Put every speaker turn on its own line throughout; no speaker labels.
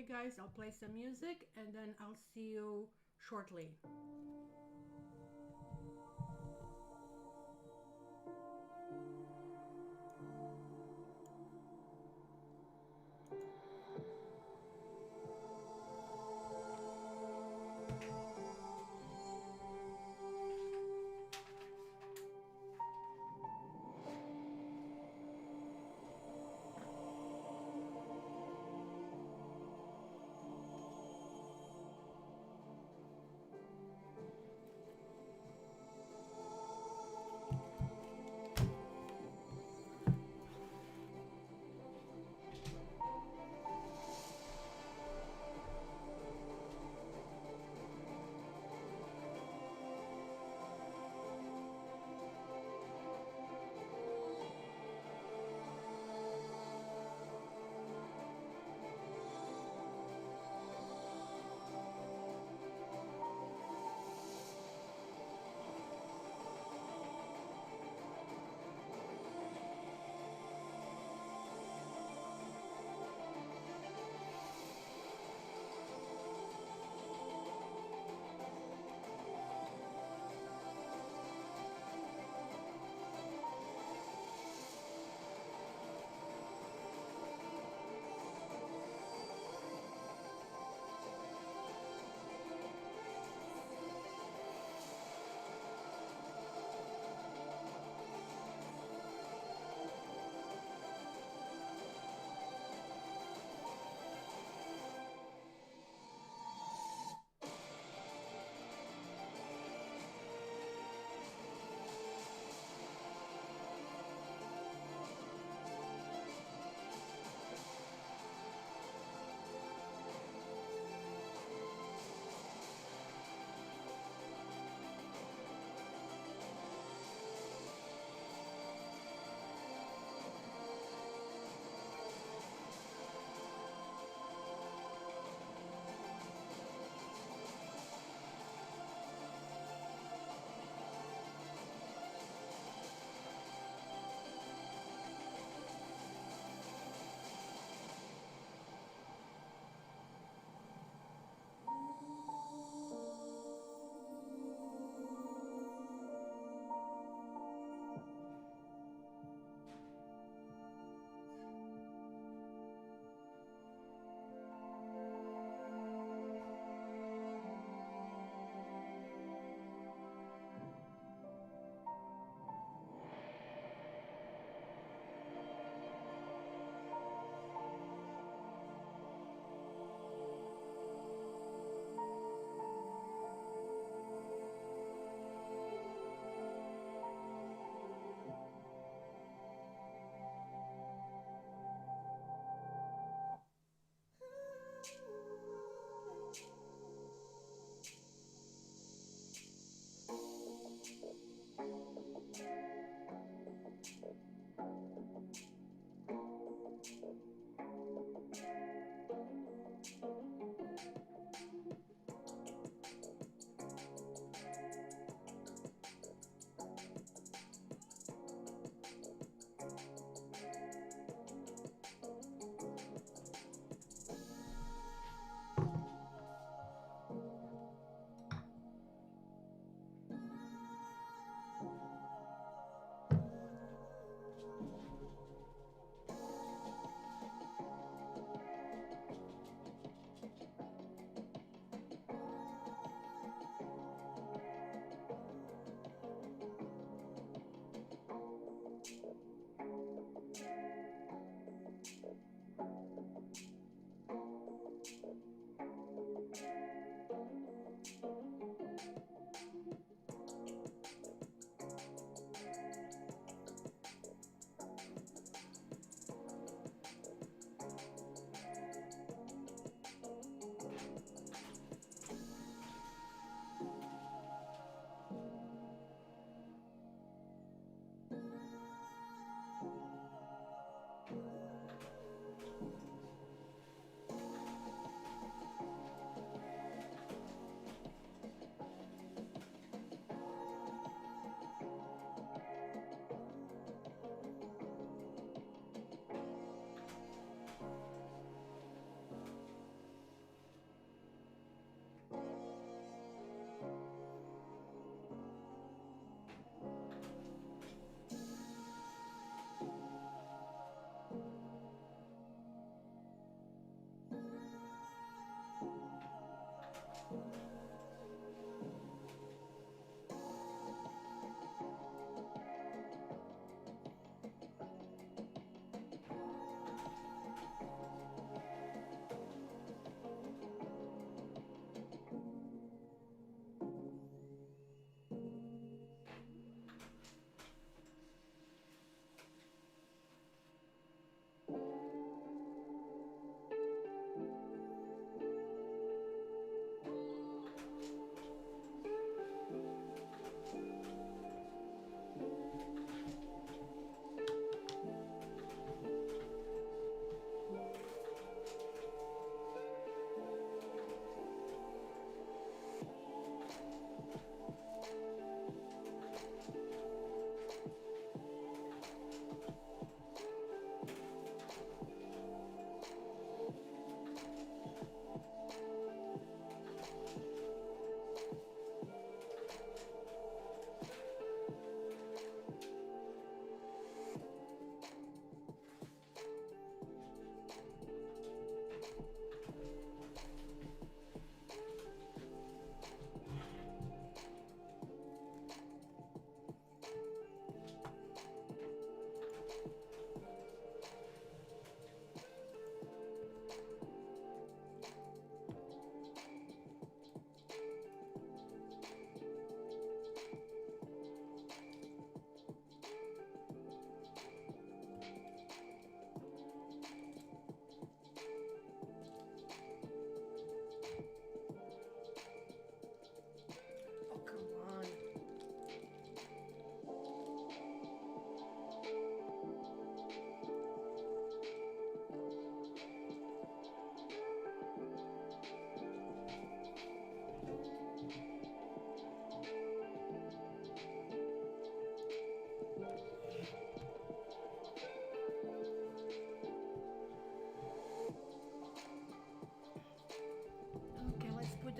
Okay, guys, I'll play some music and then I'll see you shortly.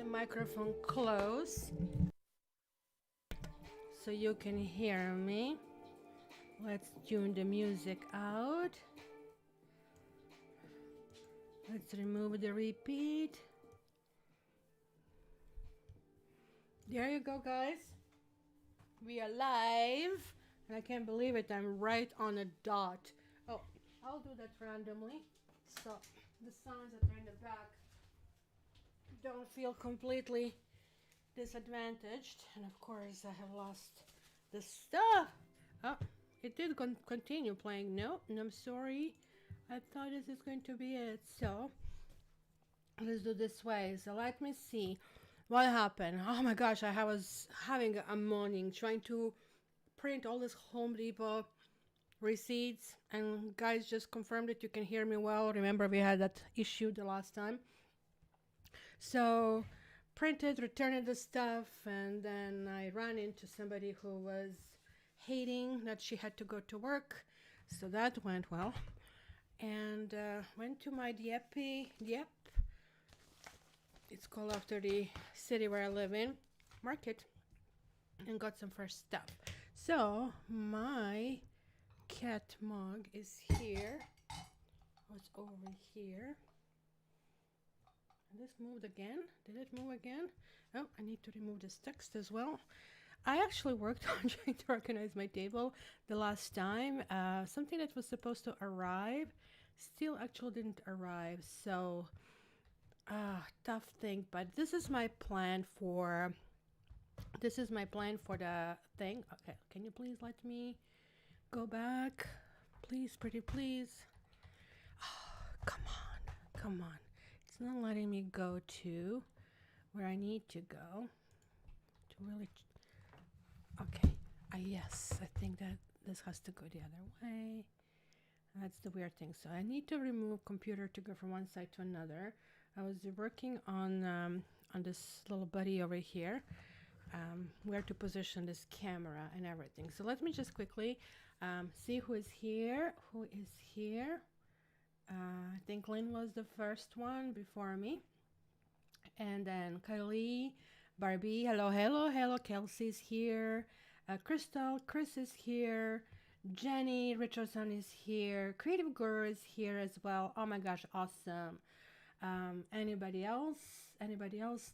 the microphone close so you can hear me. Let's tune the music out. Let's remove the repeat. There you go, guys. We are live. And I can't believe it. I'm right on a dot. Oh, I'll do that randomly. So the sounds that are in the back don't feel completely disadvantaged. And of course, I have lost the stuff. Oh, it did continue playing. No, I'm sorry. I thought this is going to be it. So let's do this way. So let me see what happened. Oh my gosh, I was having a morning trying to print all this Home Depot receipts, and guys just confirmed that you can hear me well. Remember, we had that issue the last time. So printed, returned the stuff, and then I ran into somebody who was hating that she had to go to work, so that went well. And went to my Dieppe, it's called after the city where I live in, market, and got some fresh stuff. So my cat mug is here. What's over here? This moved again. Did it move again? Oh, I need to remove this text as well. I actually worked on trying to organize my table the last time. Something that was supposed to arrive still actually didn't arrive. So, tough thing. But this is my plan for the thing. Okay, can you please let me go back? Please, pretty please. Oh, come on. It's not letting me go to where I need to go to really. Okay, yes, I think that this has to go the other way. That's the weird thing. So I need to remove computer to go from one side to another. I was working on this little buddy over here, where to position this camera and everything. So let me just quickly see who is here. I think Lynn was the first one before me. And then Kylie, Barbie, hello. Kelsey's here. Crystal, Chris is here. Jenny Richardson is here. Creative Guru is here as well. Oh my gosh, awesome. Anybody else?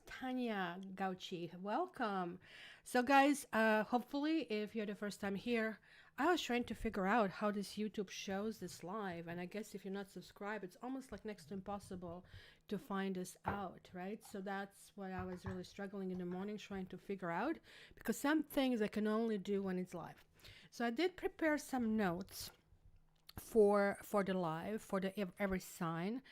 Tanya Gauchi, welcome. So guys, hopefully if you're the first time here, I was trying to figure out how this YouTube shows this live, and I guess if you're not subscribed, it's almost like next to impossible to find this out, right? So that's what I was really struggling in the morning trying to figure out, because some things I can only do when it's live. So I did prepare some notes for the live, for the every sign,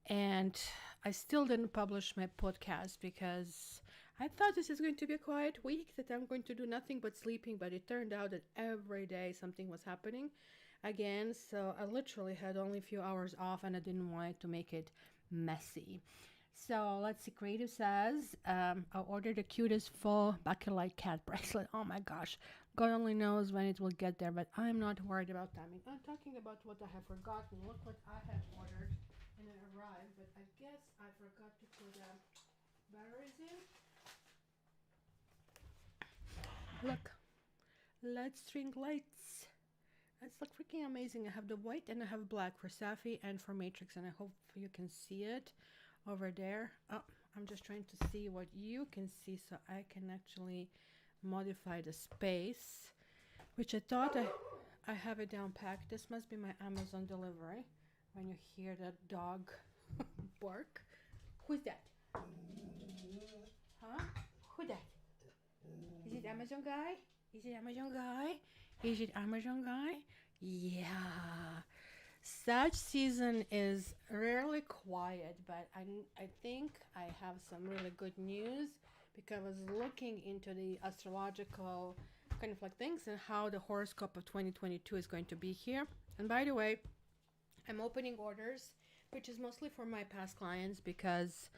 and I still didn't publish my podcast because I thought this is going to be a quiet week, that I'm going to do nothing but sleeping, but it turned out that every day something was happening again. So I literally had only a few hours off, and I didn't want it to make it messy. So let's see. Creative says, I ordered the cutest full bakelite cat bracelet. Oh my gosh. God only knows when it will get there, but I'm not worried about timing. I'm talking about what I have forgotten. Look what I have ordered and it arrived, but I guess I forgot to put batteries in. Look, LED string lights. It's like freaking amazing. I have the white and I have black for Safi and for Matrix, and I hope you can see it over there. Oh, I'm just trying to see what you can see so I can actually modify the space, which I thought I have it down packed. This must be my Amazon delivery. When you hear that dog bark. Who's that? Huh? Who that? Is it Amazon guy? Is it Amazon guy? Yeah. Such season is rarely quiet, but I think I have some really good news, because I was looking into the astrological kind of like things and how the horoscope of 2022 is going to be here. And by the way, I'm opening orders, which is mostly for my past clients, because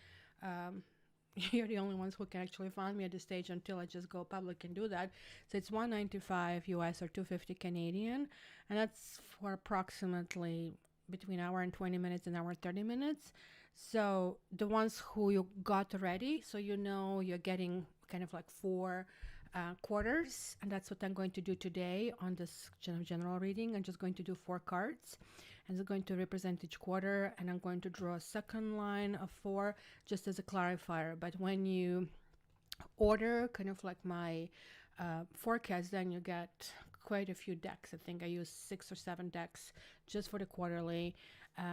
you're the only ones who can actually find me at this stage until I just go public and do that. So it's $195 US or $250 Canadian, and that's for approximately between hour and 20 minutes and hour 30 minutes. So the ones who you got already, so you know you're getting kind of like four quarters, and that's what I'm going to do today on this general reading. I'm just going to do four cards, and it's going to represent each quarter, and I'm going to draw a second line of four just as a clarifier. But when you order kind of like my forecast, then you get quite a few decks. I think I use 6 or 7 decks just for the quarterly.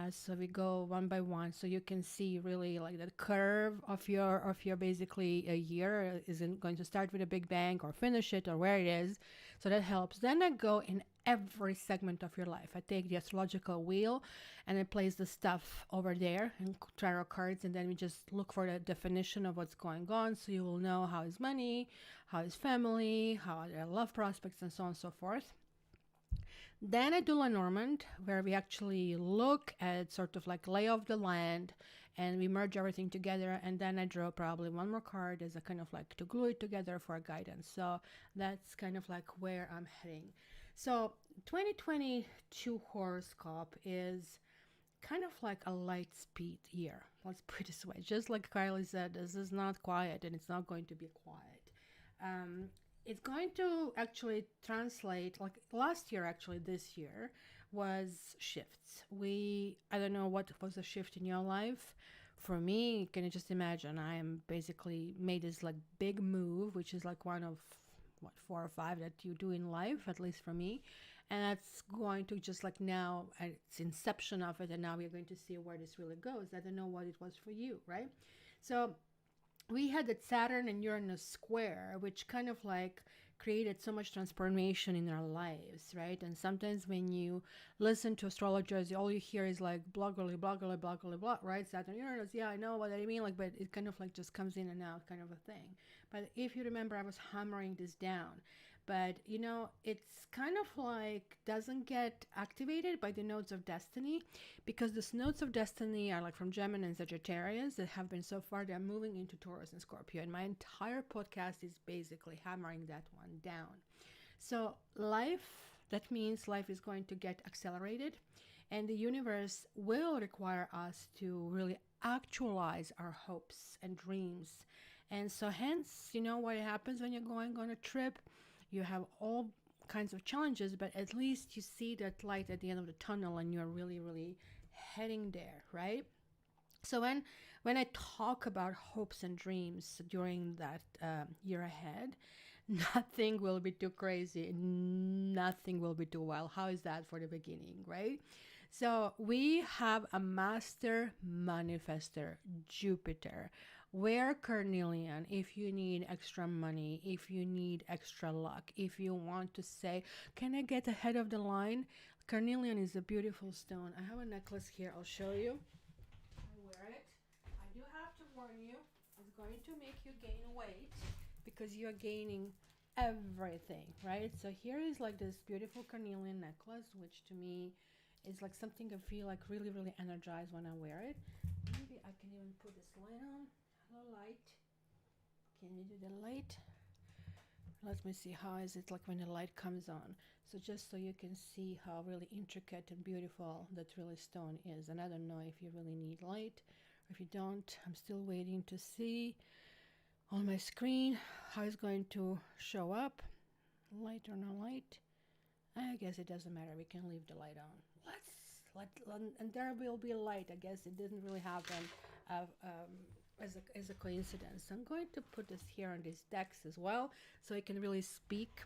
So we go one by one, so you can see really like the curve of your basically a year isn't going to start with a big bang or finish it or where it is. So that helps. Then I go in every segment of your life. I take the astrological wheel and I place the stuff over there and tarot cards, and then we just look for the definition of what's going on, so you will know how is money, how is family, how are their love prospects, and so on and so forth. Then I do Lenormand, where we actually look at sort of like lay of the land and we merge everything together. And then I draw probably one more card as a kind of like to glue it together for guidance. So that's kind of like where I'm heading. So 2022 horoscope is kind of like a light speed year. Let's put it this way. Just like Kylie said, this is not quiet, and it's not going to be quiet. It's going to actually translate, like last year, actually this year was shifts. I don't know what was a shift in your life. For me, can you just imagine, I am basically made this like big move, which is like one of what 4 or 5 that you do in life, at least for me. And that's going to just like now, it's inception of it, and now we're going to see where this really goes. I don't know what it was for you, right? So we had that Saturn and Uranus square, which kind of like created so much transformation in our lives, right? And sometimes when you listen to astrologers, all you hear is like blah, blah, blah, blah, blah, blah, blah, right? Saturn, Uranus, yeah, I know what I mean, like, but it kind of like just comes in and out kind of a thing. But if you remember, I was hammering this down. But, you know, it's kind of like doesn't get activated by the nodes of destiny, because these nodes of destiny are like from Gemini and Sagittarius that have been so far, they're moving into Taurus and Scorpio. And my entire podcast is basically hammering that one down. So that means life is going to get accelerated, and the universe will require us to really actualize our hopes and dreams. And so hence, you know what happens when you're going on a trip? You have all kinds of challenges, but at least you see that light at the end of the tunnel, and you're really, really heading there, right? So when I talk about hopes and dreams during that year ahead, nothing will be too crazy. Nothing will be too wild. How is that for the beginning, right? So we have a master manifester, Jupiter. Wear carnelian if you need extra money, if you need extra luck, if you want to say, can I get ahead of the line? Carnelian is a beautiful stone. I have a necklace here. I'll show you. I wear it. I do have to warn you, it's going to make you gain weight because you're gaining everything, right? So here is like this beautiful carnelian necklace, which to me is like something I feel like really, really energized when I wear it. Maybe I can even put this light on. Hello, light. Can you do the light? Let me see, how is it like when the light comes on? So just so you can see how really intricate and beautiful that really stone is. And I don't know if you really need light, or if you don't, I'm still waiting to see on my screen how it's going to show up. Light or no light? I guess it doesn't matter. We can leave the light on. And there will be light. I guess it didn't really happen as a coincidence. I'm going to put this here on these decks as well, so I can really speak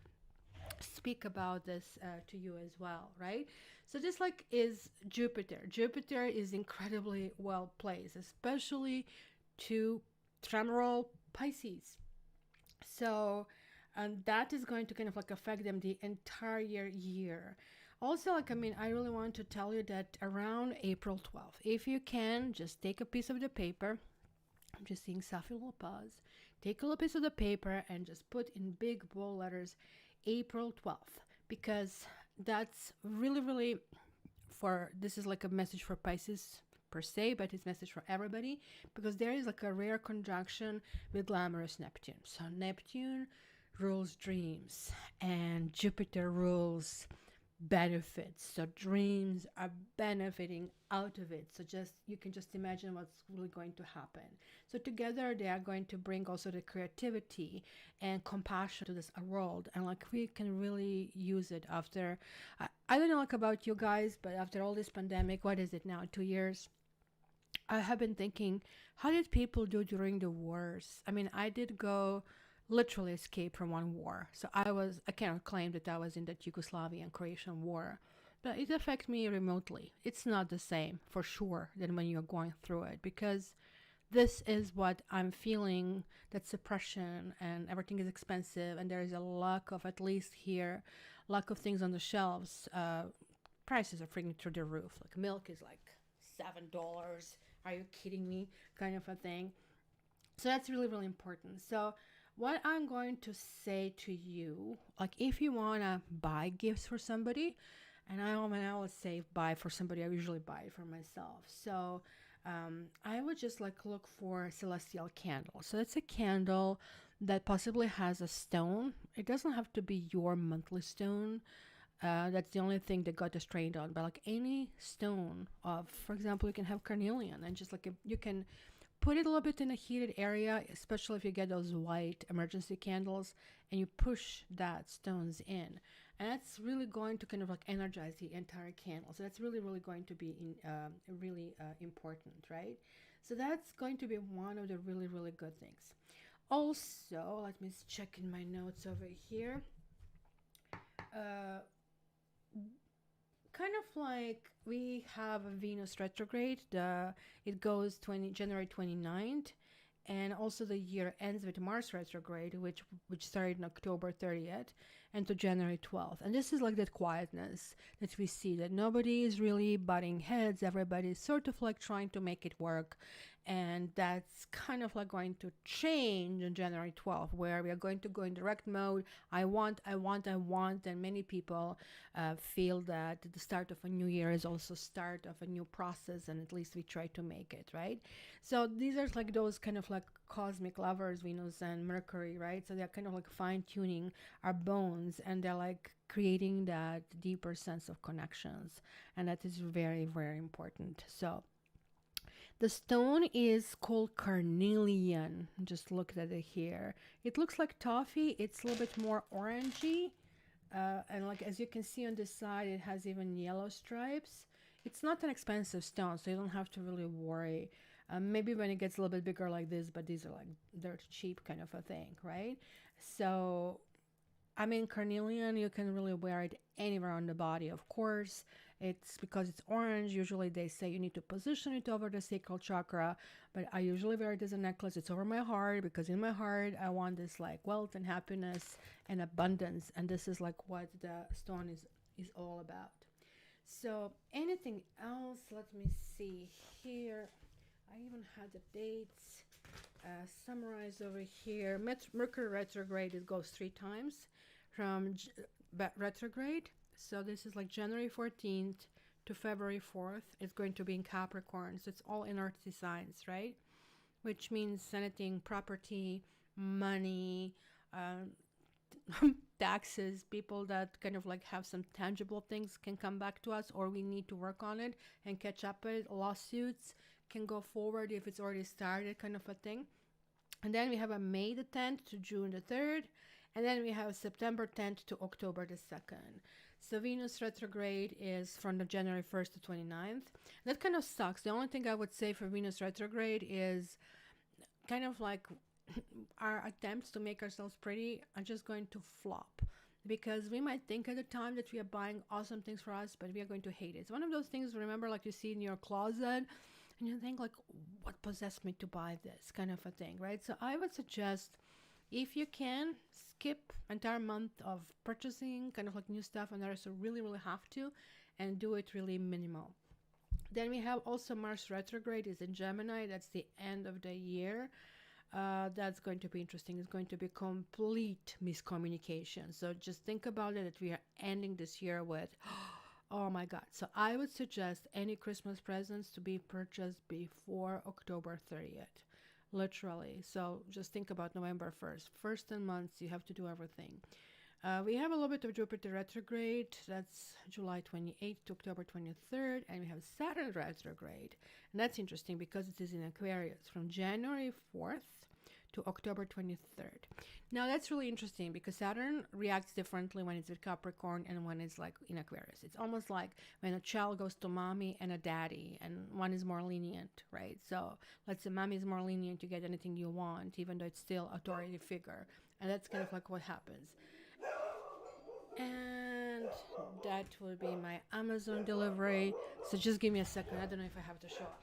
about this to you as well, right? So this like is Jupiter. Jupiter is incredibly well placed, especially to drumroll Pisces. So, and that is going to kind of like affect them the entire year. Also, like, I mean, I really want to tell you that around April 12th, if you can, just take a piece of the paper. I'm just seeing Safi will pause. Take a little piece of the paper and just put in big bold letters April 12th, because that's really, really this is like a message for Pisces per se, but it's a message for everybody, because there is like a rare conjunction with glamorous Neptune. So Neptune rules dreams and Jupiter rules benefits. So dreams are benefiting out of it. So just you can just imagine what's really going to happen. So together they are going to bring also the creativity and compassion to this world, and like we can really use it after I don't know like about you guys, but after all this pandemic, what is it now, 2 years, I have been thinking, how did people do during the wars? I mean, I did go literally escape from one war. So I cannot claim that I was in the Yugoslavian Croatian war, but it affected me remotely. It's not the same for sure than when you're going through it, because this is what I'm feeling, that suppression and everything is expensive and there is a lack of, at least here, lack of things on the shelves. Prices are freaking through the roof. Like milk is like $7. Are you kidding me? Kind of a thing. So that's really, really important. So what I'm going to say to you, like if you want to buy gifts for somebody, and I always say buy for somebody, I usually buy it for myself. So I would just like look for a celestial candle. So it's a candle that possibly has a stone. It doesn't have to be your monthly stone. That's the only thing that got us trained on. But like any stone of, for example, you can have carnelian, and just like you can put it a little bit in a heated area, especially if you get those white emergency candles and you push that stones in. And that's really going to kind of like energize the entire candle. So that's really, really going to be really important, right? So that's going to be one of the really, really good things. Also, let me check in my notes over here. Kind of like we have a Venus retrograde. It goes January 29th, and also the year ends with Mars retrograde, which started on October 30th and to January 12th. And this is like that quietness that we see, that nobody is really butting heads. Everybody's sort of like trying to make it work. And that's kind of like going to change on January 12th, where we are going to go in direct mode. I want. And many people feel that the start of a new year is also start of a new process, and at least we try to make it, right? So these are like those kind of like cosmic lovers, Venus and Mercury, right? So they're kind of like fine tuning our bones, and they're like creating that deeper sense of connections. And that is very, very important. So the stone is called carnelian. Just look at it here. It looks like toffee. It's a little bit more orangey. And like as you can see on this side, it has even yellow stripes. It's not an expensive stone, so you don't have to really worry. Maybe when it gets a little bit bigger like this, but these are like dirt cheap kind of a thing, right? So I mean, carnelian, you can really wear it anywhere on the body, of course. It's because it's orange. Usually they say you need to position it over the sacral chakra, but I usually wear it as a necklace. It's over my heart, because in my heart, I want this like wealth and happiness and abundance. And this is like what the stone is all about. So anything else? Let me see here. I even had the dates summarized over here. Mercury retrograde, it goes 3 times from retrograde. So this is like January 14th to February 4th. It's going to be in Capricorn. So it's all in earthly signs, right? Which means anything property, money, taxes, people that kind of like have some tangible things can come back to us, or we need to work on it and catch up with it. Lawsuits can go forward if it's already started, kind of a thing. And then we have a May the 10th to June the 3rd. And then we have September 10th to October the 2nd. So Venus retrograde is from the January 1st to 29th. That kind of sucks. The only thing I would say for Venus retrograde is kind of like our attempts to make ourselves pretty are just going to flop, because we might think at the time that we are buying awesome things for us, but we are going to hate it. It's one of those things, remember, like you see in your closet and you think like, what possessed me to buy this, kind of a thing, right? So I would suggest, if you can, skip entire month of purchasing kind of like new stuff unless you really, really have to, and do it really minimal. Then we have also Mars retrograde is in Gemini. That's the end of the year. That's going to be interesting. It's going to be complete miscommunication. So just think about it, that we are ending this year with, oh my God. So I would suggest any Christmas presents to be purchased before October 30th. Literally. So just think about November 1st. First 10 months, you have to do everything. We have a little bit of Jupiter retrograde. That's July 28th to October 23rd. And we have Saturn retrograde. And that's interesting because it is in Aquarius from January 4th to October 23rd. Now that's really interesting because Saturn reacts differently when it's with Capricorn and when it's like in Aquarius. It's almost like when a child goes to mommy and a daddy, and one is more lenient, right? So let's say mommy is more lenient, you get anything you want, even though it's still authority figure. And that's kind of like what happens. And that will be my Amazon delivery. So just give me a second. I don't know if I have to show up.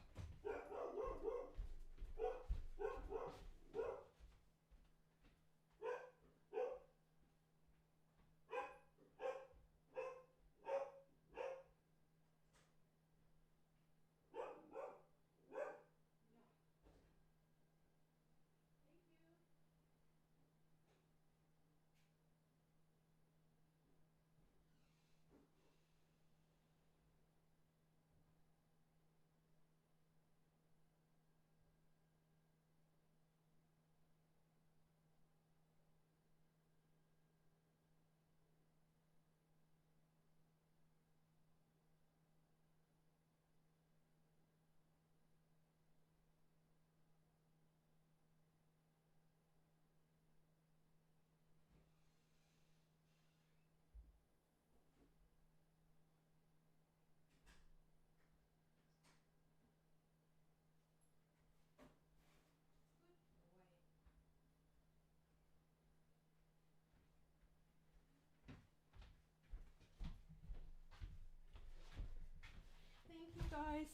Thank you guys.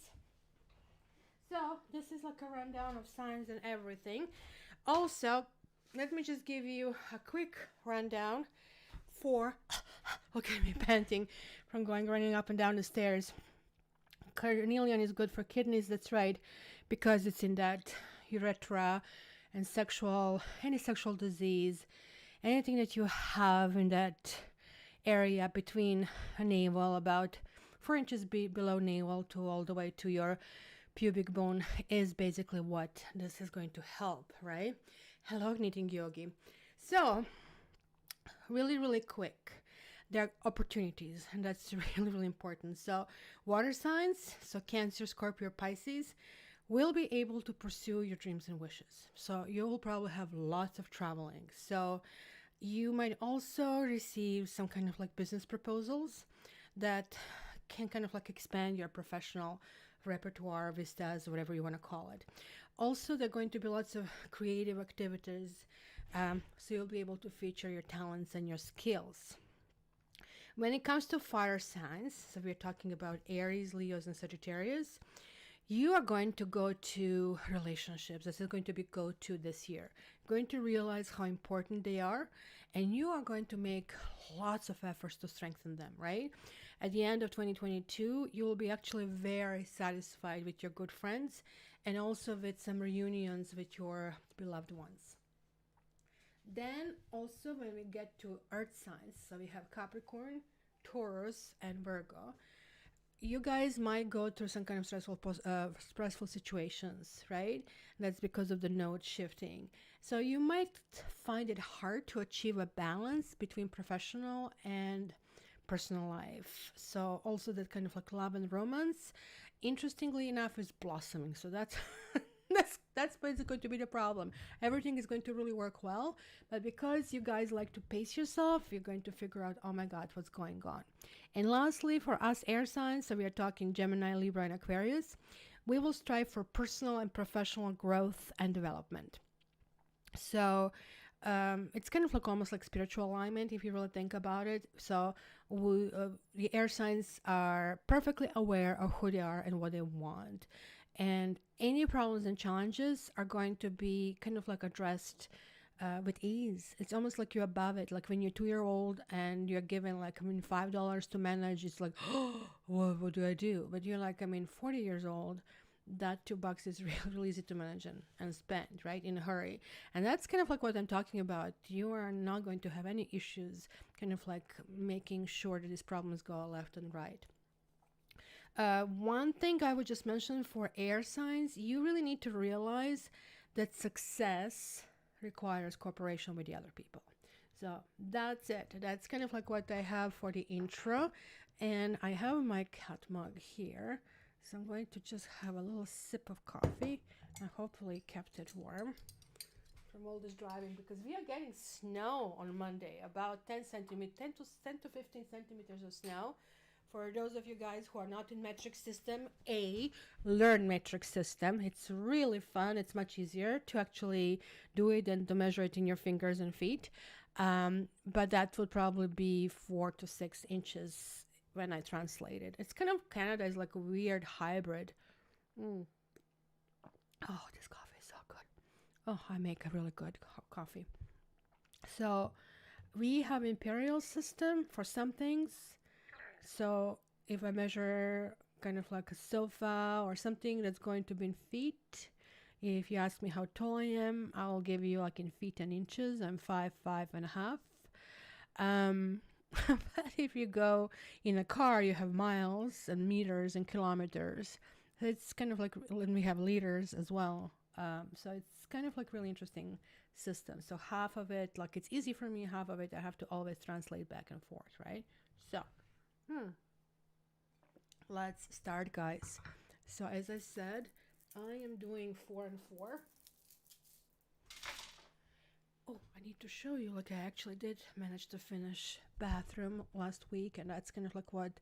So this is like a rundown of signs and everything. Also, let me just give you a quick rundown for okay, me panting from running up and down the stairs. Carnelian is good for kidneys, that's right, because it's in that urethra and any sexual disease, anything that you have in that area between a navel, about 4 inches below navel to all the way to your pubic bone, is basically what this is going to help, right? Hello, knitting yogi. So really quick, there are opportunities, and that's really important. So water signs, so Cancer, Scorpio, Pisces, will be able to pursue your dreams and wishes. So you will probably have lots of traveling. So you might also receive some kind of like business proposals that can kind of like expand your professional repertoire, vistas, whatever you want to call it. Also, there are going to be lots of creative activities, so you'll be able to feature your talents and your skills. When it comes to fire signs, so we're talking about Aries, Leos, and Sagittarius, you are going to go to relationships. This is going to be go-to this year. You're going to realize how important they are, and you are going to make lots of efforts to strengthen them, right? At the end of 2022, you will be actually very satisfied with your good friends and also with some reunions with your beloved ones. Then also when we get to earth signs, so we have Capricorn, Taurus, and Virgo. You guys might go through some kind of stressful situations, right? That's because of the node shifting. So you might find it hard to achieve a balance between professional and personal life. So also that kind of like love and romance, interestingly enough, is blossoming. So that's that's basically going to be the problem. Everything is going to really work well, but because you guys like to pace yourself, you're going to figure out, oh my God, what's going on. And lastly, for us air signs, so we are talking Gemini, Libra, and Aquarius, we will strive for personal and professional growth and development. So it's kind of like almost like spiritual alignment if you really think about it. So the air signs are perfectly aware of who they are and what they want. And any problems and challenges are going to be kind of like addressed with ease. It's almost like you're above it. Like when you're 2-year-old and you're given like, $5 to manage, it's like, oh, what do I do? But you're like, 40 years old, that $2 is really easy to manage and spend, right? In a hurry. And that's kind of like what I'm talking about. You are not going to have any issues kind of like making sure that these problems go left and right. One thing I would just mention for air signs, you really need to realize that success requires cooperation with the other people. So that's it. That's kind of like what I have for the intro. And I have my cat mug here. So I'm going to just have a little sip of coffee. I hopefully kept it warm from all this driving, because we are getting snow on Monday, about 10 centimeters, 10 to 15 centimeters of snow. For those of you guys who are not in metric system, learn metric system. It's really fun. It's much easier to actually do it than to measure it in your fingers and feet. But that would probably be 4 to 6 inches when I translate it. It's kind of, Canada is like a weird hybrid. Oh, this coffee is so good. Oh, I make a really good coffee. So we have imperial system for some things. So if I measure kind of like a sofa or something that's going to be in feet, if you ask me how tall I am, I'll give you like in feet and inches. I'm 5'5.5". But if you go in a car, you have miles and meters and kilometers. So it's kind of like, and we have liters as well. So it's kind of like really interesting system. So half of it, like it's easy for me, half of it I have to always translate back and forth, right? So let's start, guys. So as I said, I am doing 4 and 4. Oh, I need to show you, like I actually did manage to finish bathroom last week, and that's kind of like what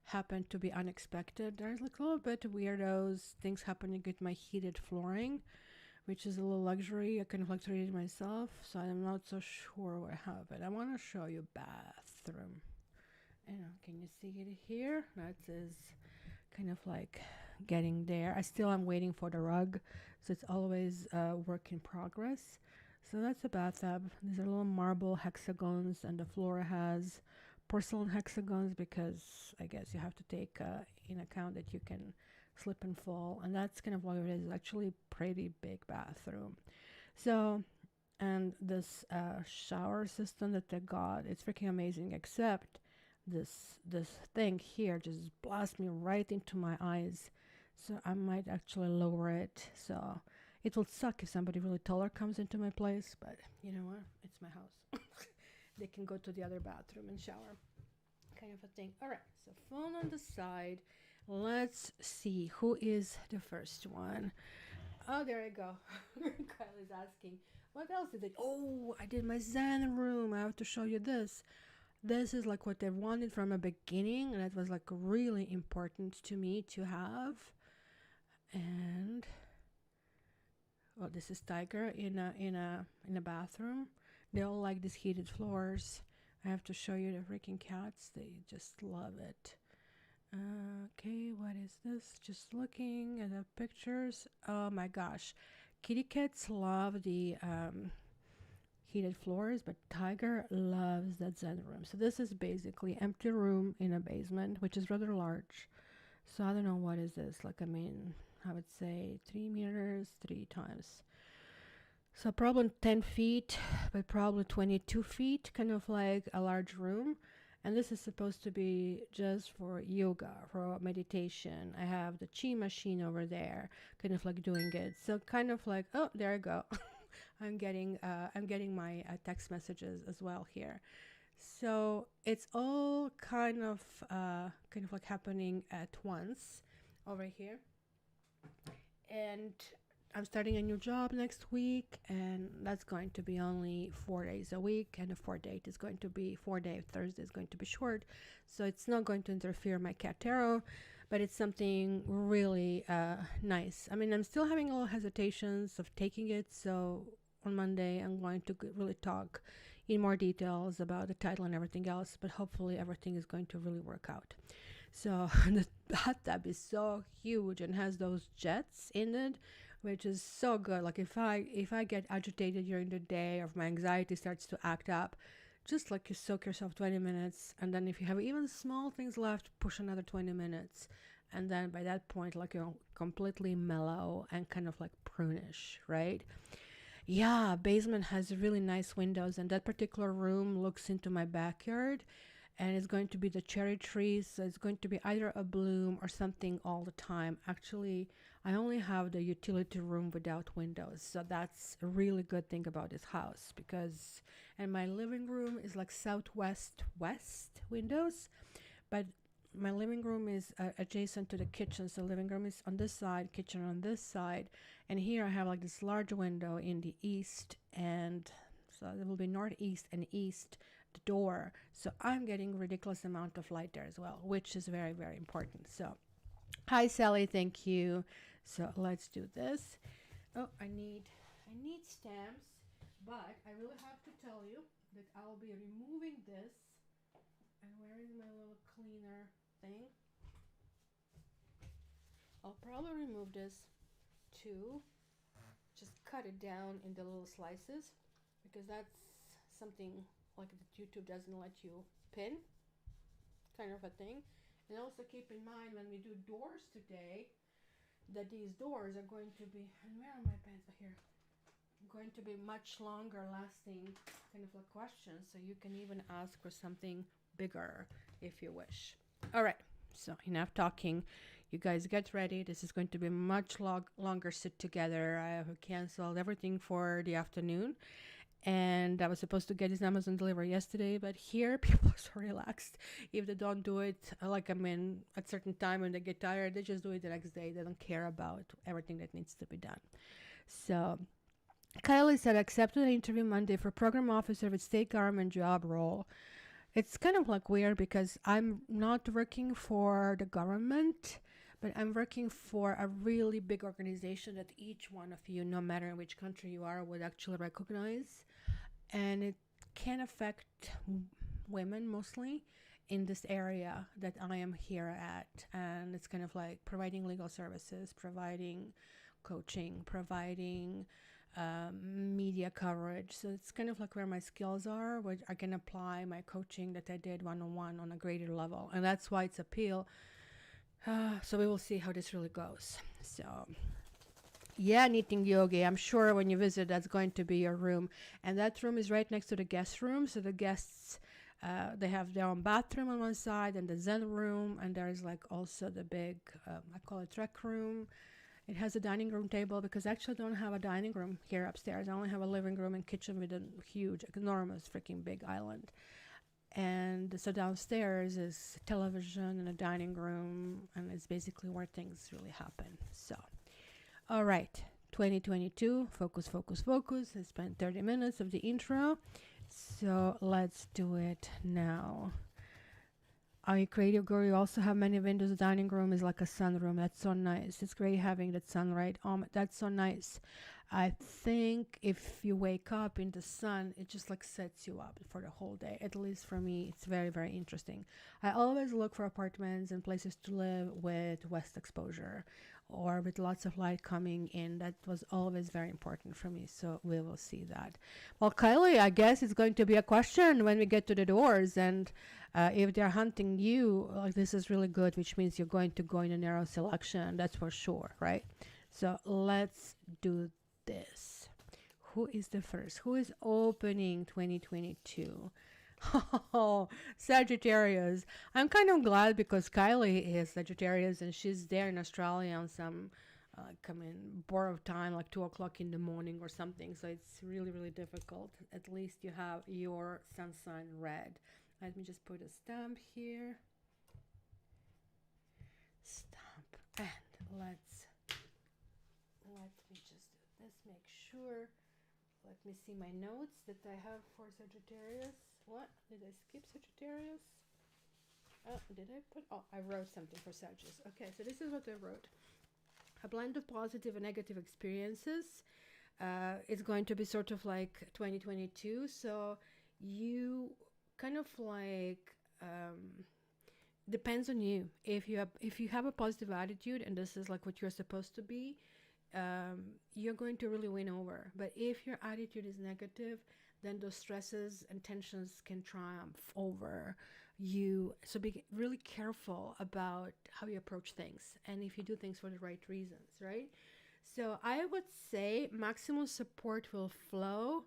happened to be unexpected. There's like a little bit of weirdos things happening with my heated flooring, which is a little luxury. I kind of like to read it myself, so I'm not so sure what I have, but I want to show you bathroom. Can you see it here? That is kind of like getting there. I still am waiting for the rug, so it's always a work in progress. So that's a bathtub. These are little marble hexagons, and the floor has porcelain hexagons because I guess you have to take in account that you can slip and fall, and that's kind of what it is. It's actually a pretty big bathroom. So, and this shower system that they got, it's freaking amazing, except this thing here just blasts me right into my eyes, so I might actually lower it. So it will suck if somebody really taller comes into my place, but you know what, it's my house. They can go to the other bathroom and shower, kind of a thing. All right, so phone on the side. Let's see who is the first one. Oh, there I go. Kyle is asking, what else did I? Oh, I did my Zen room. I have to show you this. This is like what I wanted from the beginning, and it was like really important to me to have. And well, this is Tiger in a bathroom. They all like these heated floors. I have to show you the freaking cats. They just love it. Okay, what is this? Just looking at the pictures. Oh my gosh, kitty cats love the heated floors, but Tiger loves that Zen room. So this is basically empty room in a basement, which is rather large. So I don't know, what is this, like, I mean, I would say 3 meters 3 times, so probably 10 feet, but probably 22 feet, kind of like a large room. And this is supposed to be just for yoga, for meditation. I have the chi machine over there, kind of like doing it. So kind of like, oh, there I go. I'm getting my text messages as well here. So it's all kind of like happening at once over here. And I'm starting a new job next week, and that's going to be only 4 days a week, and the 4-day is going to be 4-day. Thursday is going to be short, so it's not going to interfere my cat tarot, but it's something really nice. I mean, I'm still having a little hesitations of taking it, so on Monday I'm going to really talk in more details about the title and everything else, but hopefully everything is going to really work out. So the bathtub is so huge and has those jets in it, which is so good. Like if I get agitated during the day, or if my anxiety starts to act up, just like you soak yourself 20 minutes, and then if you have even small things left, push another 20 minutes, and then by that point, like, you're completely mellow and kind of like prunish, right? Yeah, basement has really nice windows, and that particular room looks into my backyard. and it's going to be the cherry trees. So it's going to be either a bloom or something all the time. Actually, I only have the utility room without windows, so that's a really good thing about this house, because and my living room is like southwest west windows, but my living room is adjacent to the kitchen, so living room is on this side, kitchen on this side, and here I have like this large window in the east, and so there will be northeast and east the door, so I'm getting ridiculous amount of light there as well, which is very, very important. So hi Sally, thank you. So let's do this. Oh, I need stamps, but I really have to tell you that I'll be removing this. And where is my little cleaner thing? I'll probably remove this too. Just cut it down into little slices, because that's something like that YouTube doesn't let you pin, kind of a thing. And also keep in mind when we do doors today, that these doors are going to be, and where are my pens? Here. Going to be much longer lasting kind of like questions, so you can even ask for something bigger if you wish. All right, so enough talking. You guys get ready. This is going to be much longer sit together. I have canceled everything for the afternoon, and I was supposed to get his Amazon delivery yesterday, but here people are so relaxed. If they don't do it, like I mean, at certain time when they get tired, they just do it the next day. They don't care about everything that needs to be done. So Kylie said, accepted an interview Monday for program officer with state government job role. It's kind of like weird because I'm not working for the government, but I'm working for a really big organization that each one of you, no matter in which country you are, would actually recognize. And it can affect women mostly in this area that I am here at. And it's kind of like providing legal services, providing coaching, providing media coverage. So it's kind of like where my skills are, where I can apply my coaching that I did one-on-one on a greater level. And that's why it's appeal. So we will see how this really goes. So yeah, knitting yogi. I'm sure when you visit, that's going to be your room. And that room is right next to the guest room. So the guests, they have their own bathroom on one side and the Zen room. And there's like also the big, I call it rec room. It has a dining room table, because I actually don't have a dining room here upstairs. I only have a living room and kitchen with a huge, enormous, freaking big island. And so downstairs is television and a dining room, and it's basically where things really happen. So, all right, 2022, focus, focus, focus. I spent 30 minutes of the intro, so let's do it now. Are you creative girl? You also have many windows. The dining room is like a sunroom. That's so nice. It's great having that sunlight. That's so nice. I think if you wake up in the sun, it just like sets you up for the whole day. At least for me, it's very, very interesting. I always look for apartments and places to live with west exposure or with lots of light coming in. That was always very important for me. So we will see that. Well, Kylie, I guess it's going to be a question when we get to the doors. And if they're hunting you, like, this is really good, which means you're going to go in a narrow selection. That's for sure, right? So let's do this. Who is the first? Who is opening 2022? Oh, Sagittarius. I'm kind of glad because Kylie is Sagittarius and she's there in Australia on some board of time, like 2 o'clock in the morning or something. So it's really, really difficult. At least you have your sun sign red. Let me just put a stamp here. Stamp. And let me just do this, make sure. Let me see my notes that I have for Sagittarius. What? Did I skip Sagittarius? Oh, did I put? Oh, I wrote something for Sagittarius. Okay, so this is what I wrote. A blend of positive and negative experiences. It's going to be sort of like 2022. So you kind of like depends on you. If you have a positive attitude and this is like what you're supposed to be, you're going to really win over. But if your attitude is negative, then those stresses and tensions can triumph over you. So be really careful about how you approach things and if you do things for the right reasons, right? So I would say maximum support will flow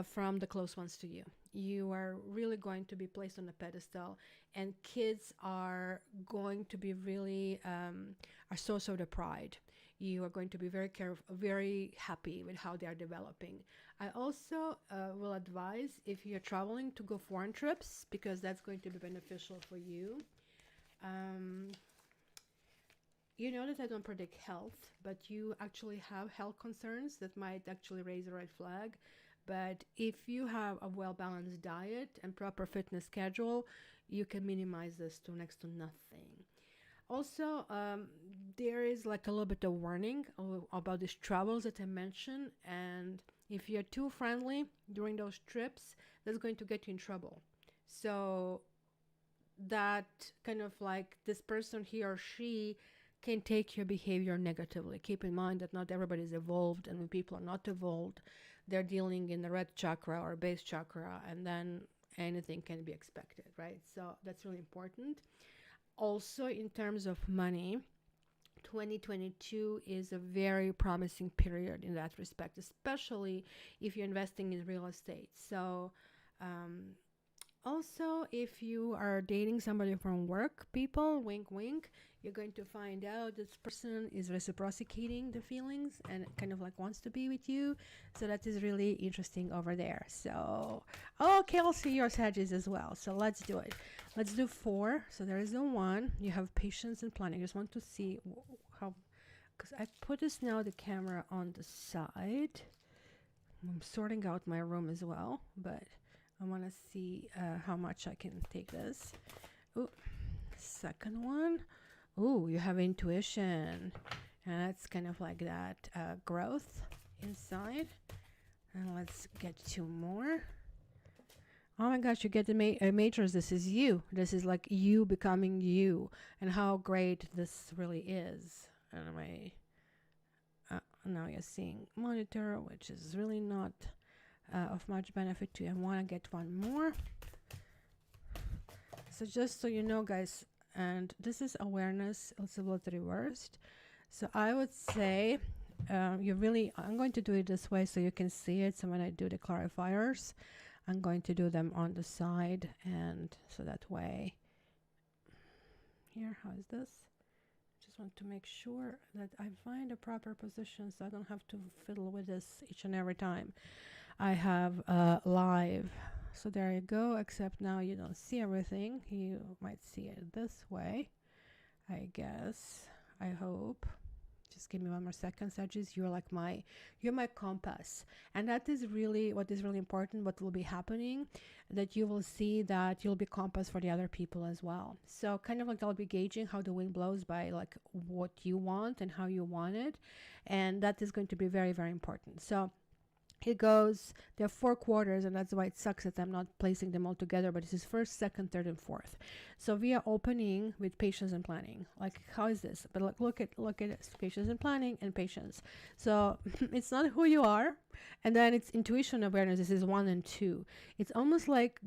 from the close ones to you. You are really going to be placed on a pedestal, and kids are going to be really a source of the pride. You are going to be very careful, very happy with how they are developing. I also will advise, if you're traveling, to go foreign trips, because that's going to be beneficial for you. Um, you know that I don't predict health, but you actually have health concerns that might actually raise a red flag. But if you have a well balanced diet and proper fitness schedule, you can minimize this to next to nothing. Also, there is like a little bit of warning about these travels that I mentioned, and if you're too friendly during those trips, that's going to get you in trouble. So that kind of like this person, he or she, can take your behavior negatively. Keep in mind that not everybody is evolved, and when people are not evolved, they're dealing in the red chakra or base chakra, and then anything can be expected, right? So that's really important. Also, in terms of money, 2022 is a very promising period in that respect, especially if you're investing in real estate. So, um, also, if you are dating somebody from work, people, wink, wink, you're going to find out this person is reciprocating the feelings and kind of like wants to be with you. So that is really interesting over there. So, oh, Kelsey, your Sagittarius as well. So let's do it. Let's do 4. So there is the 1. You have patience and planning. I just want to see how, because I put this now the camera on the side. I'm sorting out my room as well, but I want to see how much I can take this. Ooh, second one. Ooh, you have intuition. And that's kind of like that growth inside. And let's get 2 more. Oh my gosh, you get the majors. This is you. This is like you becoming you. And how great this really is. Anyway, now you're seeing monitor, which is really not of much benefit to you. I want to get 1 more. So just so you know, guys, and this is awareness, possibility reversed. So I would say I'm going to do it this way so you can see it. So when I do the clarifiers, I'm going to do them on the side, and so that way, here, how is this? Just want to make sure that I find a proper position so I don't have to fiddle with this each and every time I have live. So there you go, except now you don't see everything. You might see it this way, I guess. I hope. Just give me 1 more second, Sagittarius. You're my compass. And that is really what is really important, what will be happening, that you will see that you'll be compass for the other people as well. So kind of like I'll be gauging how the wind blows by like what you want and how you want it. And that is going to be very, very important. So it goes, there are 4 quarters, and that's why it sucks that I'm not placing them all together, but this is first, second, third, and fourth. So we are opening with patience and planning. Like, how is this? But look at this, patience and planning and patience. So it's not who you are, and then it's intuition awareness. This is 1 and 2. It's almost like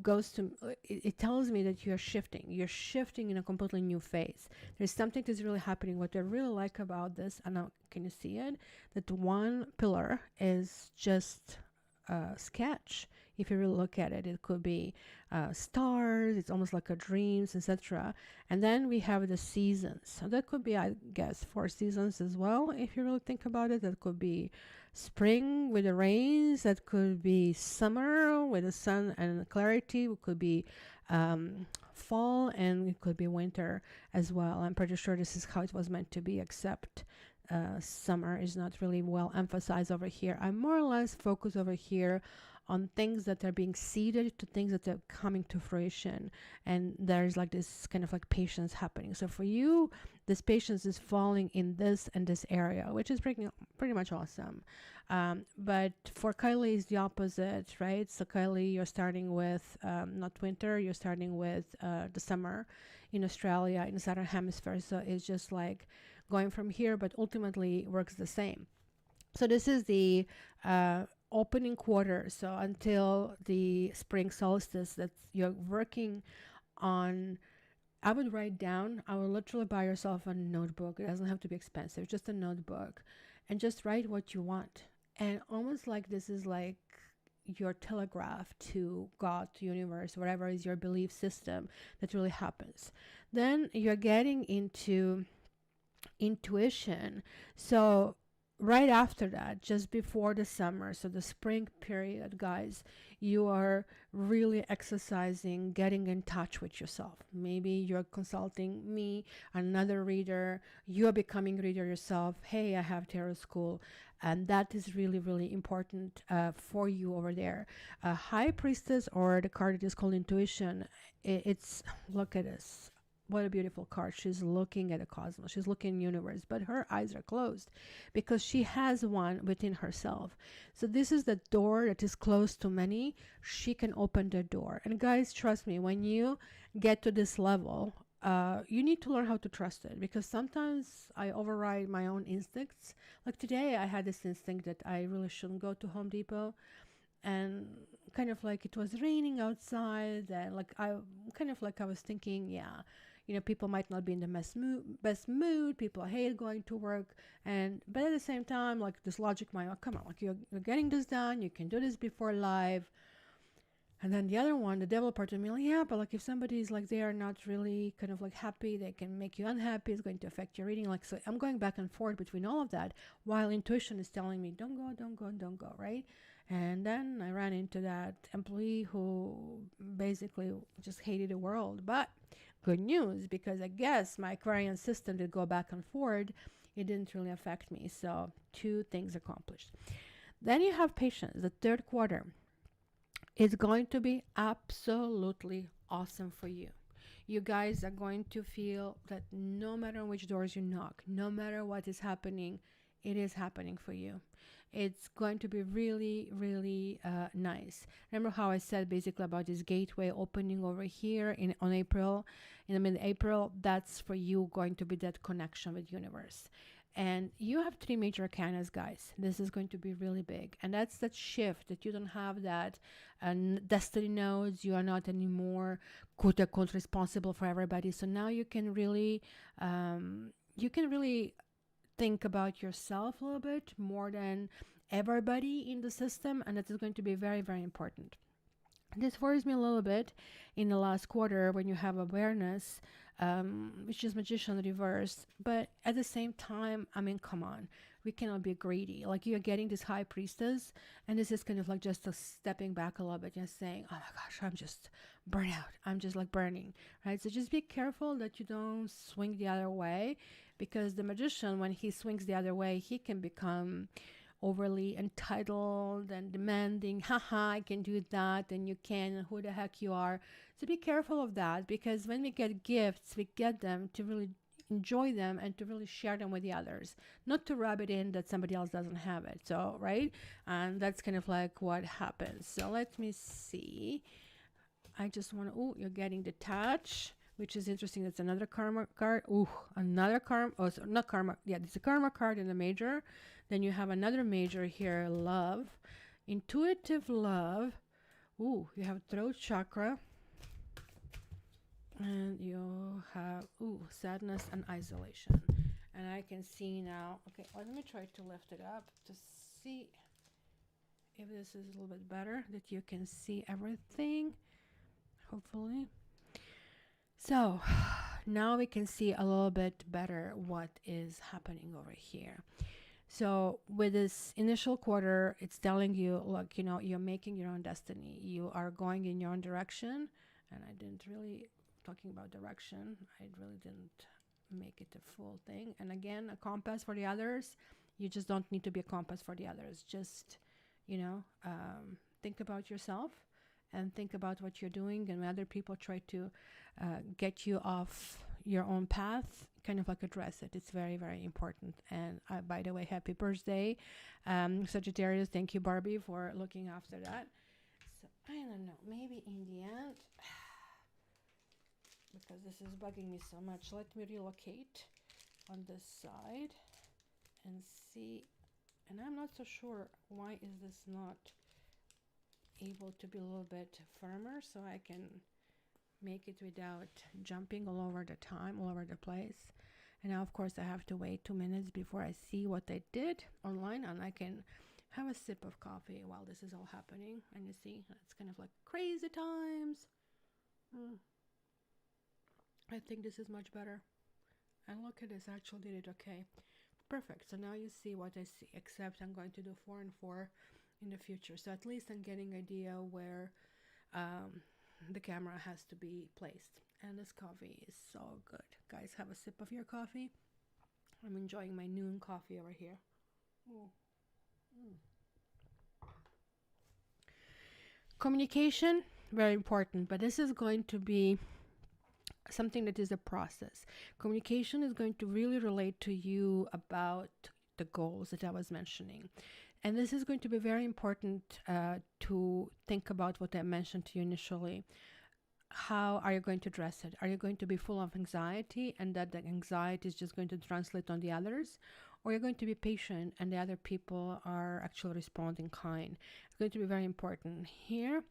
it tells me that you're shifting in a completely new phase. There's something that's really happening. What I really like about this, and now can you see it? That 1 pillar is just a sketch. If you really look at it, it could be stars. It's almost like a dreams, etc. And then we have the seasons. So that could be, I guess, 4 seasons as well. If you really think about it, that could be spring with the rains. That could be summer with the sun and clarity. It could be fall, and it could be winter as well. I'm pretty sure this is how it was meant to be, except summer is not really well emphasized over here. I'm more or less focused over here on things that are being seeded to things that are coming to fruition, and there's like this kind of like patience happening. So for you, this patience is falling in this and this area, which is pretty much awesome. But for Kylie is the opposite, right? So Kylie, you're starting with not winter, you're starting with the summer in Australia, in the southern hemisphere. So it's just like going from here, but ultimately works the same. So this is the opening quarter. So until the spring solstice that you're working on, I would write down, I would literally buy yourself a notebook. It doesn't have to be expensive, just a notebook, and just write what you want. And almost like this is like your telegraph to God, to universe, whatever is your belief system, that really happens. Then you're getting into intuition. So right after that, just before the summer, so the spring period, guys, you are really exercising, getting in touch with yourself. Maybe you're consulting me, another reader, you're becoming reader yourself. Hey, I have tarot school. And that is really, really important for you over there. High Priestess, or the card that is called Intuition, it's, look at this. What a beautiful card. She's looking at the cosmos. She's looking in the universe, but her eyes are closed because she has one within herself. So this is the door that is closed to many. She can open the door. And guys, trust me, when you get to this level, you need to learn how to trust it, because sometimes I override my own instincts. Like today, I had this instinct that I really shouldn't go to Home Depot, and kind of like it was raining outside, and like I was thinking, yeah, people might not be in the best mood. People hate going to work, but at the same time, like this logic, come on, like you're getting this done. You can do this before live. And then the other one, the devil part of me, like, yeah, but like if somebody's like they are not really kind of like happy, they can make you unhappy. It's going to affect your reading. Like, so I'm going back and forth between all of that, while intuition is telling me, don't go, don't go, don't go, right? And then I ran into that employee who basically just hated the world. But good news, because I guess my Aquarian system did go back and forth. It didn't really affect me. So 2 things accomplished. Then you have patience, the third quarter. It's going to be absolutely awesome for you. You guys are going to feel that no matter which doors you knock, no matter what is happening, it is happening for you. It's going to be really, really nice. Remember how I said basically about this gateway opening over here in the mid-April? That's for you, going to be that connection with universe. And you have 3 major arcanas, guys. This is going to be really big. And that's that shift, that you don't have that destiny nodes. You are not anymore quote unquote responsible for everybody. So now you can really think about yourself a little bit more than everybody in the system. And that is going to be very, very important. This worries me a little bit in the last quarter when you have awareness, which is Magician reversed. But at the same time, I mean, come on, we cannot be greedy. Like, you're getting this High Priestess, and this is kind of like just a stepping back a little bit, just saying, oh my gosh, I'm just burnt out. I'm just like burning, right? So just be careful that you don't swing the other way, because the Magician, when he swings the other way, he can become overly entitled and demanding. Haha, I can do that, and you can, who the heck you are. So be careful of that, because when we get gifts, we get them to really enjoy them and to really share them with the others, not to rub it in that somebody else doesn't have it. So, right? And that's kind of like what happens. So let me see. I just want to, you're getting detached, which is interesting. That's another karma card. Another karma. Oh, so not karma. Yeah, it's a karma card in the major. Then you have another major here, love, intuitive love. You have throat chakra. And you have, sadness and isolation. And I can see now, okay, let me try to lift it up to see if this is a little bit better, that you can see everything, hopefully. So now we can see a little bit better what is happening over here. So with this initial quarter, it's telling you, look, you're making your own destiny. You are going in your own direction. And I didn't really, talking about direction, I really didn't make it a full thing. And again, a compass for the others. You just don't need to be a compass for the others. Just, think about yourself and think about what you're doing. And when other people try to get you off your own path, kind of like address it. It's very, very important. And by the way, happy birthday, Sagittarius. Thank you, Barbie, for looking after that. So I don't know, maybe in the end, because this is bugging me so much, let me relocate on this side and see. And I'm not so sure why is this not able to be a little bit firmer, so I can make it without jumping all over the place. And now, of course, I have to wait 2 minutes before I see what I did online, and I can have a sip of coffee while this is all happening. And you see, it's kind of like crazy times. I think this is much better. And look at this, I actually did it okay. Perfect. So now you see what I see, except I'm going to do 4 and 4 in the future. So at least I'm getting an idea where the camera has to be placed. And this coffee is so good. Guys, have a sip of your coffee. I'm enjoying my noon coffee over here. Communication, very important, but this is going to be something that is a process. Communication is going to really relate to you about the goals that I was mentioning. And this is going to be very important to think about what I mentioned to you initially. How are you going to address it? Are you going to be full of anxiety and that the anxiety is just going to translate on the others? Or you're going to be patient and the other people are actually responding kind? It's going to be very important. Here,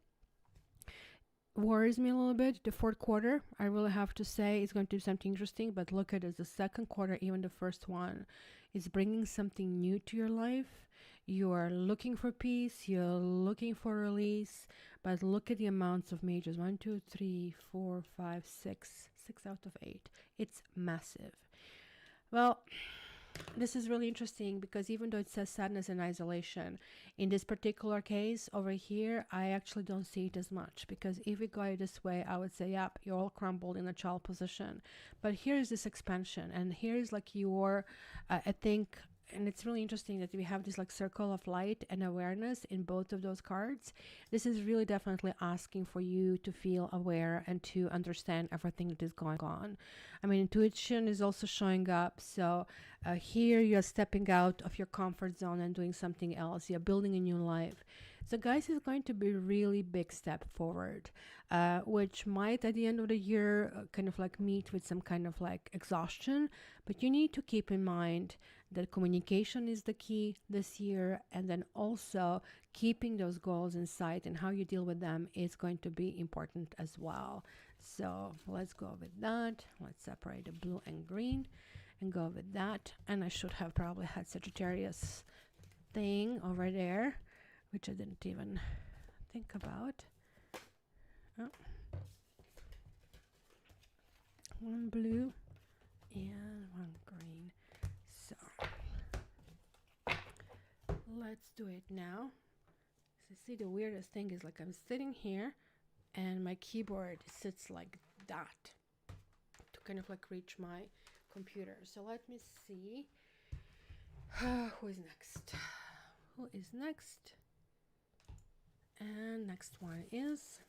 worries me a little bit. The fourth quarter, I really have to say, is going to be something interesting. But look at it, the second quarter, even the first one, is bringing something new to your life. You are looking for peace. You're looking for release. But look at the amounts of majors. 1, 2, 3, 4, 5, 6. 6 out of 8. It's massive. Well, this is really interesting because even though it says sadness and isolation, in this particular case over here, I actually don't see it as much, because if we go this way, I would say, yep, you're all crumbled in a child position. But here is this expansion, and here is like your, I think, and it's really interesting that we have this like circle of light and awareness in both of those cards. This is really definitely asking for you to feel aware and to understand everything that is going on. I mean, intuition is also showing up. So here you're stepping out of your comfort zone and doing something else. You're building a new life. So guys, it's going to be a really big step forward, which might at the end of the year kind of like meet with some kind of like exhaustion. But you need to keep in mind that communication is the key this year, and then also keeping those goals in sight and how you deal with them is going to be important as well. So let's go with that. Let's separate the blue and green and go with that. And I should have probably had Sagittarius thing over there, which I didn't even think about. Oh. One blue and one green. So let's do it now. So see, the weirdest thing is like I'm sitting here and my keyboard sits like that to kind of like reach my computer. So let me see. Who is next? Who is next? And next one is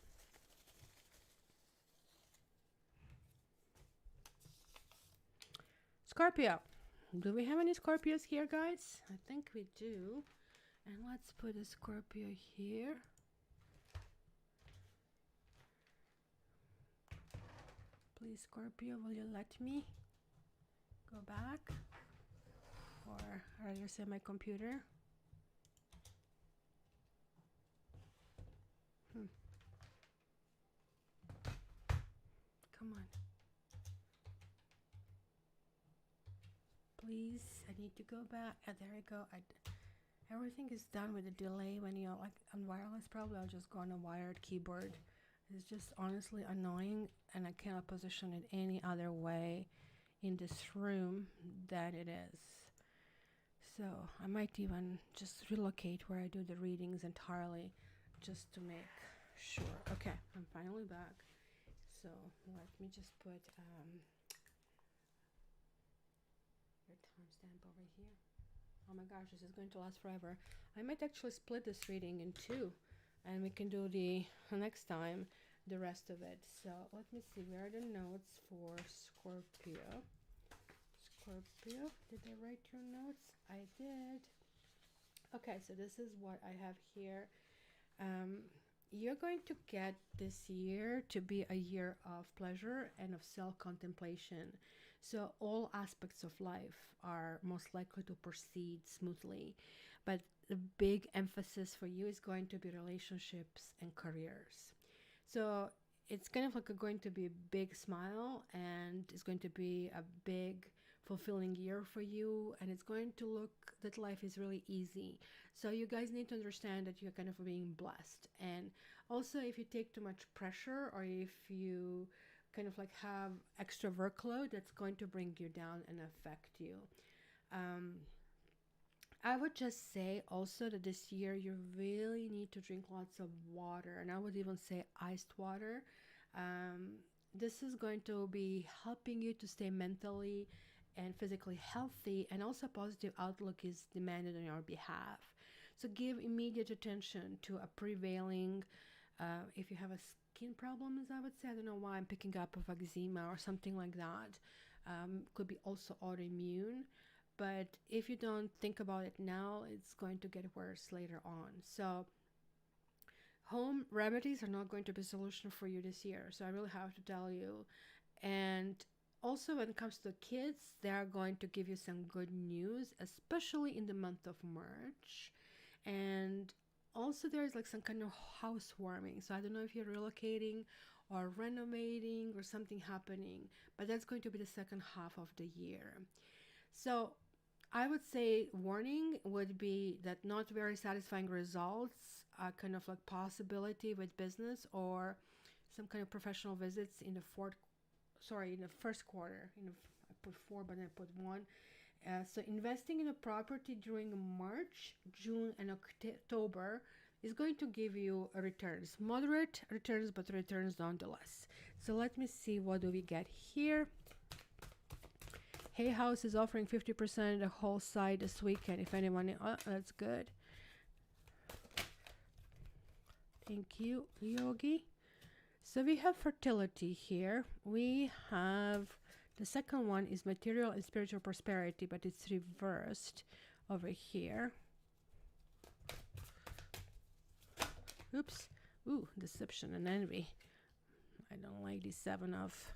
Scorpio. Do we have any Scorpios here, guys? I think we do. And let's put a Scorpio here. Please, Scorpio, will you let me go back? Or rather say my computer. Come on. Please, I need to go back. There we go. Everything is done with a delay when you're like on wireless. Probably I'll just go on a wired keyboard. It's just honestly annoying, and I cannot position it any other way in this room that it is. So I might even just relocate where I do the readings entirely, just to make sure. Okay, I'm finally back. So let me just put your timestamp over here. Oh my gosh, this is going to last forever. I might actually split this reading in two, and we can do the next time the rest of it. So let me see, where are the notes for Scorpio? Scorpio, did I write your notes? I did. Okay, so this is what I have here. You're going to get this year to be a year of pleasure and of self-contemplation. So all aspects of life are most likely to proceed smoothly. But the big emphasis for you is going to be relationships and careers. So it's kind of like going to be a big smile, and it's going to be a big fulfilling year for you, and it's going to look that life is really easy. So you guys need to understand that you're kind of being blessed. And also, if you take too much pressure, or if you kind of like have extra workload, that's going to bring you down and affect you. um, I would just say also that this year you really need to drink lots of water, and I would even say iced water. Um, this is going to be helping you to stay mentally and physically healthy, and also positive outlook is demanded on your behalf. So give immediate attention to a prevailing, if you have a skin problems, I would say, I don't know why I'm picking up of eczema or something like that. Could be also autoimmune. But if you don't think about it now, it's going to get worse later on. So home remedies are not going to be a solution for you this year. So I really have to tell you. And also when it comes to kids, they are going to give you some good news, especially in the month of March. And also there's like some kind of housewarming. So I don't know if you're relocating or renovating or something happening, but that's going to be the second half of the year. So I would say warning would be that not very satisfying results, kind of like possibility with business or some kind of professional visits in the in the first quarter. I put 4, but I put 1. So investing in a property during March, June, and October is going to give you returns, moderate returns, but returns nonetheless. So let me see, what do we get here? Hay House is offering 50% the whole site this weekend. If anyone, that's good. Thank you, Yogi. So we have fertility here. We have the second one is material and spiritual prosperity, but it's reversed over here. Oops. Ooh, deception and envy. I don't like the 7 of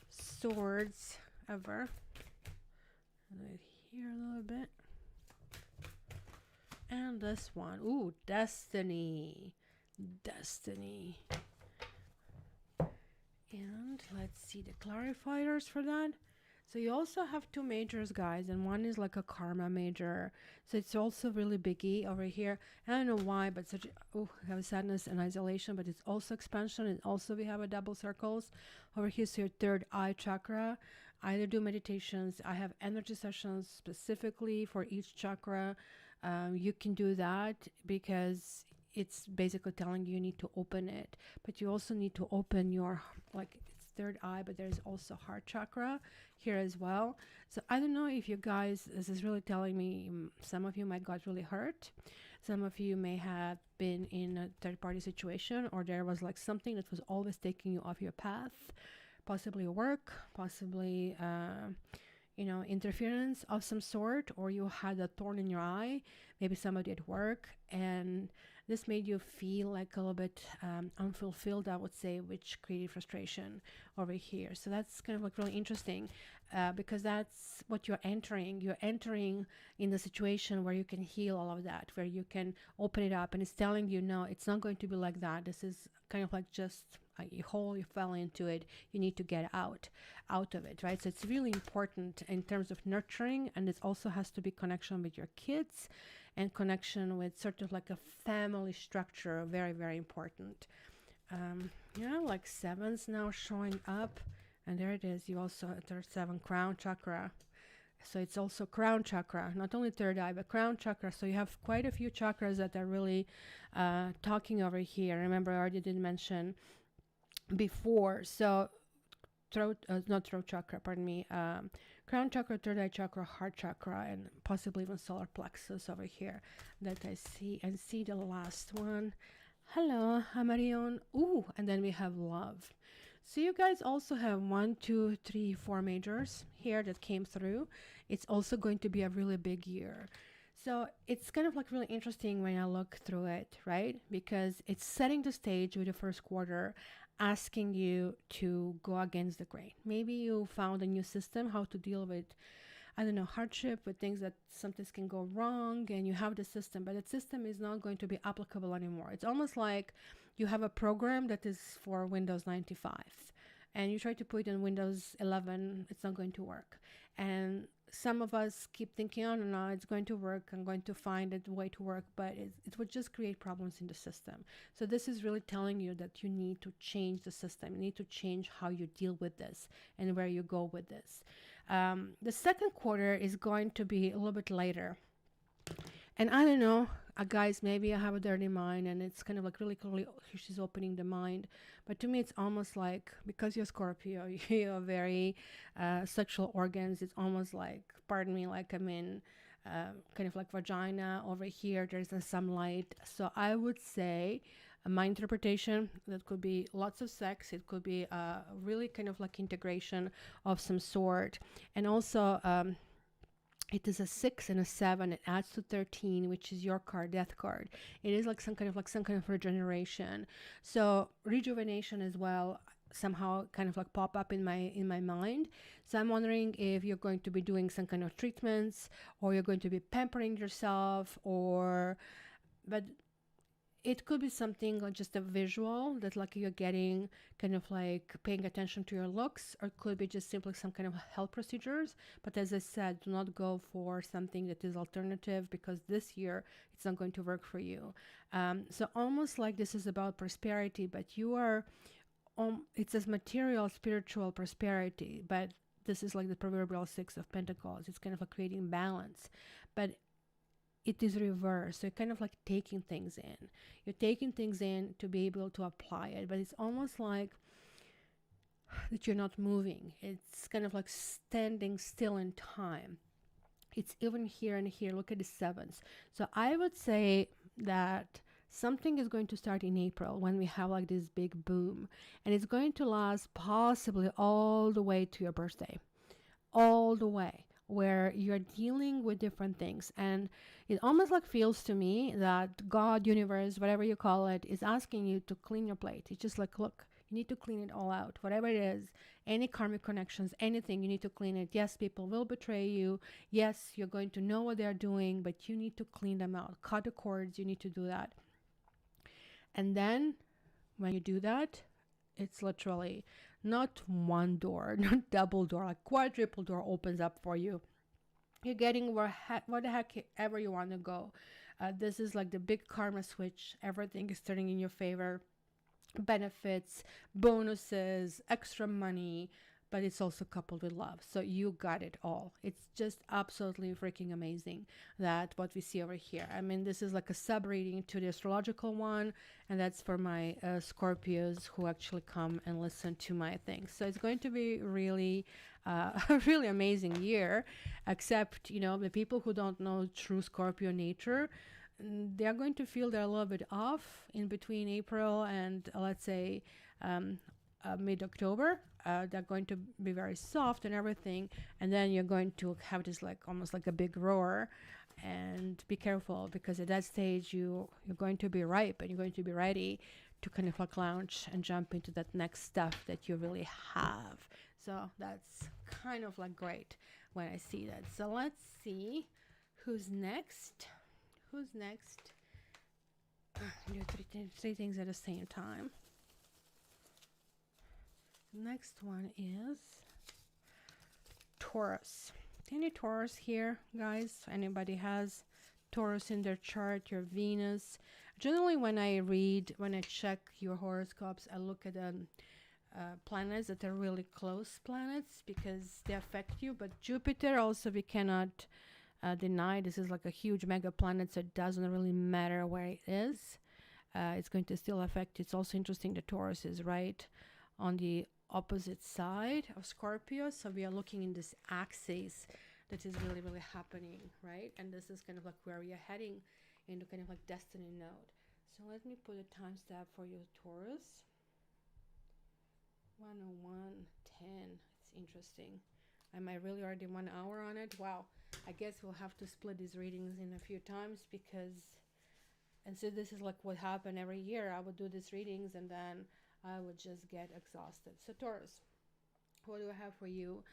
swords ever. Right here a little bit. And this one. Ooh, destiny. Destiny. And let's see the clarifiers for that. So you also have 2 majors, guys, and one is like a karma major. So it's also really biggie over here. And I don't know why, but such have sadness and isolation, but it's also expansion, and also we have a double circles over here. So your third eye chakra. Either do meditations. I have energy sessions specifically for each chakra. You can do that because it's basically telling you need to open it, but you also need to open your, like, it's third eye, but there's also heart chakra here as well. So I don't know if you guys, this is really telling me some of you might got really hurt. Some of you may have been in a third party situation, or there was like something that was always taking you off your path. Possibly work, possibly, interference of some sort, or you had a thorn in your eye, maybe somebody at work, and this made you feel like a little bit unfulfilled, I would say, which created frustration over here. So that's kind of like really interesting because that's what you're entering. You're entering in the situation where you can heal all of that, where you can open it up, and it's telling you, no, it's not going to be like that. This is kind of like just a hole you fell into it. You need to get out of it, right? So it's really important in terms of nurturing, and it also has to be connection with your kids and connection with sort of like a family structure. Very, very important. Like 7's now showing up, and there it is. You also, there's 7 crown chakra. So it's also crown chakra, not only third eye, but crown chakra. So you have quite a few chakras that are really talking over here. Remember, I already did mention before. So not throat chakra, pardon me, crown chakra, third eye chakra, heart chakra, and possibly even solar plexus over here that I see. And see the last one. Hello, Amarion. Ooh, and then we have love. So you guys also have 1, 2, 3, 4 majors here that came through. It's also going to be a really big year. So it's kind of like really interesting when I look through it, right? Because it's setting the stage with the first quarter, asking you to go against the grain. Maybe you found a new system, how to deal with, I don't know, hardship, with things that sometimes can go wrong, and you have the system, but the system is not going to be applicable anymore. It's almost like you have a program that is for Windows 95, and you try to put it on Windows 11, it's not going to work. And some of us keep thinking, oh, no, it's going to work. I'm going to find a way to work, but it would just create problems in the system. So this is really telling you that you need to change the system. You need to change how you deal with this and where you go with this. The second quarter is going to be a little bit later. And I don't know, guys, maybe I have a dirty mind and it's kind of like really clearly she's opening the mind. But to me, it's almost like, because you're Scorpio, you have very sexual organs. It's almost like, pardon me, like I'm in kind of like vagina over here. There's some light. So I would say my interpretation, that could be lots of sex. It could be really kind of like integration of some sort. And also, it is a 6 and a 7. It adds to 13, which is your card, death card. It is like some kind of regeneration. So rejuvenation as well somehow kind of like pop up in my mind. So I'm wondering if you're going to be doing some kind of treatments, or you're going to be pampering yourself, but it could be something like just a visual that like you're getting, kind of like paying attention to your looks, or it could be just simply some kind of health procedures. But as I said, do not go for something that is alternative, because this year it's not going to work for you. So almost like this is about prosperity, but you are, it says material, spiritual prosperity, but this is like the proverbial 6 of Pentacles. It's kind of like creating balance, but it is reversed. So you're kind of like taking things in. You're taking things in to be able to apply it, but it's almost like that you're not moving. It's kind of like standing still in time. It's even here and here. Look at the 7s. So I would say that something is going to start in April, when we have like this big boom, and it's going to last possibly all the way to your birthday, all the way, where you're dealing with different things. And it almost like feels to me that God, universe, whatever you call it, is asking you to clean your plate. It's just like, look, you need to clean it all out, whatever it is, any karmic connections, anything, you need to clean it. Yes, people will betray you. Yes, you're going to know what they're doing, but you need to clean them out. Cut the cords, you need to do that. And then when you do that, it's literally not one door, not double door, like quadruple door opens up for you. You're getting what the heck ever you want to go. This is like the big karma switch. Everything is turning in your favor. Benefits, bonuses, extra money, but it's also coupled with love. So you got it all. It's just absolutely freaking amazing that what we see over here. I mean, this is like a sub reading to the astrological one, and that's for my Scorpios who actually come and listen to my things. So it's going to be really a really amazing year, except, you know, the people who don't know true Scorpio nature, they're going to feel they're a little bit off in between April and let's say mid-October. They're going to be very soft and everything, and then you're going to have this like almost like a big roar. And be careful, because at that stage you're going to be ripe and you're going to be ready to kind of like launch and jump into that next stuff that you really have. So that's kind of like great when I see that. So let's see who's next. Who's next? Do three things at the same time. Next one is Taurus. Any Taurus here, guys? Anybody has Taurus in their chart, your Venus? Generally, when I check your horoscopes, I look at planets that are really close planets, because they affect you. But Jupiter also, we cannot deny. This is like a huge mega planet, so it doesn't really matter where it is. It's going to still affect. It's also interesting that Taurus is right on the opposite side of Scorpio, so we are looking in this axis that is really, really happening, right? And this is kind of like where we are heading into kind of like destiny node. So let me put a time stamp for you, Taurus. 101:10. It's interesting. Am I really already 1 hour on it? Wow. I guess we'll have to split these readings in a few times, because, and so this is like what happened every year. I would do these readings and then I would just get exhausted. So Taurus, what do I have for you?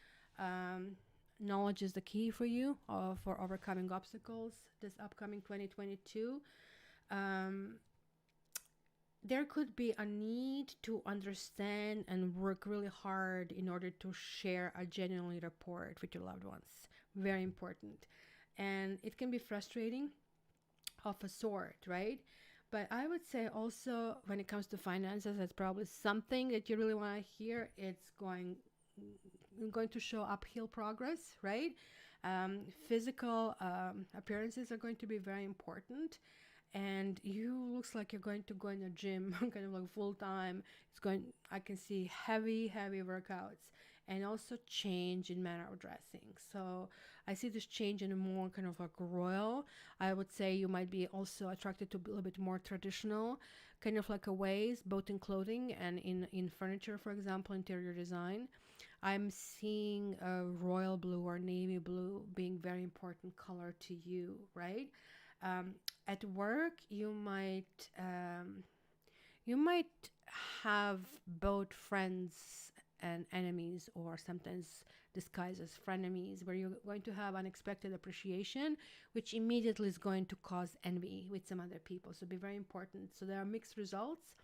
Knowledge is the key for you for overcoming obstacles this upcoming 2022. there could be a need to understand and work really hard in order to share a genuine rapport with your loved ones. Very important. And it can be frustrating of a sort, right? But I would say also when it comes to finances, that's probably something that you really want to hear. It's going to show uphill progress, right? Physical appearances are going to be very important, and you looks like you're going to go in a gym kind of like full time. It's going, I can see heavy workouts, and also change in manner of dressing. So I see this change in a more kind of like royal. I would say you might be also attracted to a little bit more traditional kind of like a ways, both in clothing and in furniture, for example, interior design. I'm seeing a royal blue or navy blue being very important color to you, right? um, at work you might have both friends and enemies, or sometimes disguised as frenemies, where you're going to have unexpected appreciation, which immediately is going to cause envy with some other people. So be very important. So there are mixed results,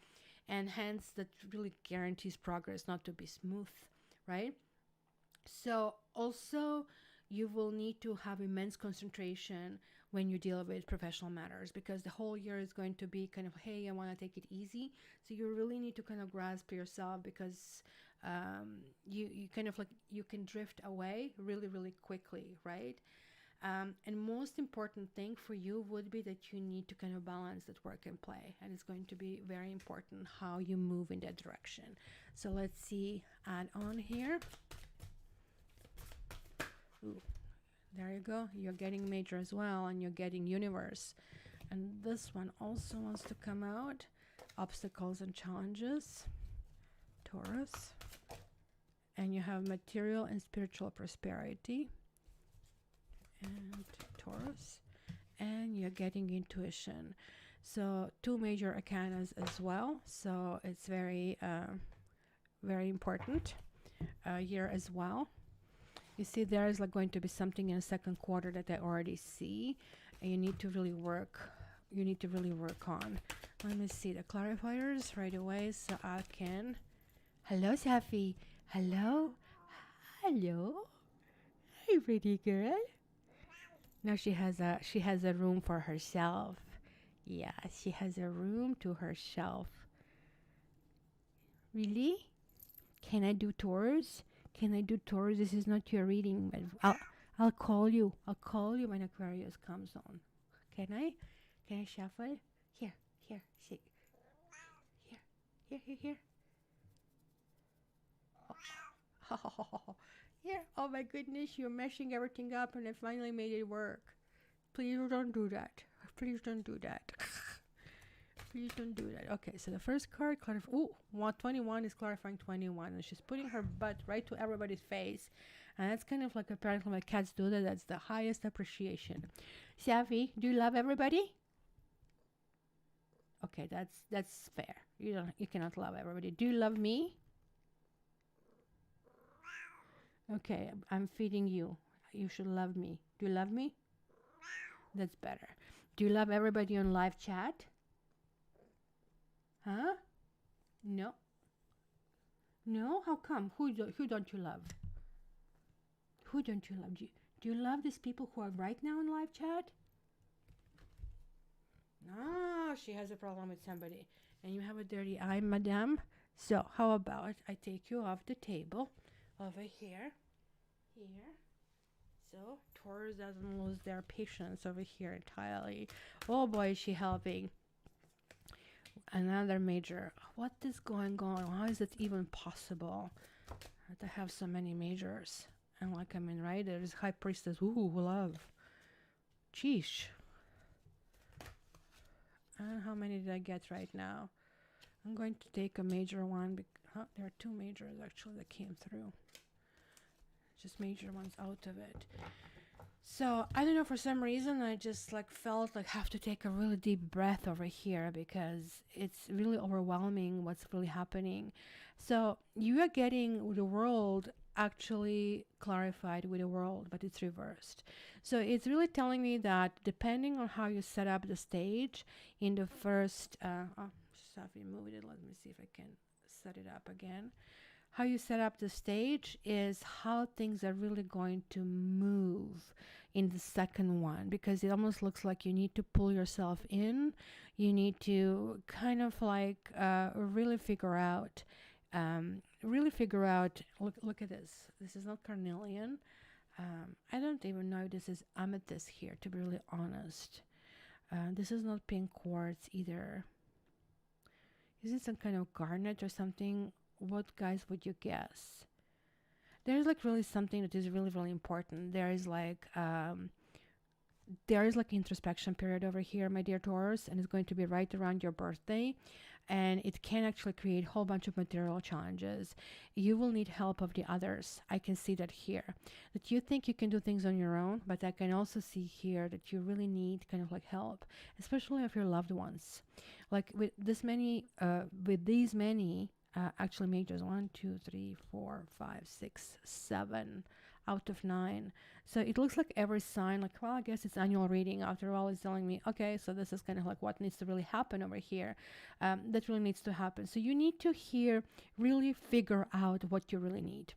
and hence that really guarantees progress not to be smooth, right? So also you will need to have immense concentration when you deal with professional matters, because the whole year is going to be kind of, hey, I want to take it easy. So you really need to kind of grasp yourself, because you kind of like, you can drift away really quickly, right? And most important thing for you would be that you need to kind of balance that work and play, and it's going to be very important how you move in that direction. So let's see, add on here. Ooh, there you go. You're getting major as well, and you're getting universe. And this one also wants to come out. Obstacles and challenges, Taurus. And you have material and spiritual prosperity, and Taurus. And you're getting intuition. So 2 major arcanas as well. So it's very important year as well. You see, there is like going to be something in the second quarter that I already see, and you need to really work. You need to really work on. Let me see the clarifiers right away, so I can. Hello, Safi. Hello. Hello. Hey, pretty girl. Now she has a room for herself. Yeah, she has a room to herself. Really? Can I do tours? Can I do tours? This is not your reading, but I'll call you. I'll call you when Aquarius comes on. Can I? Can I shuffle? Here, sit. Here. Oh, yeah. Oh my goodness, you're messing everything up, and I finally made it work. Please don't do that. Please don't do that. Please don't do that. Okay, so the first card, 121 is clarifying 21, and she's putting her butt right to everybody's face. And that's kind of like, apparently my cats do that. That's the highest appreciation. Safi, do you love everybody? Okay, that's fair. You cannot love everybody. Do you love me? Okay, I'm feeding you. You should love me. Do you love me? That's better. Do you love everybody on live chat? Huh? No. No? How come? Who don't you love? Who don't you love? Do you love these people who are right now in live chat? No, she has a problem with somebody. And you have a dirty eye, madame. So, how about I take you off the table over here. Here. So, Taurus doesn't lose their patience over here entirely. Oh boy, is she helping. Another major. What is going on? How is it even possible to have so many majors? And like, I mean, right? There's High Priestess. Ooh, love. Sheesh. And how many did I get right now? I'm going to take a major one. There are 2 majors actually that came through. Just major ones out of it. So I don't know, for some reason I just like felt like I have to take a really deep breath over here, because it's really overwhelming what's really happening. So you are getting the world actually clarified with the world, but it's reversed. So it's really telling me that depending on how you set up the stage in the first Safi moved it. Let me see if I can set it up again. How you set up the stage is how things are really going to move in the second one, because it almost looks like you need to pull yourself in. You need to kind of like really figure out, look at this. This is not carnelian. I don't even know if this is amethyst here, to be really honest. This is not pink quartz either. Is it some kind of garnet or something? What, guys, would you guess? There's like really something that is really, really important. There is like introspection period over here, my dear Taurus, and it's going to be right around your birthday. And it can actually create a whole bunch of material challenges. You will need help of the others. I can see that here. That you think you can do things on your own, but I can also see here that you really need kind of like help, especially of your loved ones. Like with these many actually majors, 1, 2, 3, 4, 5, 6, 7 out of 9. So it looks like every sign, like, well, I guess it's annual reading. After all, it's telling me, okay, so this is kind of like what needs to really happen over here. That really needs to happen. So you need to here really figure out what you really need.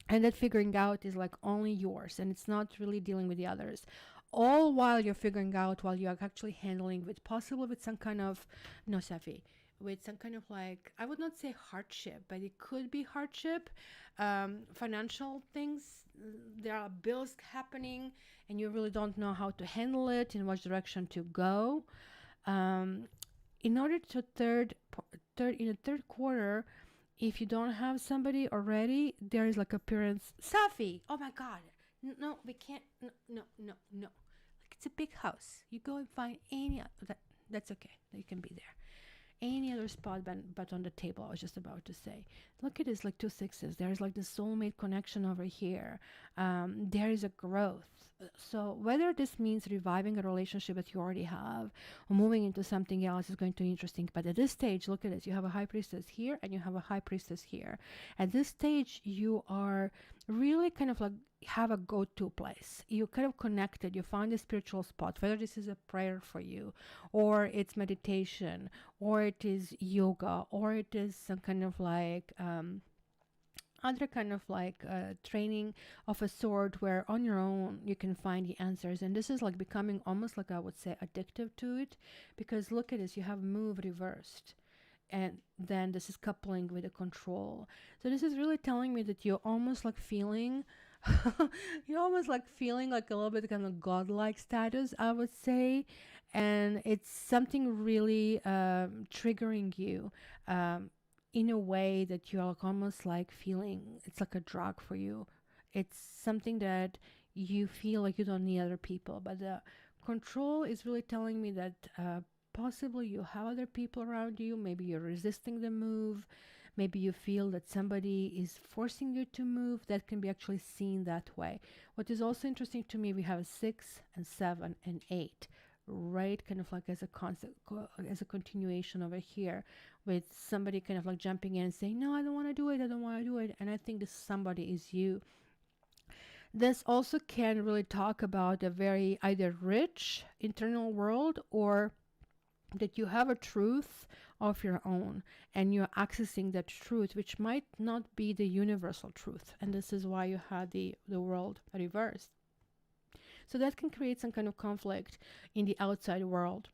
And that figuring out is like only yours, and it's not really dealing with the others. All while you're figuring out, while you're actually handling with possibly with some kind of, no, Safi, with some kind of like, I would not say hardship, but it could be hardship, financial things. There are bills happening and you really don't know how to handle it, in which direction to go. In order to in the third quarter, if you don't have somebody already, there is like appearance. Safi, oh my God. No, we can't. No. Like, it's a big house. You go and find any, that's okay. You can be there. Any other spot but on the table, I was just about to say. Look at this, like 2 6s. There's like the soulmate connection over here. There is a growth. So whether this means reviving a relationship that you already have or moving into something else is going to be interesting. But at this stage, look at this. You have a high priestess here and you have a high priestess here. At this stage, you are really kind of like have a go-to place. You kind of connected. You found a spiritual spot, whether this is a prayer for you or it's meditation or it is yoga or it is some kind of like other kind of like training of a sort, where on your own you can find the answers. And this is like becoming almost like, I would say, addictive to it, because look at this, you have move reversed, and then this is coupling with the control. So this is really telling me that you're almost like feeling you're almost like feeling like a little bit kind of godlike status, I would say. And it's something really triggering you in a way that you're like almost like feeling it's like a drug for you. It's something that you feel like you don't need other people. But the control is really telling me that possibly you have other people around you. Maybe you're resisting the move. Maybe you feel that somebody is forcing you to move. That can be actually seen that way. What is also interesting to me, we have 6 and 7 and 8, right? Kind of like as a concept, as a continuation over here, with somebody kind of like jumping in and saying, no, I don't want to do it. I don't want to do it. And I think this somebody is you. This also can really talk about a very either rich internal world, or that you have a truth of your own and you're accessing that truth, which might not be the universal truth. And this is why you had the world reversed. So that can create some kind of conflict in the outside world.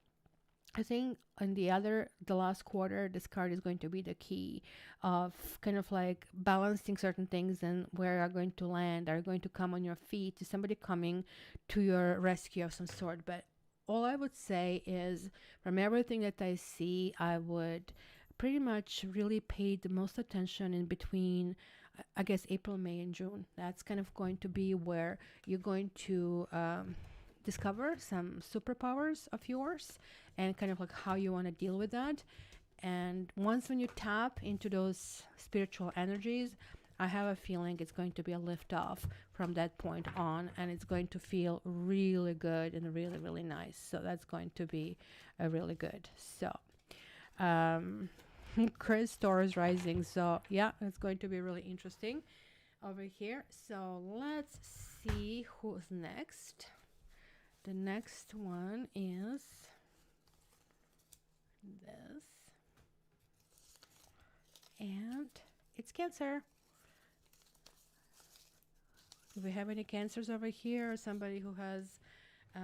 I think on the last quarter, this card is going to be the key of kind of like balancing certain things and where are going to land, are going to come on your feet, is somebody coming to your rescue of some sort. But all I would say is, from everything that I see, I would pretty much really pay the most attention in between, I guess, April, May, and June. That's kind of going to be where you're going to discover some superpowers of yours and kind of like how you want to deal with that. And once when you tap into those spiritual energies, I have a feeling it's going to be a lift off from that point on, and it's going to feel really good and really, really nice. So that's going to be really good. So, Chris, Taurus rising. So yeah, it's going to be really interesting over here. So let's see who's next. The next one is this. And it's Cancer. If we have any Cancers over here, or somebody who has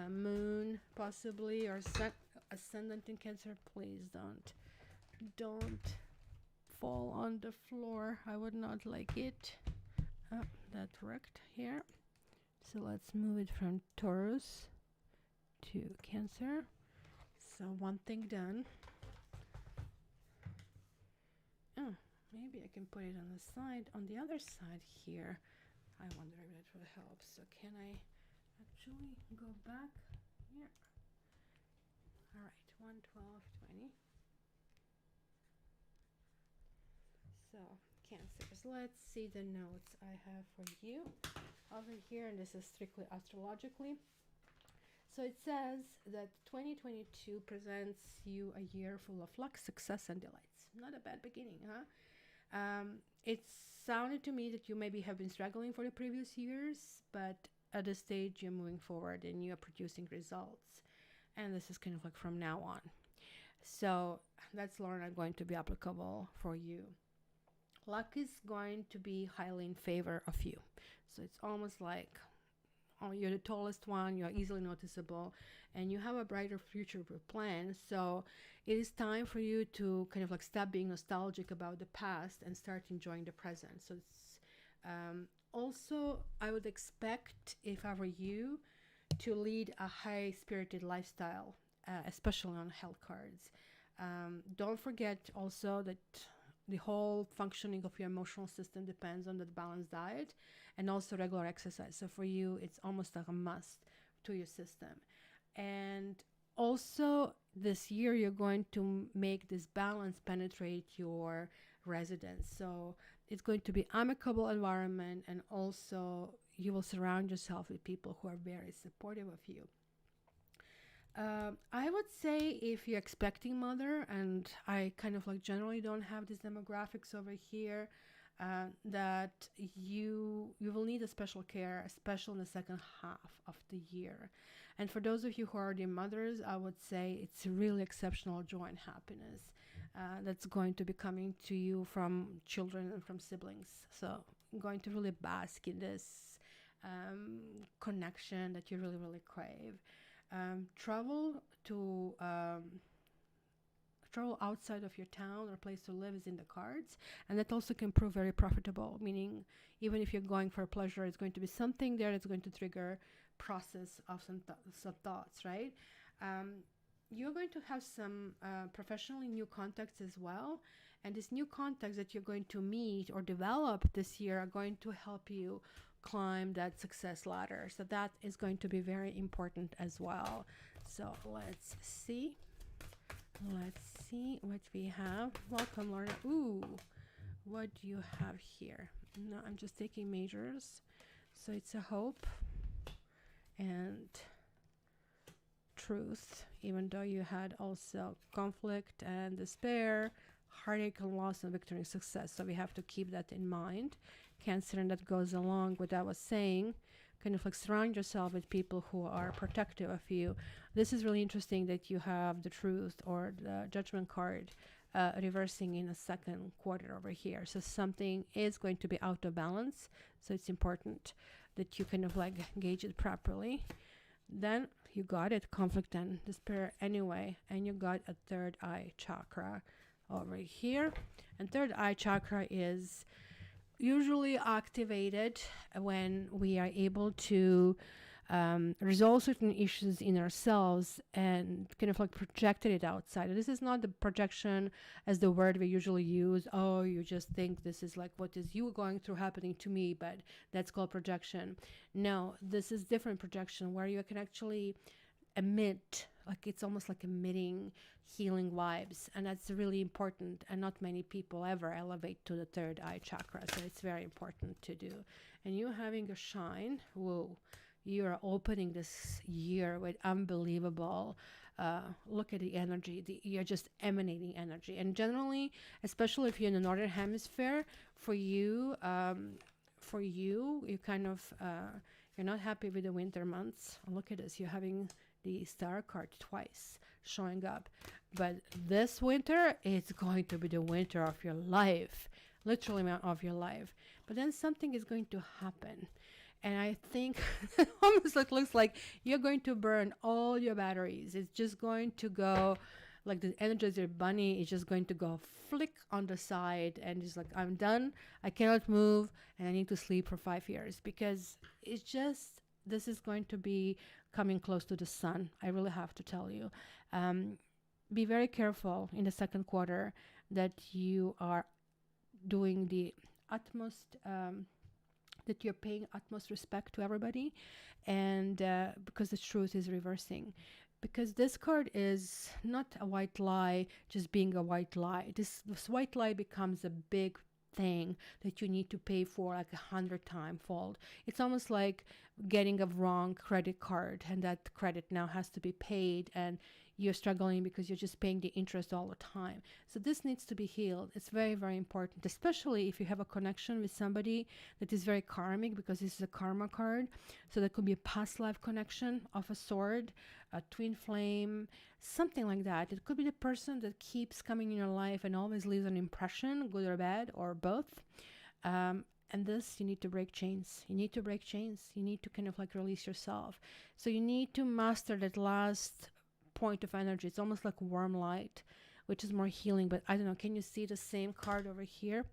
moon possibly, or ascendant in Cancer, please don't fall on the floor. I would not like it. Oh, that worked here. So let's move it from Taurus to Cancer. So one thing done. Oh, maybe I can put it on the side, on the other side here. I wonder if that will help. So can I actually go back here? All right, 112.20. So Cancers, let's see the notes I have for you over here, and this is strictly astrologically. So it says that 2022 presents you a year full of luck, success, and delights. Not a bad beginning, huh? It sounded to me that you maybe have been struggling for the previous years, but at this stage you're moving forward and you're producing results. And this is kind of like from now on. So that's, Lorna, going to be applicable for you. Luck is going to be highly in favor of you. So it's almost like, oh, you're the tallest one, you're easily noticeable, and you have a brighter future planned. So it is time for you to kind of like stop being nostalgic about the past and start enjoying the present. So it's also, I would expect, if I were you, to lead a high-spirited lifestyle, especially on health cards. Don't forget also that the whole functioning of your emotional system depends on the balanced diet and also regular exercise. So for you, it's almost like a must to your system. And also this year, you're going to make this balance penetrate your residence. So it's going to be amicable environment, and also you will surround yourself with people who are very supportive of you. I would say if you're expecting mother, and I kind of like generally don't have these demographics over here, that you will need a special care, especially in the second half of the year. And for those of you who are already mothers, I would say it's really exceptional joy and happiness that's going to be coming to you from children and from siblings. So I'm going to really bask in this connection that you really, really crave. Travel outside of your town or place to live is in the cards, and that also can prove very profitable, meaning even if you're going for pleasure, it's going to be something there that's going to trigger process of some thoughts, right? You're going to have some professionally new contacts as well, and these new contacts that you're going to meet or develop this year are going to help you climb that success ladder. So that is going to be very important as well. So let's see what we have. Welcome, Lorna. Ooh, what do you have here? No, I'm just taking measures. So it's a hope and truth, even though you had also conflict and despair, heartache and loss, and victory and success. So we have to keep that in mind. Cancer, and that goes along with what I was saying, kind of like surround yourself with people who are protective of you. This is really interesting that you have the truth or the judgment card reversing in a second quarter over here. So something is going to be out of balance. So it's important that you kind of like gauge it properly. Then you got it, conflict and despair anyway, and you got a third eye chakra over here. And third eye chakra is usually activated when we are able to resolve certain issues in ourselves and kind of like projected it outside. And this is not the projection as the word we usually use. Oh, you just think this is like what is you going through happening to me, but that's called projection. No, this is different projection where you can actually emit, like it's almost like emitting healing vibes, and that's really important, and not many people ever elevate to the third eye chakra, so it's very important to do. And you having a shine, whoa, you are opening this year with unbelievable look at the energy. You're just emanating energy, and generally, especially if you're in the northern hemisphere, for you you kind of you're not happy with the winter months. Look at this, you're having the star card twice. showing up. But this winter, it's going to be the winter of your life, literally of your life. But then something is going to happen. And I think almost it looks like you're going to burn all your batteries. It's just going to go like the Energizer bunny is just going to go flick on the side and just like, I'm done. I cannot move and I need to sleep for 5 years, because it's just, this is going to be coming close to the sun. I really have to tell you. Be very careful in the second quarter that you are doing the utmost, that you're paying utmost respect to everybody, and because the truth is reversing. Because this card is not a white lie, just being a white lie. This white lie becomes a big thing that you need to pay for like 100 times fold. It's almost like getting a wrong credit card, and that credit now has to be paid, and you're struggling because you're just paying the interest all the time. So this needs to be healed. It's very, very important, especially if you have a connection with somebody that is very karmic, because this is a karma card. So that could be a past life connection of a sort, a twin flame, something like that. It could be the person that keeps coming in your life and always leaves an impression, good or bad, or both. And this, you need to break chains. You need to break chains. You need to kind of like release yourself. So you need to master that last point of energy. It's almost like warm light, which is more healing. But I don't know, can you see the same card over here?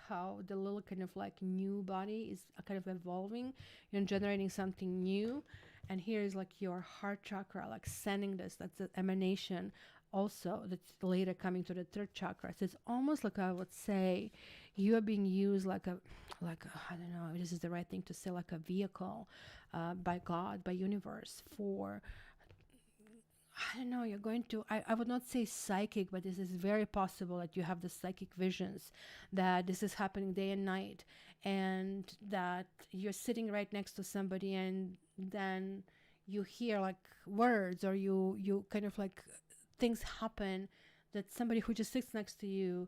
How the little kind of like new body is kind of evolving. You're generating something new. And here is like your heart chakra, like sending this. That's the emanation also that's later coming to the third chakra. So it's almost like, I would say, you are being used like a I don't know if this is the right thing to say, like a vehicle by God, by universe, for, I don't know, you're going to, I would not say psychic, but this is very possible that you have the psychic visions, that this is happening day and night, and that you're sitting right next to somebody, and then you hear like words, or you kind of like things happen, that somebody who just sits next to you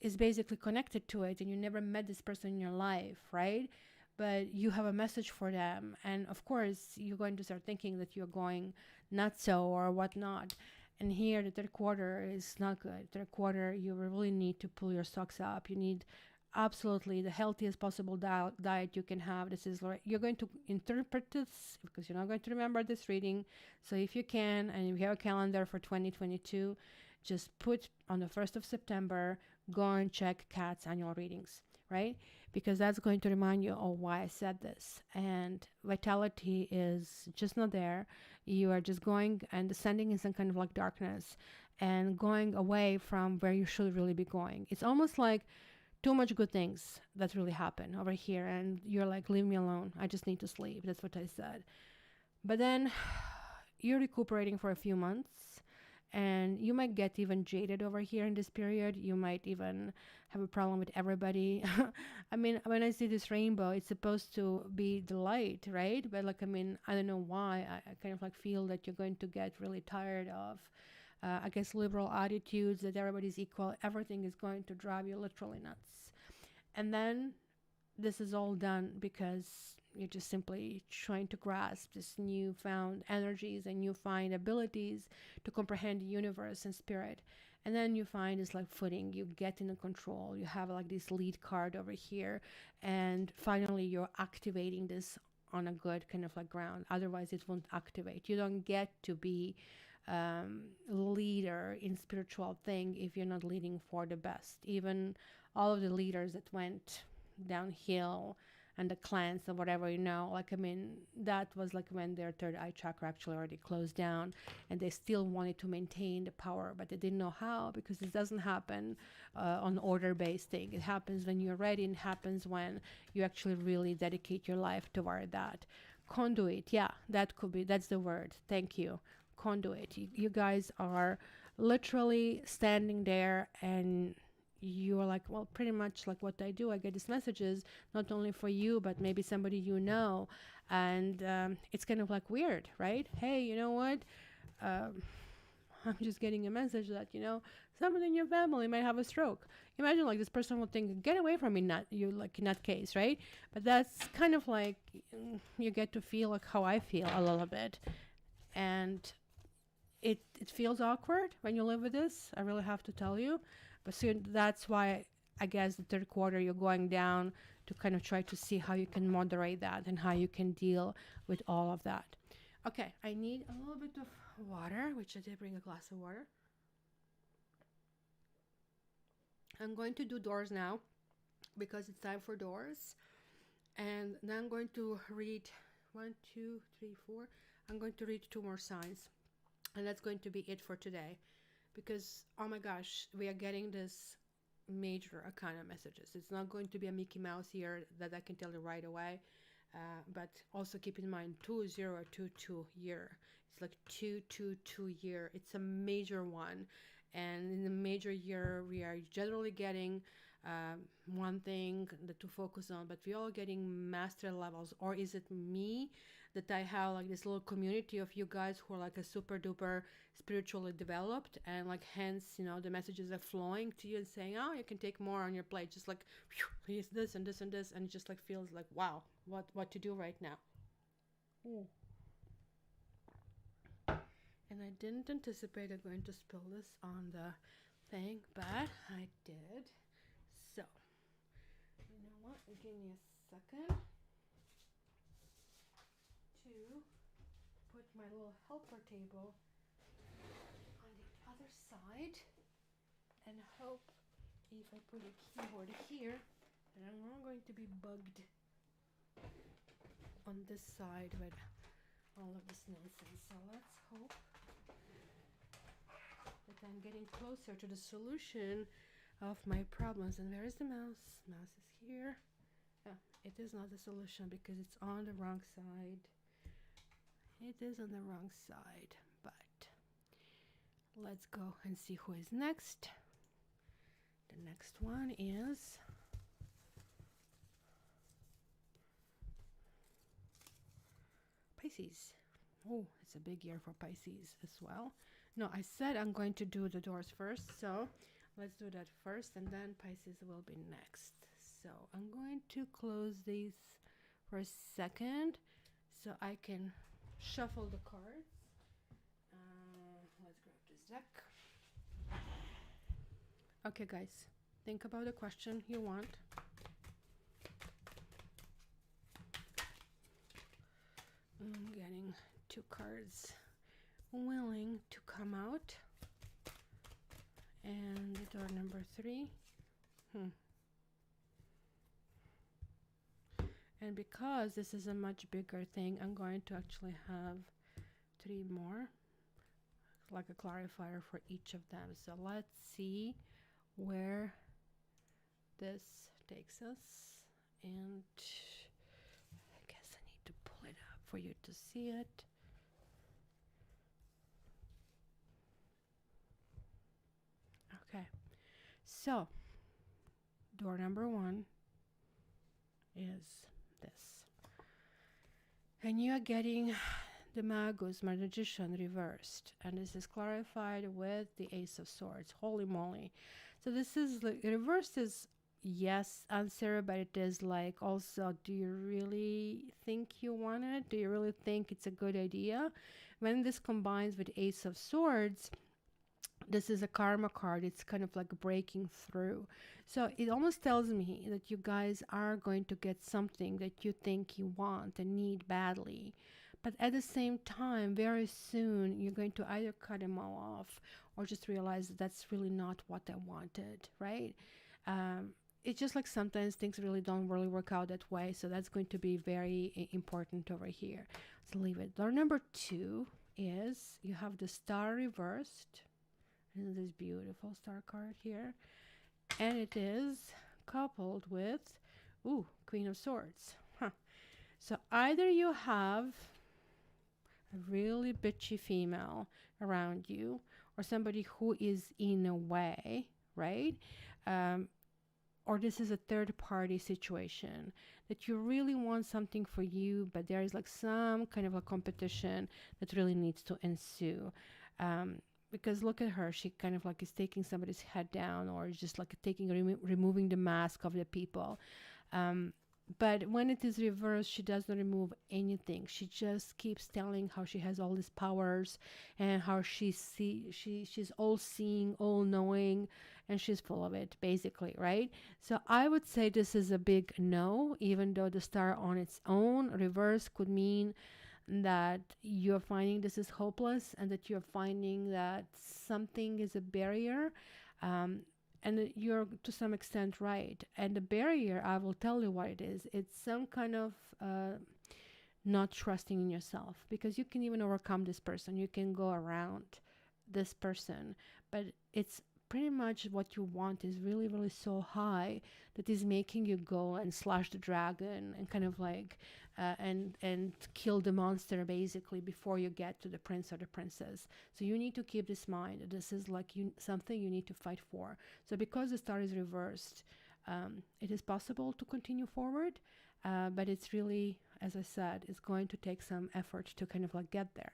is basically connected to it, and you never met this person in your life, right? But you have a message for them, and of course you're going to start thinking that you're going nuts or whatnot. And here the third quarter is not good. Third quarter, you really need to pull your socks up. You need absolutely the healthiest possible diet you can have. This is, you're going to interpret this because you're not going to remember this reading. So if you can, and if you have a calendar for 2022, just put on the 1st of September, go and check Kat's annual readings, right? Because that's going to remind you of why I said this. And vitality is just not there. You are just going and descending in some kind of like darkness and going away from where you should really be going. It's almost like too much good things that really happen over here, and you're like, leave me alone. I just need to sleep. That's what I said. But then you're recuperating for a few months, and you might get even jaded over here in this period. You might even have a problem with everybody. I mean, when I see this rainbow, it's supposed to be the light, right? But like, I mean, I don't know why. I kind of like feel that you're going to get really tired of, I guess, liberal attitudes, that everybody's equal. Everything is going to drive you literally nuts. And then this is all done because you're just simply trying to grasp this newfound energies and newfound abilities to comprehend the universe and spirit. And then you find this like footing, you get in control, you have like this lead card over here, and finally you're activating this on a good kind of like ground. Otherwise it won't activate. You don't get to be leader in spiritual thing if you're not leading for the best. Even all of the leaders that went downhill and the clans or whatever, you know, like, I mean, that was like when their third eye chakra actually already closed down, and they still wanted to maintain the power, but they didn't know how, because it doesn't happen on order-based thing. It happens when you're ready, and happens when you actually really dedicate your life toward that. Conduit, yeah, that could be, that's the word. Thank you. Conduit. You guys are literally standing there, and you're like, well, pretty much like what I do. I get these messages not only for you, but maybe somebody you know. And it's kind of like weird, right? Hey, you know what? I'm just getting a message that, you know, somebody in your family might have a stroke. Imagine like this person would think, get away from me, not you, like in that case, right? But that's kind of like, you get to feel like how I feel a little bit. And it feels awkward when you live with this. I really have to tell you. But soon that's why I guess the third quarter you're going down to kind of try to see how you can moderate that and how you can deal with all of that. Okay, I need a little bit of water, which I did bring a glass of water. I'm going to do doors now because it's time for doors. And then I'm going to read 1, 2, 3, 4. I'm going to read 2 more signs. And that's going to be it for today. Because, oh my gosh, we are getting this major arcana messages. It's not going to be a Mickey Mouse here that I can tell you right away. But also keep in mind 2022 year. It's like 222 year. It's a major one. And in the major year, we are generally getting one thing that to focus on, but we're all getting master levels. Or is it me that I have like this little community of you guys who are like a super duper spiritually developed, and like hence, you know, the messages are flowing to you and saying, oh, you can take more on your plate, just like here's this and this and this, and it just like feels like wow, what to do right now. Ooh. And I didn't anticipate I'm going to spill this on the thing, but I did. So, you know what? Give me a second to put my little helper table on the other side and hope if I put a keyboard here that I'm not going to be bugged on this side with all of this nonsense. So let's hope that I'm getting closer to the solution of my problems. And where is the mouse? Mouse is here. Oh, it is not the solution because it's on the wrong side. It is on the wrong side, but let's go and see who is next. The next one is Pisces. Oh, it's a big year for Pisces as well. No, I said I'm going to do the doors first, so let's do that first, and then Pisces will be next. So I'm going to close these for a second so I can shuffle the cards. Let's grab this deck. Okay, guys, think about the question you want. I'm getting 2 cards willing to come out. And the door number 3. And because this is a much bigger thing, I'm going to actually have 3 more, like a clarifier for each of them. So let's see where this takes us. And I guess I need to pull it up for you to see it. Okay, so door number 1 is this. And you are getting the Magus, Magician reversed. And this is clarified with the Ace of Swords. Holy moly. So this is, like, reversed is yes answer, but it is like also, do you really think you want it? Do you really think it's a good idea? When this combines with Ace of Swords, this is a karma card. It's kind of like breaking through. So it almost tells me that you guys are going to get something that you think you want and need badly. But at the same time, very soon, you're going to either cut them all off or just realize that that's really not what I wanted, right? It's just like sometimes things don't really work out that way. So that's going to be very important over here. So leave it. Door number 2 is you have the Star reversed. And this beautiful star card here. And it is coupled with, ooh, Queen of Swords. So either you have a really bitchy female around you or somebody who is in a way, right? Or this is a third party situation that you really want something for you, but there is like some kind of a competition that really needs to ensue. Because look at her, she kind of like is taking somebody's head down, or just like taking removing the mask of the people. But when it is reversed, she doesn't remove anything. She just keeps telling how she has all these powers and how she's all seeing, all knowing, and she's full of it, basically, right? So I would say this is a big no, even though the star on its own reverse could mean that you're finding this is hopeless and that you're finding that something is a barrier. Um, and you're to some extent right. And the barrier, I will tell you what it is. It's some kind of not trusting in yourself, because you can even overcome this person. You can go around this person, but it's pretty much what you want is really, really so high that is making you go and slash the dragon and kind of like and kill the monster basically before you get to the prince or the princess. So you need to keep this in mind. This is like something you need to fight for. So because the star is reversed, it is possible to continue forward, but it's really, as I said, it's going to take some effort to kind of like get there.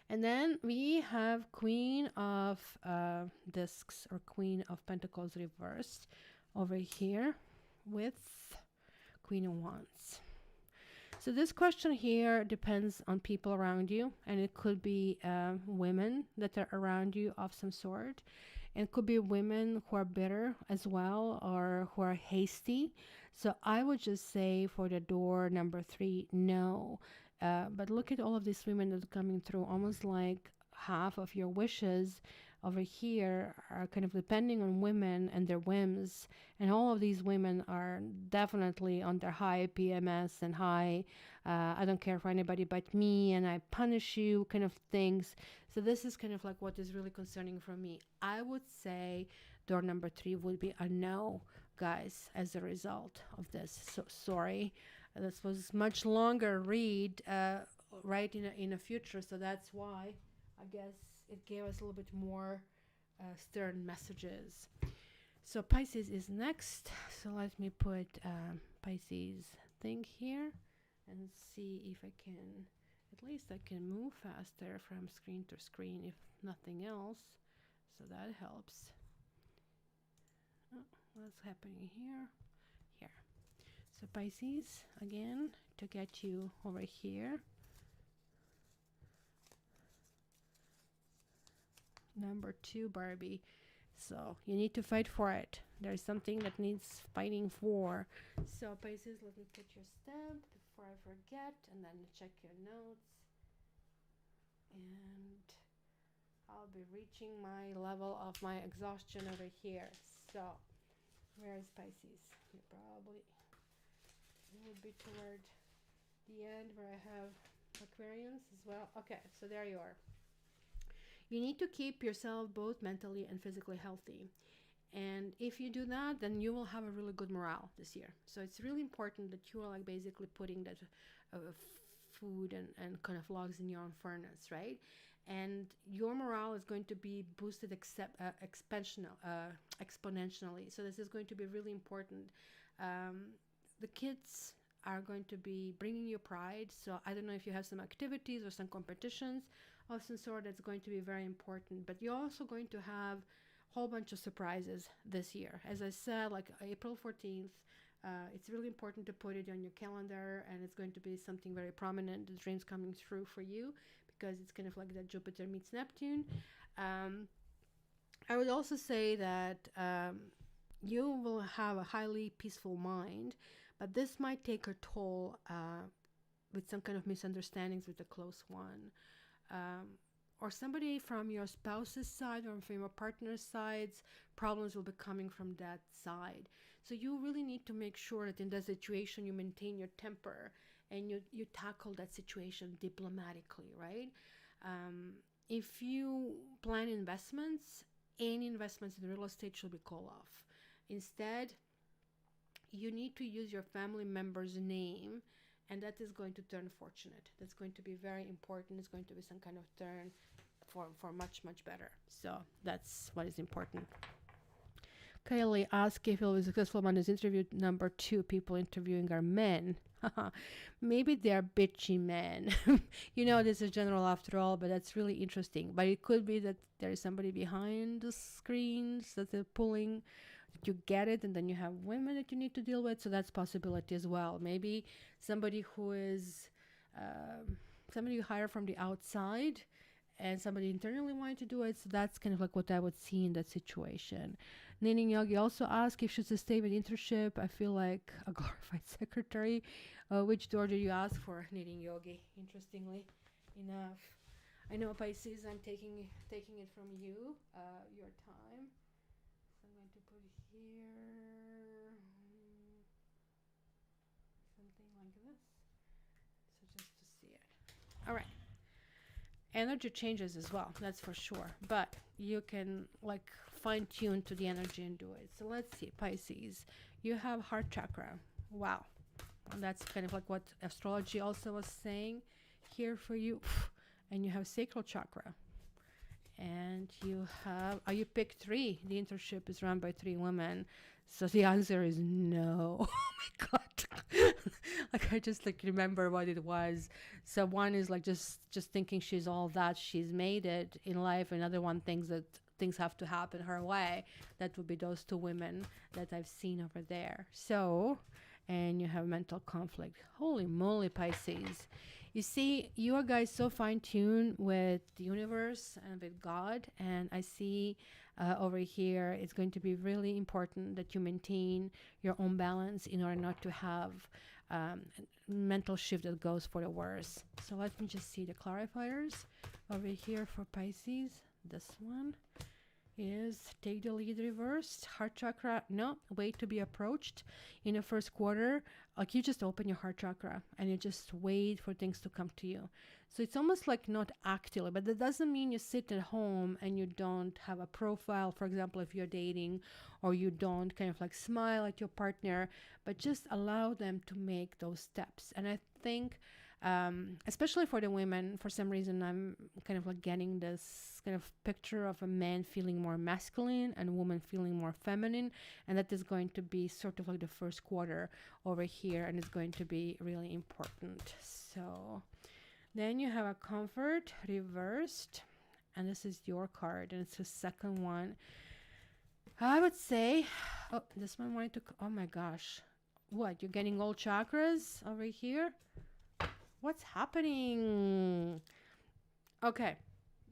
And then we have Queen of Discs or Queen of Pentacles reversed over here with Queen of Wands. So this question here depends on people around you, and it could be women that are around you of some sort. And it could be women who are bitter as well, or who are hasty. So I would just say for the door number 3, no. But look at all of these women that are coming through, almost like half of your wishes over here are kind of depending on women and their whims. And all of these women are definitely on their high PMS and high, I don't care for anybody but me and I punish you kind of things. So this is kind of like what is really concerning for me. I would say door number 3 would be a no, guys, as a result of this. So sorry. This was much longer read right in a future, so that's why I guess it gave us a little bit more stern messages. So Pisces is next. So let me put Pisces thing here and see if I can, at least I can move faster from screen to screen if nothing else. So that helps. Oh, what's happening here? Here. So Pisces, again, to get you over here. Number 2, Barbie. So you need to fight for it. There's something that needs fighting for. So Pisces, let me put your stamp before I forget, and then check your notes. And I'll be reaching my level of my exhaustion over here. So where is Pisces? You probably would be toward the end where I have Aquarians as well. Okay, so there you are. You need to keep yourself both mentally and physically healthy. And if you do that, then you will have a really good morale this year. So it's really important that you are like basically putting that food and kind of logs in your own furnace, right? And your morale is going to be boosted exponentially. So this is going to be really important. The kids are going to be bringing you pride. So I don't know if you have some activities or some competitions of some sort that's going to be very important. But you're also going to have a whole bunch of surprises this year. As I said, like April 14th, it's really important to put it on your calendar, and it's going to be something very prominent, the dreams coming through for you, because it's kind of like that Jupiter meets Neptune. I would also say that you will have a highly peaceful mind, but this might take a toll with some kind of misunderstandings with a close one. Or somebody from your spouse's side or from your partner's sides, problems will be coming from that side. So you really need to make sure that in that situation you maintain your temper and you tackle that situation diplomatically, right? If you plan investments, any investments in real estate should be called off. Instead, you need to use your family member's name, and that is going to turn fortunate. That's going to be very important. It's going to be some kind of turn for much, much better. So that's what is important. Kylie asked if he was successful on his interview. Number 2, people interviewing are men. Maybe they're bitchy men. You know, this is general after all, but that's really interesting. But it could be that there is somebody behind the screens that they're pulling you get it, and then you have women that you need to deal with. So that's possibility as well. Maybe somebody who is somebody you hire from the outside and somebody internally wanted to do it. So that's kind of like what I would see in that situation. Nini Yogi also asked if she's a stay with internship. I feel like a glorified secretary. Which door did you ask for, Knitting Yogi? Interestingly enough, I know Pisces. I'm taking it from you. Your time. So I'm going to put here something like this. So just to see it. All right. Energy changes as well, that's for sure, but you can like fine tune to the energy and do it. So let's see, Pisces, you have heart chakra. Wow. And that's kind of like what astrology also was saying here for you. And you have sacral chakra, and you have you picked 3. The internship is run by 3 women, so the answer is no. Oh my god. Like I just like remember what it was. So one is like just thinking she's all that, she's made it in life. Another one thinks that things have to happen her way. That would be those 2 women that I've seen over there. So, and you have mental conflict. Holy moly, Pisces. You see, you are guys so fine-tuned with the universe and with God, and I see over here it's going to be really important that you maintain your own balance in order not to have mental shift that goes for the worse. So let me just see the clarifiers over here for Pisces. This one is take the lead reversed. Heart chakra, no, wait to be approached in the first quarter. Like you just open your heart chakra and you just wait for things to come to you. So it's almost like not actively, but that doesn't mean you sit at home and you don't have a profile, for example, if you're dating, or you don't kind of like smile at your partner, but just allow them to make those steps. And I think especially for the women, for some reason I'm kind of like getting this kind of picture of a man feeling more masculine and a woman feeling more feminine, and that is going to be sort of like the first quarter over here, and it's going to be really important. So then you have a comfort reversed, and this is your card, and it's the second one. I would say, oh, this one wanted to, oh my gosh, what, you're getting all chakras over here? What's happening? Okay,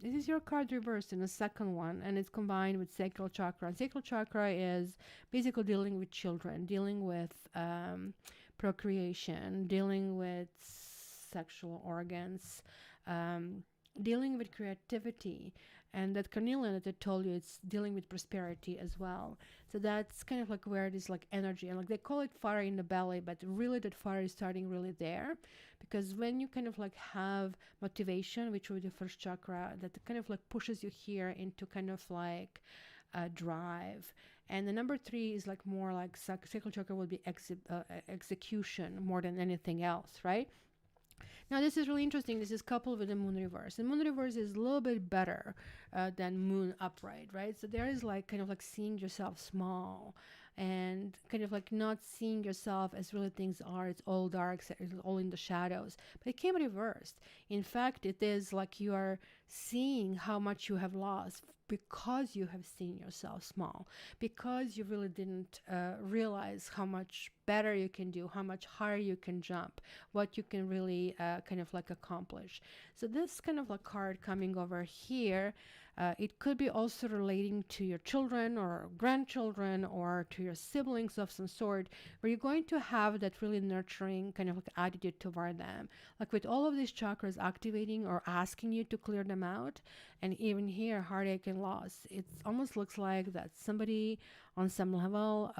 this is your card reversed in the second one, and it's combined with sacral chakra. And sacral chakra is basically dealing with children, dealing with procreation, dealing with sexual organs, dealing with creativity. And that carnelian that I told you, it's dealing with prosperity as well. So that's kind of like where it is like energy. And like they call it fire in the belly, but really that fire is starting really there. Because when you kind of like have motivation, which would be the first chakra, that kind of like pushes you here into kind of like drive. And the number 3 is like more like sacral chakra will be execution more than anything else, right? Now, this is really interesting. This is coupled with the moon reverse. And moon reverse is a little bit better than moon upright, right? So there is like kind of like seeing yourself small and kind of like not seeing yourself as really things are. It's all dark, it's all in the shadows. But it came reversed. In fact, it is like you are seeing how much you have lost because you have seen yourself small, because you really didn't realize how much better you can do, how much higher you can jump, what you can really kind of like accomplish. So this kind of like card coming over here, it could be also relating to your children or grandchildren or to your siblings of some sort, where you're going to have that really nurturing kind of like attitude toward them. Like with all of these chakras activating or asking you to clear them out, and even here, heartache and loss, it almost looks like that somebody on some level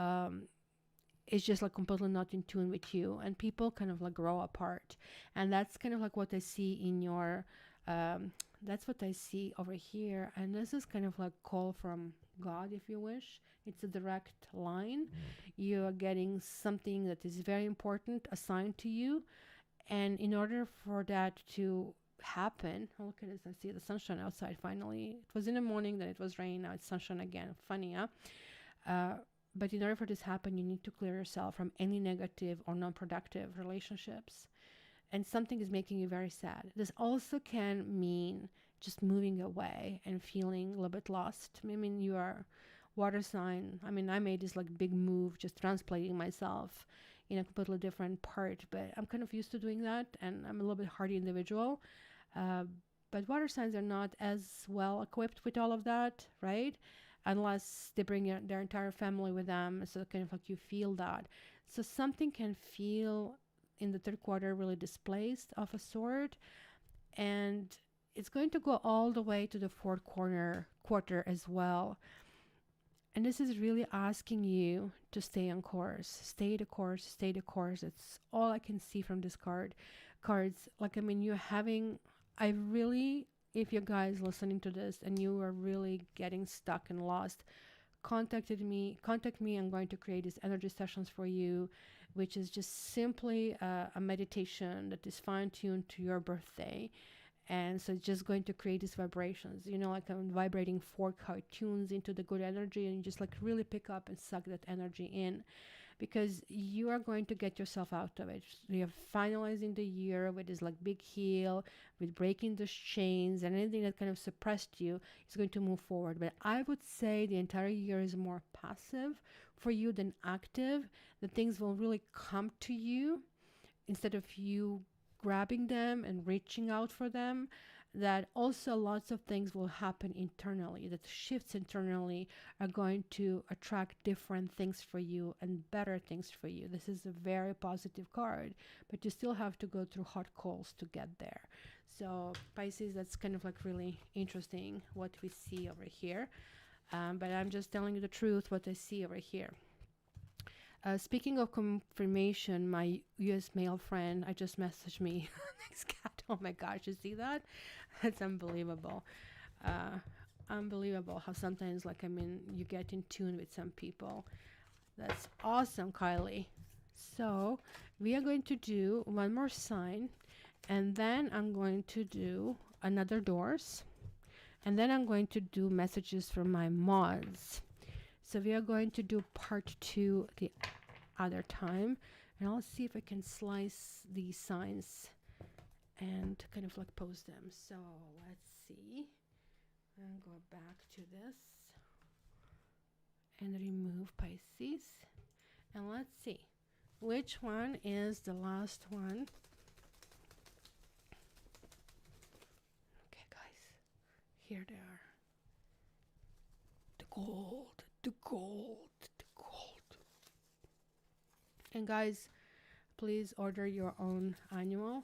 is just like completely not in tune with you, and people kind of like grow apart. And that's kind of like what I see in your that's what I see over here. And this is kind of like call from God, if you wish. It's a direct line. You are getting something that is very important assigned to you, and in order for that to happen, oh, look at this, I see the sunshine outside finally. It was in the morning, then it was rain, now it's sunshine again. Funny, huh? But in order for this to happen, you need to clear yourself from any negative or non-productive relationships. And something is making you very sad. This also can mean just moving away and feeling a little bit lost. I mean, you are water sign. I mean, I made this like big move, just translating myself in a completely different part, but I'm kind of used to doing that, and I'm a little bit hardy individual. Uh, but water signs are not as well equipped with all of that, right? Unless they bring their entire family with them, so kind of like you feel that. So something can feel in the third quarter really displaced of a sort, and it's going to go all the way to the fourth quarter as well. And this is really asking you to stay on course, stay the course, stay the course. It's all I can see from this cards. Like, I mean, you're having, I really, if you guys listening to this and you are really getting stuck and lost, contact me. I'm going to create these energy sessions for you, which is just simply a meditation that is fine-tuned to your birthday. And so it's just going to create these vibrations, like I'm vibrating 4 card tunes into the good energy, and you just like really pick up and suck that energy in, because you are going to get yourself out of it. You're finalizing the year with this like big heal, with breaking the chains, and anything that kind of suppressed you is going to move forward. But I would say the entire year is more passive for you than active. The things will really come to you instead of you grabbing them and reaching out for them. That also lots of things will happen internally, that shifts internally are going to attract different things for you and better things for you. This is a very positive card, but you still have to go through hot coals to get there. So Pisces, that's kind of like really interesting what we see over here, but I'm just telling you the truth, what I see over here. Speaking of confirmation, my US male friend, I just messaged me. Next cat. Oh my gosh, you see that? That's unbelievable. Unbelievable how sometimes, like, I mean, you get in tune with some people. That's awesome, Kylie. So we are going to do one more sign, and then I'm going to do another doors, and then I'm going to do messages from my mods. So we are going to do part 2 the other time, and I'll see if I can slice these signs and kind of like post them. So let's see. And go back to this and remove Pisces. And let's see which one is the last one. Okay, guys, here they are. The gold, the gold, the gold. And guys, please order your own annual,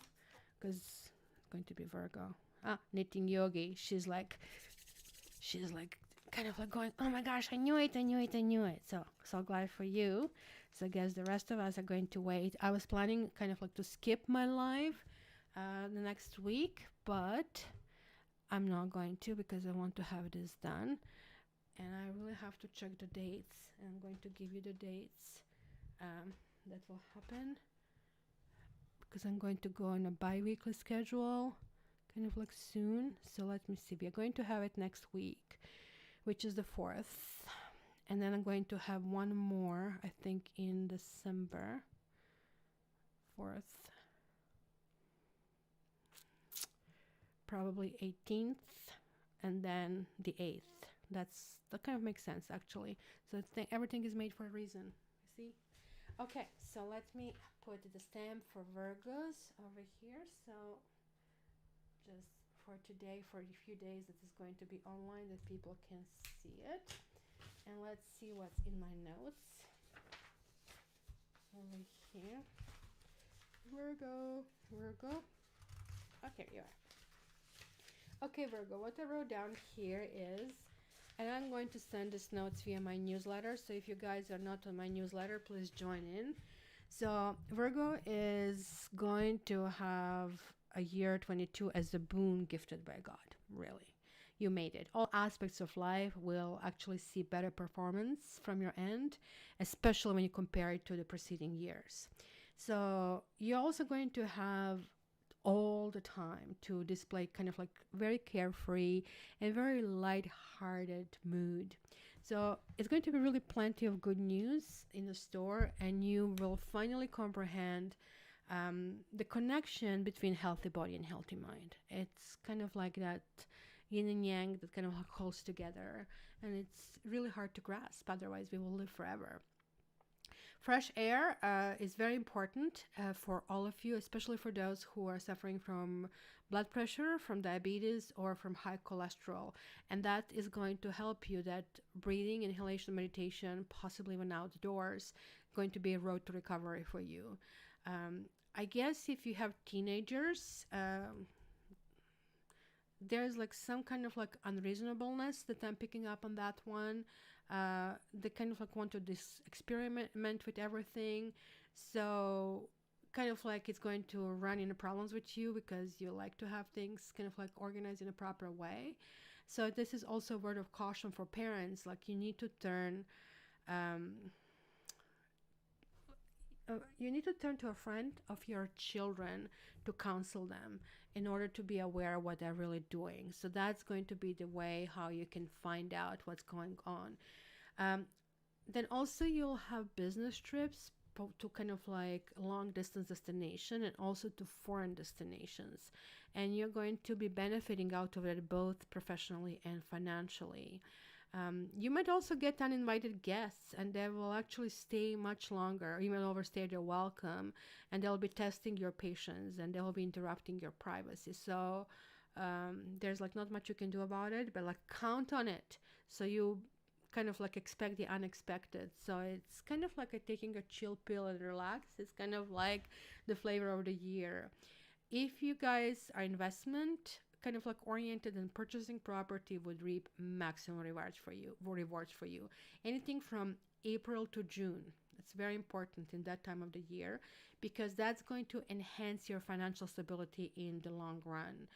because it's going to be Virgo. Knitting Yogi. She's like kind of like going, oh my gosh, I knew it. So glad for you. So I guess the rest of us are going to wait. I was planning kind of like to skip my live the next week, but I'm not going to, because I want to have this done. And I really have to check the dates. And I'm going to give you the dates that will happen, because I'm going to go on a bi-weekly schedule kind of like soon. So let me see. We are going to have it next week, which is the 4th. And then I'm going to have one more, I think, in December 4th. Probably 18th, and then the 8th. That kind of makes sense, actually. So I think everything is made for a reason. You see? Okay, so let me put the stamp for Virgos over here. So just for today, for a few days, that is going to be online, that people can see it. And let's see what's in my notes over here. Virgo. Okay, you are. Okay, Virgo, what I wrote down here is, and I'm going to send these notes via my newsletter. So if you guys are not on my newsletter, please join in. So Virgo is going to have a year 22 as a boon gifted by God. Really, you made it. All aspects of life will actually see better performance from your end, especially when you compare it to the preceding years. So you're also going to have all the time to display kind of like very carefree and very light-hearted mood. So it's going to be really plenty of good news in the store, and you will finally comprehend the connection between healthy body and healthy mind. It's kind of like that yin and yang that kind of holds together, and it's really hard to grasp. Otherwise, we will live forever. Fresh air is very important for all of you, especially for those who are suffering from blood pressure, from diabetes, or from high cholesterol. And that is going to help you. That breathing, inhalation, meditation, possibly even outdoors, going to be a road to recovery for you. I guess if you have teenagers, there's like some kind of like unreasonableness that I'm picking up on that one. They kind of like want to experiment with everything. So kind of like it's going to run into problems with you because you like to have things kind of like organized in a proper way. So this is also a word of caution for parents. Like um, you need to turn to a friend of your children to counsel them in order to be aware of what they're really doing. So that's going to be the way how you can find out what's going on. Then also you'll have business trips to kind of like long distance destination and also to foreign destinations. And you're going to be benefiting out of it both professionally and financially. You might also get uninvited guests, and they will actually stay much longer. You might overstay their welcome, and they'll be testing your patience, and they'll be interrupting your privacy. So there's like not much you can do about it, but like count on it. So you kind of like expect the unexpected. So it's kind of like taking a chill pill and relax. It's kind of like the flavor of the year. If you guys are investment kind of like oriented and purchasing property, would reap maximum rewards for you. Anything from April to June, it's very important in that time of the year because that's going to enhance your financial stability in the long run.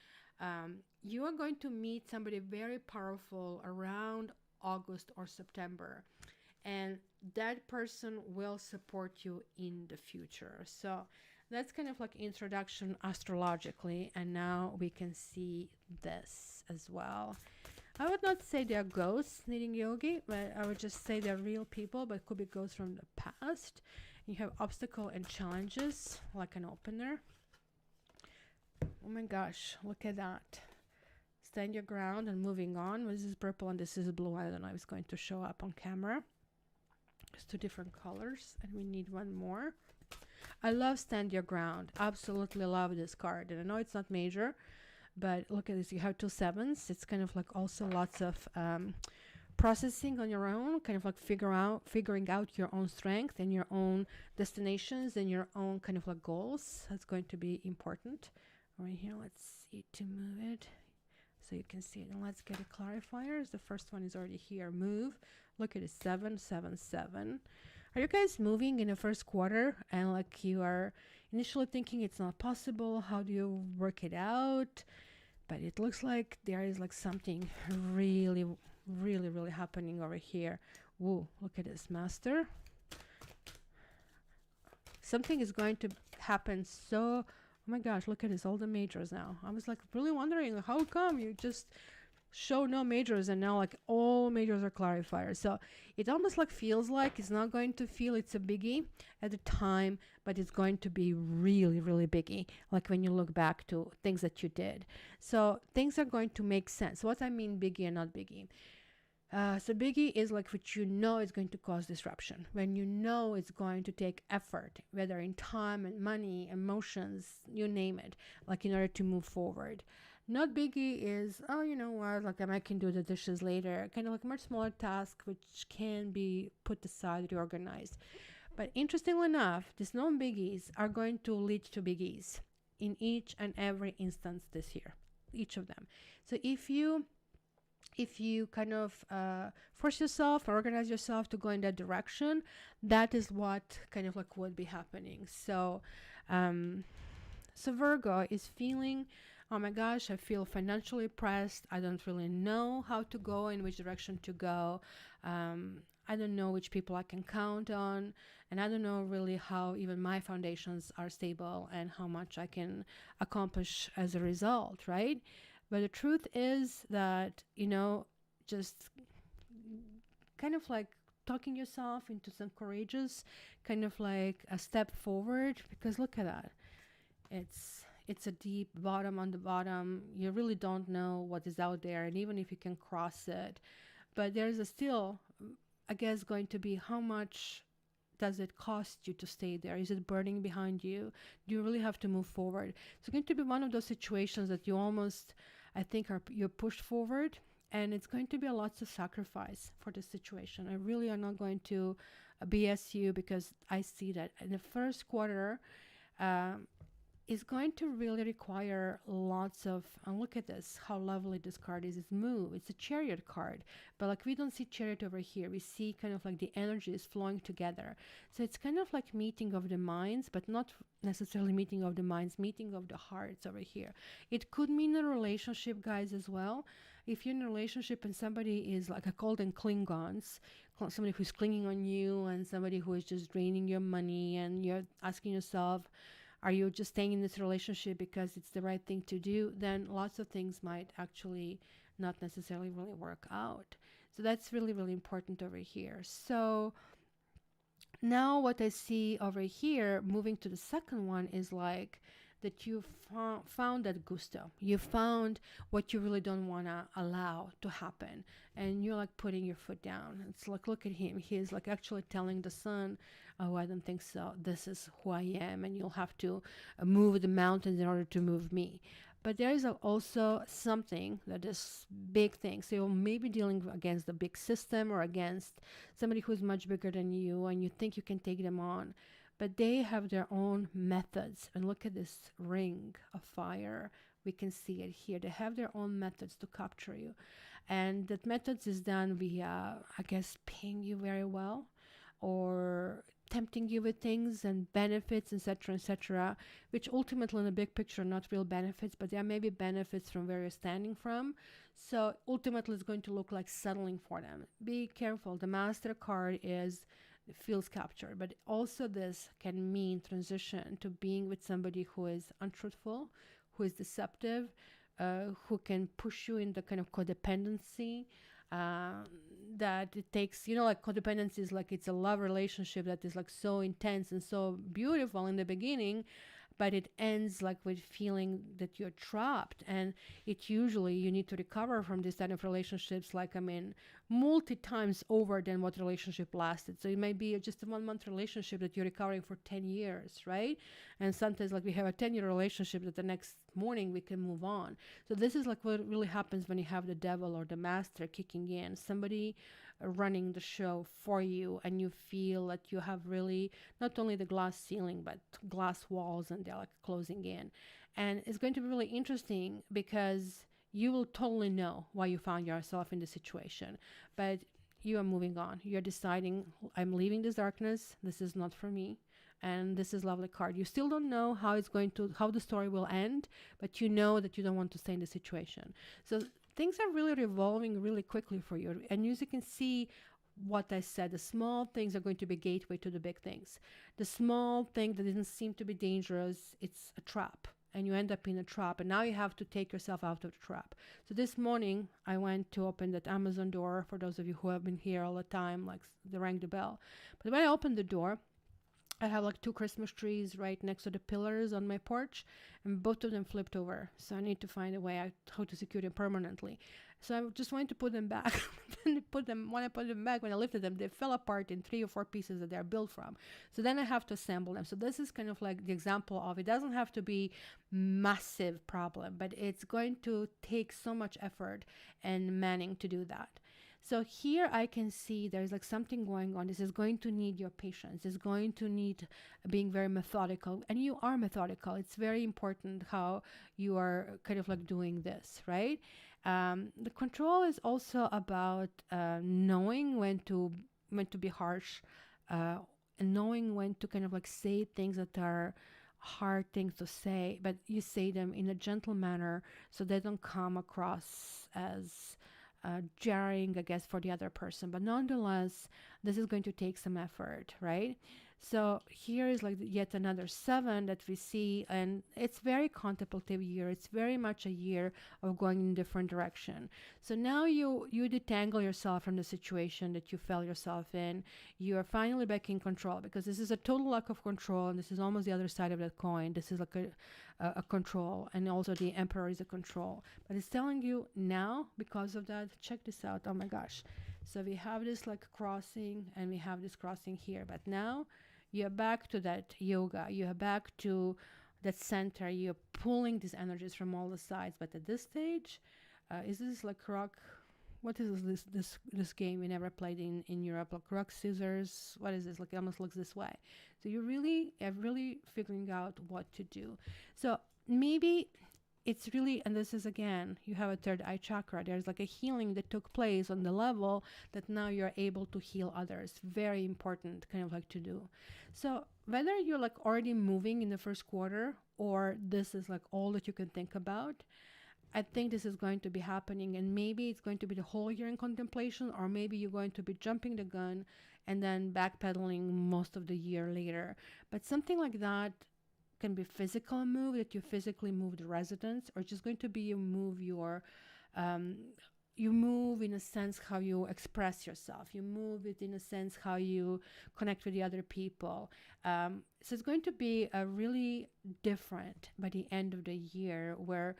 You are going to meet somebody very powerful around August or September, and that person will support you in the future. So that's kind of like introduction astrologically, and now we can see this as well. I would not say they're ghosts needing yogi, but I would just say they're real people, but could be ghosts from the past. You have obstacle and challenges, like an opener. Oh my gosh, look at that. Stand your ground and moving on. This is purple and this is blue. I don't know if it's going to show up on camera. It's two different colors, and we need one more. I love stand your ground. Absolutely love this card. And I know it's not major, but look at this. You have 2 sevens. It's kind of like also lots of processing on your own, kind of like figuring out your own strength and your own destinations and your own kind of like goals. That's going to be important. Right here, let's see to move it so you can see it. And let's get the clarifiers. The first one is already here. Move. Look at it. 777. Are you guys moving in the first quarter and like you are initially thinking it's not possible? How do you work it out? But it looks like there is like something really, really, really happening over here. Whoa, look at this, Master. Something is going to happen. So, oh my gosh, look at this, all the majors now. I was like really wondering how come you just show no majors and now like all majors are clarifiers. So it almost like feels like it's not going to feel it's a biggie at the time, but it's going to be really, really biggie, like when you look back to things that you did. So things are going to make sense. What I mean biggie and not biggie. So biggie is like what you know is going to cause disruption, when you know it's going to take effort, whether in time and money, emotions, you name it, like in order to move forward. Not biggie is, oh, you know what, like I can do the dishes later, kind of like a much smaller task which can be put aside, reorganized. But interestingly enough, these non-biggies are going to lead to biggies in each and every instance this year, each of them. So if you kind of force yourself or organize yourself to go in that direction, that is what kind of like would be happening. So Virgo is feeling, oh my gosh, I feel financially pressed. I don't really know how to go, in which direction to go. I don't know which people I can count on, and I don't know really how even my foundations are stable and how much I can accomplish as a result, right? But the truth is that, you know, just kind of like talking yourself into some courageous kind of like a step forward, because look at that. It's, it's a deep bottom on the bottom. You really don't know what is out there, and even if you can cross it, but there's a still, I guess, going to be how much does it cost you to stay there? Is it burning behind you? Do you really have to move forward? It's going to be one of those situations that you almost, I think, you're pushed forward, and it's going to be a lots of sacrifice for this situation. I really am not going to BS you, because I see that in the first quarter, um, is going to really require lots of, and look at this, how lovely this card is. It's move. It's a chariot card, but like we don't see chariot over here. We see kind of like the energy is flowing together. So it's kind of like meeting of the minds, but not necessarily meeting of the minds, meeting of the hearts over here. It could mean a relationship, guys, as well. If you're in a relationship and somebody is, like I call them Klingons, somebody who's clinging on you, and somebody who is just draining your money, and you're asking yourself, are you just staying in this relationship because it's the right thing to do? Then lots of things might actually not necessarily really work out. So that's really, really important over here. So now what I see over here, moving to the second one, is like that you found that gusto. You found what you really don't want to allow to happen. And you're like putting your foot down. It's like, look at him. He's like actually telling the sun, oh, I don't think so. This is who I am. And you'll have to move the mountains in order to move me. But there is also something that is big thing. So you're maybe dealing against the big system, or against somebody who's much bigger than you, and you think you can take them on. But they have their own methods. And look at this ring of fire. We can see it here. They have their own methods to capture you. And that methods is done via, I guess, paying you very well, or tempting you with things and benefits, etc., which ultimately in the big picture are not real benefits, but there may be benefits from where you're standing from. So ultimately it's going to look like settling for them. Be careful. The Master card feels captured, but also this can mean transition to being with somebody who is untruthful, who is deceptive, who can push you into kind of codependency, that it takes, like codependency is like it's a love relationship that is like so intense and so beautiful in the beginning, but it ends like with feeling that you're trapped. And it usually, you need to recover from this kind of relationships, like, I mean, multi times over than what relationship lasted. So it may be just a 1 month relationship that you're recovering for 10 years, right? And sometimes like we have a 10-year relationship that the next morning we can move on. So this is like what really happens when you have the devil or the master kicking in, somebody running the show for you, and you feel that you have really not only the glass ceiling but glass walls, and they're like closing in. And it's going to be really interesting because you will totally know why you found yourself in this situation, but you are moving on. You're deciding, I'm leaving this darkness. This is not for me. And this is lovely card. You still don't know how the story will end, but you know that you don't want to stay in the situation. So things are really revolving really quickly for you. And as you can see, what I said, the small things are going to be gateway to the big things. The small thing that doesn't seem to be dangerous, it's a trap. And you end up in a trap, and now you have to take yourself out of the trap. So this morning, I went to open that Amazon door. For those of you who have been here all the time, like they rang the bell. But when I opened the door, I have like 2 Christmas trees right next to the pillars on my porch, and both of them flipped over. So I need to find a way how to secure them permanently. So I just wanted to put them back. When I put them back, when I lifted them, they fell apart in 3 or 4 pieces that they're built from. So then I have to assemble them. So this is kind of like the example of, it doesn't have to be massive problem, but it's going to take so much effort and manning to do that. So here I can see there's like something going on. This is going to need your patience. It's going to need being very methodical. And you are methodical. It's very important how you are kind of like doing this, right? The control is also about knowing when to be harsh, and knowing when to kind of like say things that are hard things to say, but you say them in a gentle manner so they don't come across as jarring, I guess, for the other person. But nonetheless, this is going to take some effort, right? So here is like yet another 7 that we see, and it's very contemplative year. It's very much a year of going in different direction. So now you detangle yourself from the situation that you fell yourself in. You are finally back in control, because this is a total lack of control, and this is almost the other side of that coin. This is like a control, and also the Emperor is a control. But it's telling you now, because of that, check this out. Oh my gosh. So we have this like crossing, and we have this crossing here. But now you're back to that yoga. You're back to that center. You're pulling these energies from all the sides. But at this stage, is this like rock? What is this game we never played in Europe? Like rock, scissors. What is this? Like it almost looks this way. So you really are really figuring out what to do. So maybe it's really, and this is again, you have a third eye chakra. There's like a healing that took place on the level that now you're able to heal others. Very important kind of like to do. So whether you're like already moving in the first quarter, or this is like all that you can think about, I think this is going to be happening, and maybe it's going to be the whole year in contemplation, or maybe you're going to be jumping the gun and then backpedaling most of the year later. But something like that can be physical move, that you physically move the residence, or just going to be you move your, you move in a sense how you express yourself. You move it in a sense how you connect with the other people. So it's going to be a really different by the end of the year, where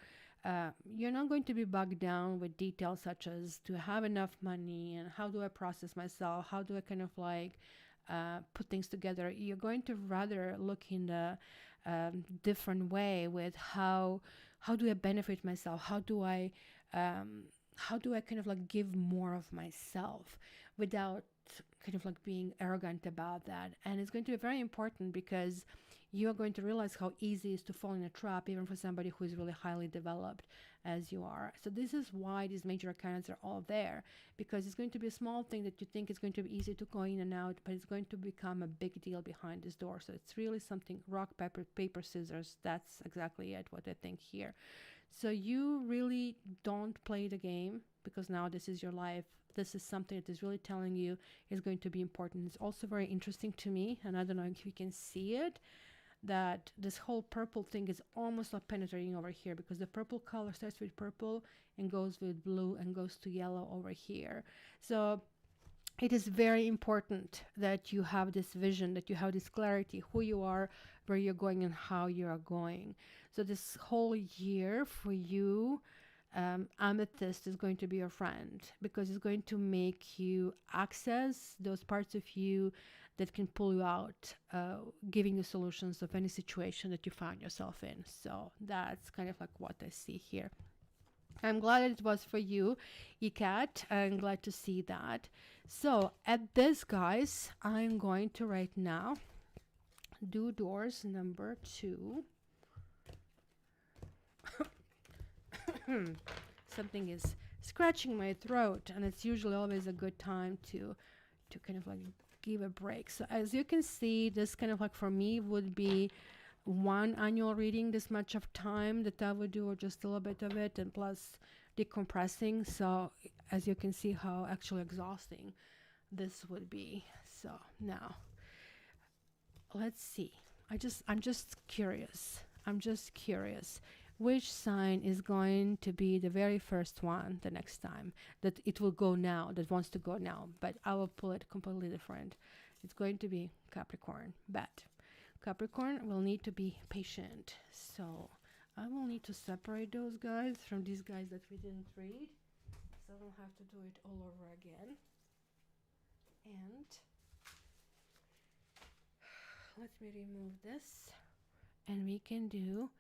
you're not going to be bogged down with details such as to have enough money and how do I process myself, how do I kind of like put things together. You're going to rather look in the different way with how do I benefit myself, how do I kind of like give more of myself without kind of like being arrogant about that. And it's going to be very important, because you are going to realize how easy it is to fall in a trap, even for somebody who is really highly developed as you are. So this is why these major arcana are all there, because it's going to be a small thing that you think is going to be easy to go in and out, but it's going to become a big deal behind this door. So it's really something rock, paper, scissors. That's exactly it, what I think here. So you really don't play the game, because now this is your life. This is something that is really telling you is going to be important. It's also very interesting to me, and I don't know if you can see it, that this whole purple thing is almost not penetrating over here, because the purple color starts with purple and goes with blue and goes to yellow over here. So it is very important that you have this vision, that you have this clarity, who you are, where you're going, and how you are going. So this whole year for you, Amethyst is going to be your friend, because it's going to make you access those parts of you that can pull you out, giving you solutions of any situation that you find yourself in. So that's kind of like what I see here. I'm glad it was for you, Ikat. I'm glad to see that. So at this, guys, I'm going to right now do doors number 2. Something is scratching my throat, and it's usually always a good time to kind of like give a break. So as you can see, this kind of like for me would be one annual reading, this much of time that I would do, or just a little bit of it, and plus decompressing. So as you can see how actually exhausting this would be. So now let's see. I'm just curious. Which sign is going to be the very first one the next time that it will go now, that wants to go now, but I will pull it completely different. It's going to be Capricorn, but Capricorn will need to be patient. So I will need to separate those guys from these guys that we didn't read, so I don't have to do it all over again. And let me remove this, and we can do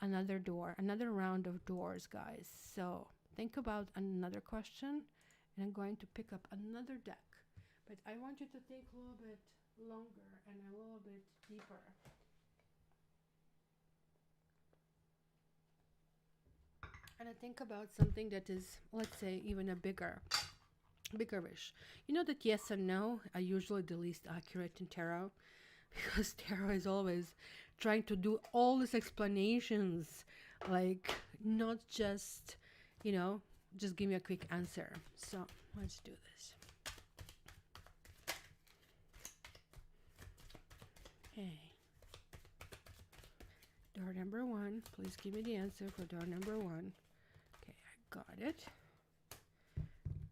another door, another round of doors, guys. So think about another question, and I'm going to pick up another deck, but I want you to think a little bit longer and a little bit deeper. And I think about something that is, let's say, even a biggerish. You know that yes and no are usually the least accurate in tarot, because tarot is always trying to do all these explanations, like not just, just give me a quick answer. So let's do this. Okay. Door number 1. Please give me the answer for door number 1. Okay, I got it.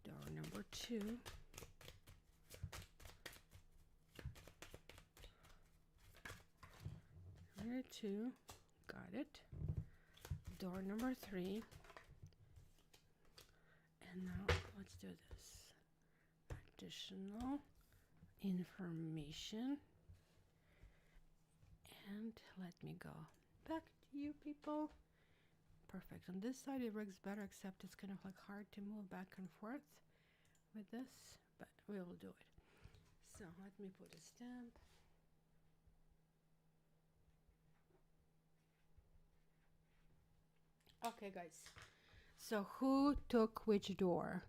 Door number 2. Number 2. Got it. Door number 3. And now let's do this. Additional information. And let me go back to you people. Perfect. On this side it works better, except it's kind of like hard to move back and forth with this, but we will do it. So let me put a stamp. Okay, guys. So who took which door?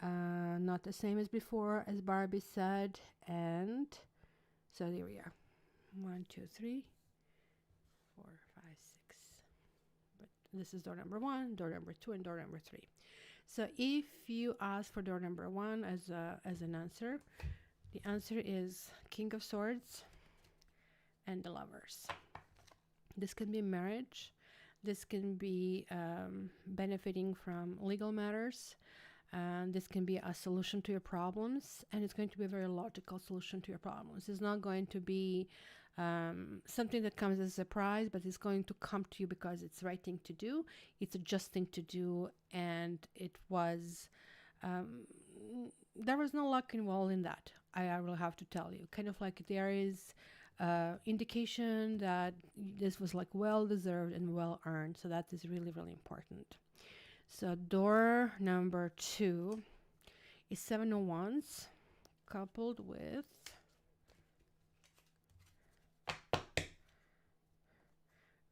Not the same as before, as Barbie said, and so there we are. 1, 2, 3, 4, 5, 6. But this is door number 1, door number 2, and door number 3. So if you ask for door number 1 as an answer, the answer is King of Swords and the Lovers. This can be marriage. This can be benefiting from legal matters. This can be a solution to your problems, and it's going to be a very logical solution to your problems. It's not going to be something that comes as a surprise, but it's going to come to you because it's the right thing to do. It's a just thing to do, and it was there was no luck involved in that. I will have to tell you, kind of like there is indication that this was like well deserved and well earned. So that is really, really important. So door number 2 is 7 of Wands coupled with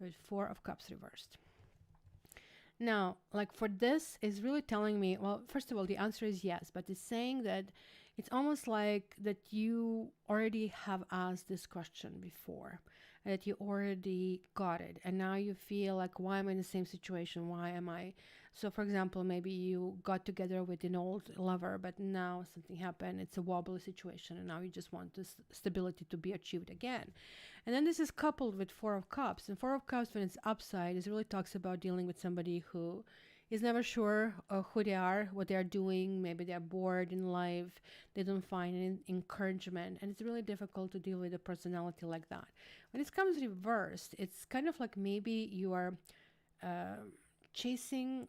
with 4 of Cups reversed. Now, like for this is really telling me, well, first of all, the answer is yes, but it's saying that it's almost like that you already have asked this question before, and that you already got it, and now you feel like, why am I in the same situation? Why am I? So for example, maybe you got together with an old lover, but now something happened, it's a wobbly situation, and now you just want this stability to be achieved again. And then this is coupled with 4 of Cups, and 4 of Cups, when it's upside, it really talks about dealing with somebody who is never sure who they are, what they are doing. Maybe they're bored in life, they don't find any encouragement, and it's really difficult to deal with a personality like that. When it comes reversed, it's kind of like maybe you are chasing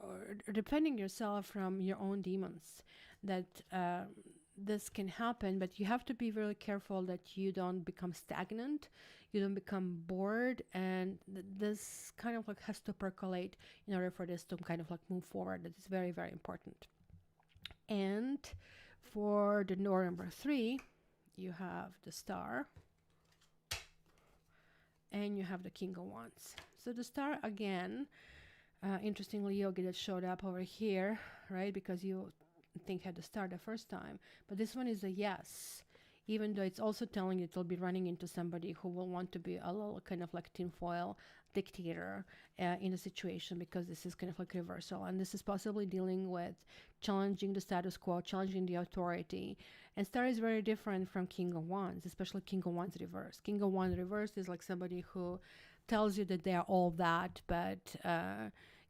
or defending yourself from your own demons. That this can happen, but you have to be really careful that you don't become stagnant, you don't become bored, and this kind of like has to percolate in order for this to kind of like move forward. That is very, very important. And for the door number 3, you have the Star and you have the King of Wands. So the Star again, interestingly, Yogi, that showed up over here, right? Because you think had the Star the first time, but this one is a yes, even though it's also telling you it'll be running into somebody who will want to be a little kind of like tinfoil dictator in a situation, because this is kind of like reversal, and this is possibly dealing with challenging the status quo, challenging the authority. And Star is very different from King of Wands, especially King of Wands reverse. King of Wands reverse is like somebody who tells you that they are all that, but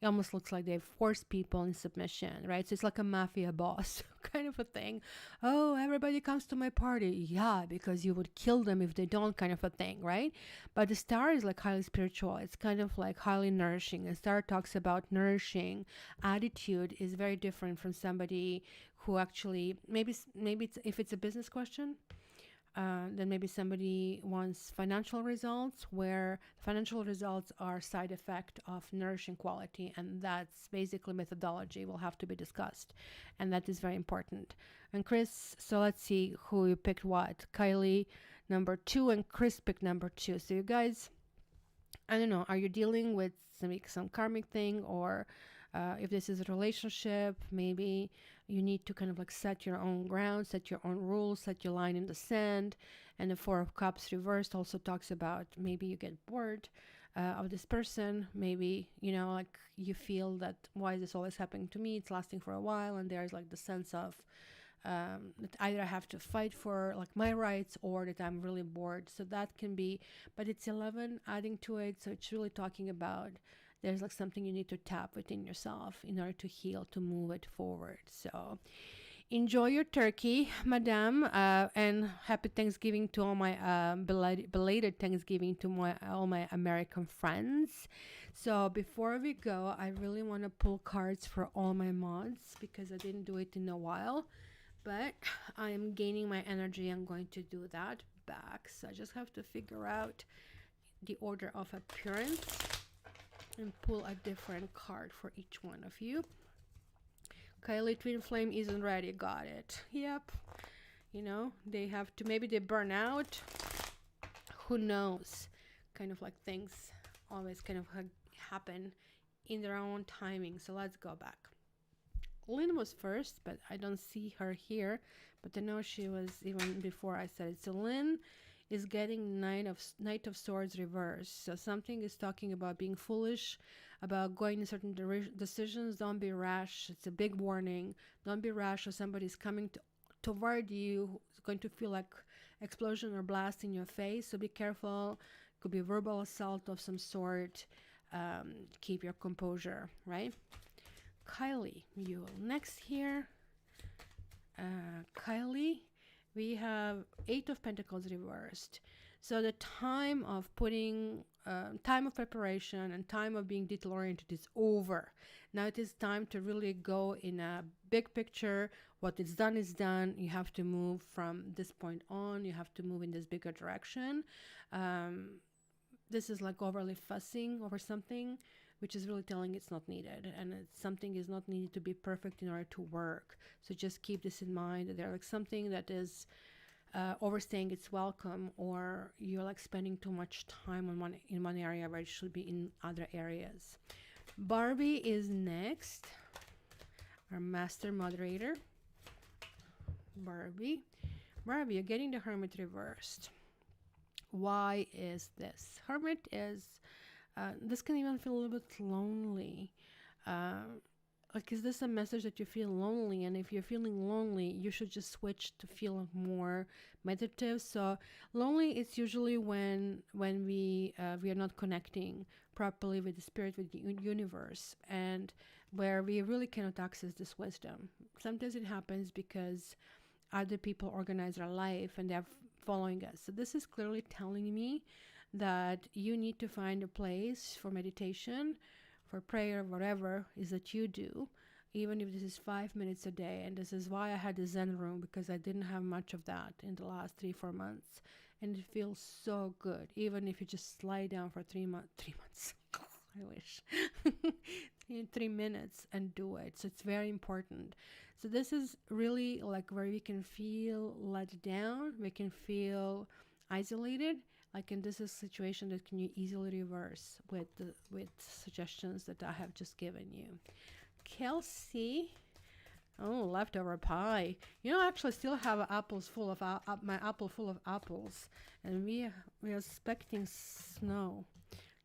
it almost looks like they force people in submission, right? So it's like a mafia boss kind of a thing. Oh, everybody comes to my party. Yeah, because you would kill them if they don't, kind of a thing, right? But the Star is like highly spiritual. It's kind of like highly nourishing. And Star talks about nourishing. Attitude is very different from somebody who actually, maybe it's, if it's a business question, then maybe somebody wants financial results, where financial results are side effect of nourishing quality, and that's basically methodology will have to be discussed, and that is very important. And Chris, so let's see who you picked what. Kylie number 2 and Chris picked number 2. So you guys, I don't know, are you dealing with some karmic thing, or if this is a relationship, maybe you need to kind of like set your own ground, set your own rules, set your line in the sand. And the 4 of Cups reversed also talks about maybe you get bored of this person. Maybe, you know, like you feel that, why is this always happening to me? It's lasting for a while, and there's like the sense of that either I have to fight for like my rights, or that I'm really bored. So that can be, but it's 11 adding to it. So it's really talking about there's like something you need to tap within yourself in order to heal, to move it forward. So Enjoy your turkey, madame, and happy Thanksgiving to all my belated Thanksgiving to all my American friends. So before we go, I really want to pull cards for all my mods because I didn't do it in a while, but I am gaining my energy. I'm going to do that back. So I just have to figure out the order of appearance and pull a different card for each one of you. Kylie Twin Flame isn't ready. Got it. Yep. You know, they have to, maybe they burn out. Who knows? Kind of like things always kind of happen in their own timing. So let's go back. Lynn was first, but I don't see her here. But I know she was even before I said it. So Lynn is getting Knight of Swords reversed. So something is talking about being foolish, about going in certain decisions. Don't be rash. It's a big warning. Don't be rash, or somebody's coming toward you who's going to feel like explosion or blast in your face. So be careful. Could be verbal assault of some sort. Keep your composure, right? Kylie, you next here. Kylie, we have 8 of Pentacles reversed. So the time of time of preparation and time of being detail oriented is over. Now it is time to really go in a big picture. What is done is done. You have to move from this point on. You have to move in this bigger direction. This is like overly fussing over something, which is really telling it's not needed, and something is not needed to be perfect in order to work. So just keep this in mind. They're like something that is overstaying its welcome, or you're like spending too much time in one area where it should be in other areas. Barbie is next, our master moderator. Barbie, you're getting the Hermit reversed. Why is this? Hermit is this can even feel a little bit lonely. Like, is this a message that you feel lonely? And if you're feeling lonely, you should just switch to feel more meditative. So lonely is usually when we are not connecting properly with the spirit, with the universe, and where we really cannot access this wisdom. Sometimes it happens because other people organize our life and they're following us. So this is clearly telling me that you need to find a place for meditation, for prayer, whatever is that you do, even if this is 5 minutes a day. And this is why I had the Zen room, because I didn't have much of that in the last 3-4 months, and it feels so good. Even if you just lie down for 3 months, I wish, in 3 minutes and do it. So it's very important. So this is really like where we can feel let down, we can feel isolated. Like in this is a situation that can you easily reverse with suggestions that I have just given you. Kelsey, oh, leftover pie. You know, I actually still have my apple full of apples, and we are expecting snow.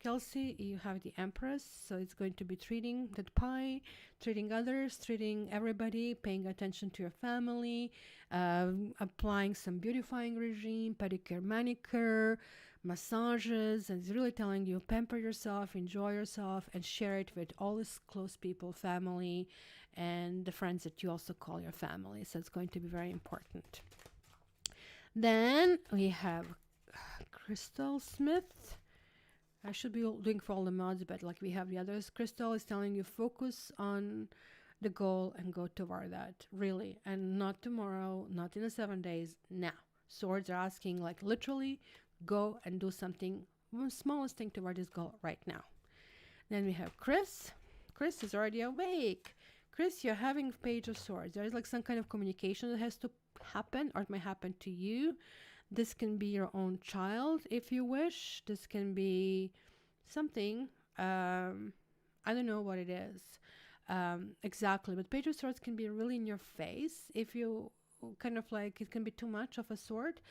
Kelsey, you have the Empress, so it's going to be treating that pie, treating others, treating everybody, paying attention to your family, applying some beautifying regime, pedicure, manicure, massages, and it's really telling you pamper yourself, enjoy yourself, and share it with all these close people, family, and the friends that you also call your family. So it's going to be very important. Then we have Crystal Smith. I should be doing for all the mods, but like we have the others. Crystal is telling you focus on the goal and go toward that, really. And not tomorrow, not in the 7 days, now. Swords are asking, like, literally go and do something, the smallest thing toward this goal right now. Then we have Chris. Chris is already awake. Chris, you're having Page of Swords. There is like some kind of communication that has to happen, or it may happen to you. This can be your own child if you wish. This can be something. I don't know what it is exactly. But Page of Swords can be really in your face if you kind of like, it can be too much of a sword.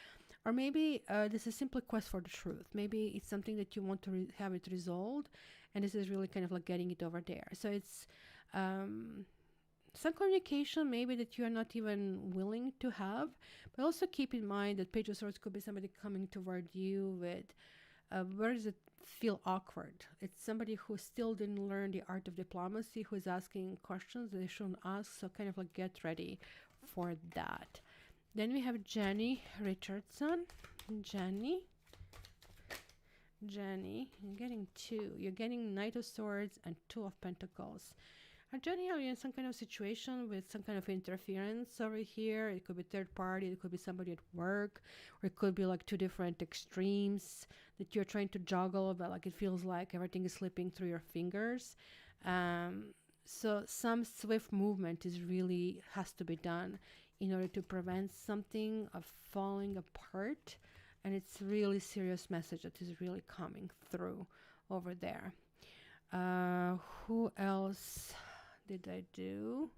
Or maybe this is simply quest for the truth. Maybe it's something that you want to have it resolved. And this is really kind of like getting it over there. So it's some communication maybe that you are not even willing to have, but also keep in mind that Page of Swords could be somebody coming toward you with where does it feel awkward. It's somebody who still didn't learn the art of diplomacy, who is asking questions that they shouldn't ask. So kind of like get ready for that. Then we have Jenny Richardson. Jenny, you're getting two. You're getting Knight of Swords and Two of Pentacles. Jenny, are you in some kind of situation with some kind of interference over here? It could be third party, it could be somebody at work, or it could be like two different extremes that you're trying to juggle, but like it feels like everything is slipping through your fingers. So some swift movement has to be done in order to prevent something of falling apart. And it's really serious message that is really coming through over there. Who else did I do?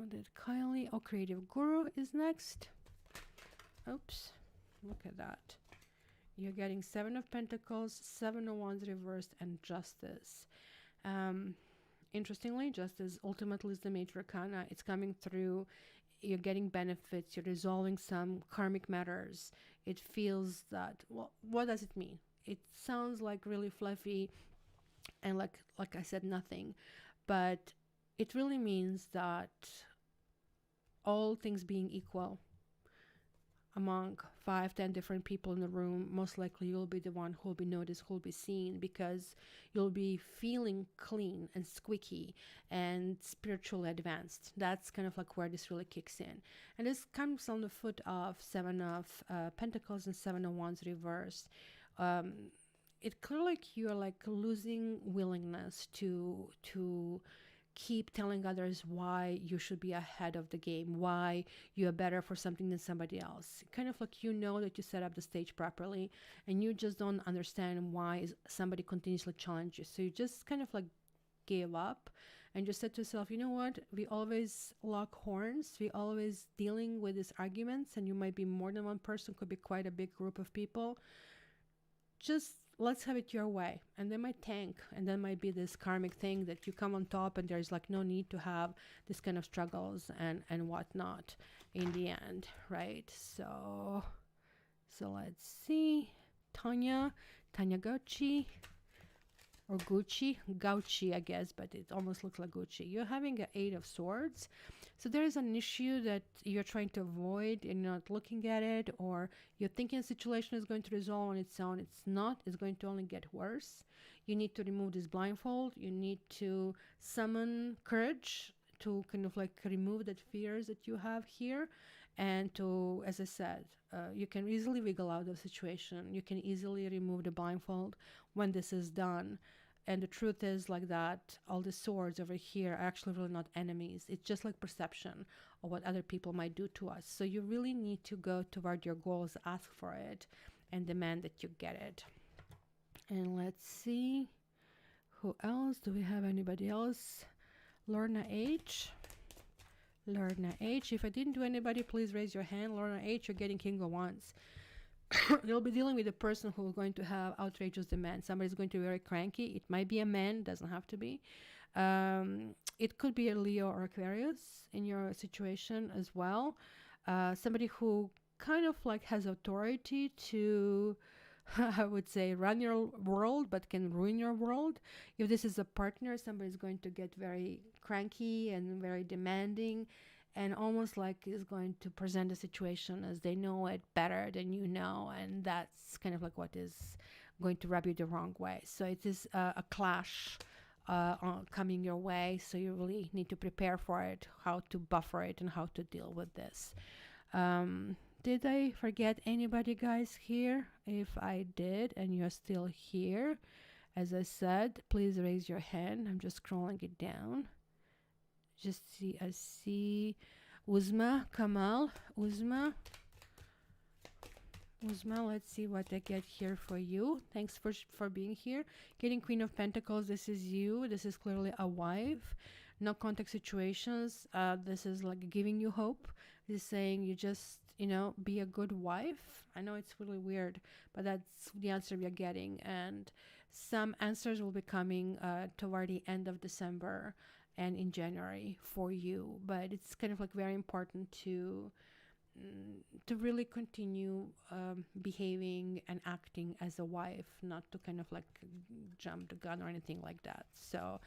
Did Kylie? Oh, Creative Guru is next. Oops, look at that. You're getting Seven of Pentacles, Seven of Wands reversed, and Justice. Interestingly, Justice ultimately is the major arcana. It's coming through. You're getting benefits. You're resolving some karmic matters. It feels that, well, what does it mean? It sounds like really fluffy and like I said, nothing. But it really means that all things being equal, among 5-10 different people in the room, most likely you'll be the one who will be noticed, who will be seen, because you'll be feeling clean and squeaky and spiritually advanced. That's kind of like where this really kicks in. And this comes on the foot of Seven of Pentacles and Seven of Wands reversed. It clearly like you're like losing willingness to keep telling others why you should be ahead of the game, why you are better for something than somebody else. Kind of like that you set up the stage properly, and you just don't understand why somebody continuously challenges you. So you just kind of like gave up and just said to yourself, you know what, we always lock horns, we always dealing with these arguments, and you might be more than one person, could be quite a big group of people. Just let's have it your way, and they might tank, and then might be this karmic thing that you come on top, and there's like no need to have this kind of struggles and whatnot in the end, right? So let's see. Tanya Gucci, or Gauchi, I guess, but it almost looks like Gucci. You're having an Eight of Swords. So there is an issue that you're trying to avoid and you're not looking at it, or you're thinking the situation is going to resolve on its own. It's not. It's going to only get worse. You need to remove this blindfold. You need to summon courage to kind of like remove that fears that you have here. And to, as I said, you can easily wiggle out of the situation. You can easily remove the blindfold when this is done. And the truth is like that all the swords over here are actually really not enemies. It's just like perception of what other people might do to us. So you really need to go toward your goals, ask for it, and demand that you get it. And let's see. Who else? Do we have anybody else? Lorna H. Lorna H. If I didn't do anybody, please raise your hand. Lorna H, you're getting King of Wands. You'll be dealing with a person who is going to have outrageous demands. Somebody's going to be very cranky. It might be a man, doesn't have to be. It could be a Leo or Aquarius in your situation as well. Somebody who kind of like has authority to, I would say, run your world, but can ruin your world. If this is a partner, somebody's going to get very cranky and very demanding, and almost like is going to present the situation as they know it better than you know, and that's kind of like what is going to rub you the wrong way. So it is a clash coming your way, so you really need to prepare for it, how to buffer it, and how to deal with this. Did I forget anybody, guys, here? If I did, and you're still here, as I said, please raise your hand. I'm just scrolling it down. I see Uzma, Kamal, Uzma, let's see what I get here for you. Thanks for being here. Getting Queen of Pentacles, this is you. This is clearly a wife. No contact situations. This is like giving you hope. This is saying you just, be a good wife. I know it's really weird, but that's the answer we are getting. And some answers will be coming toward the end of December and in January for you, but it's kind of like very important to really continue behaving and acting as a wife, not to kind of like jump the gun or anything like that. So,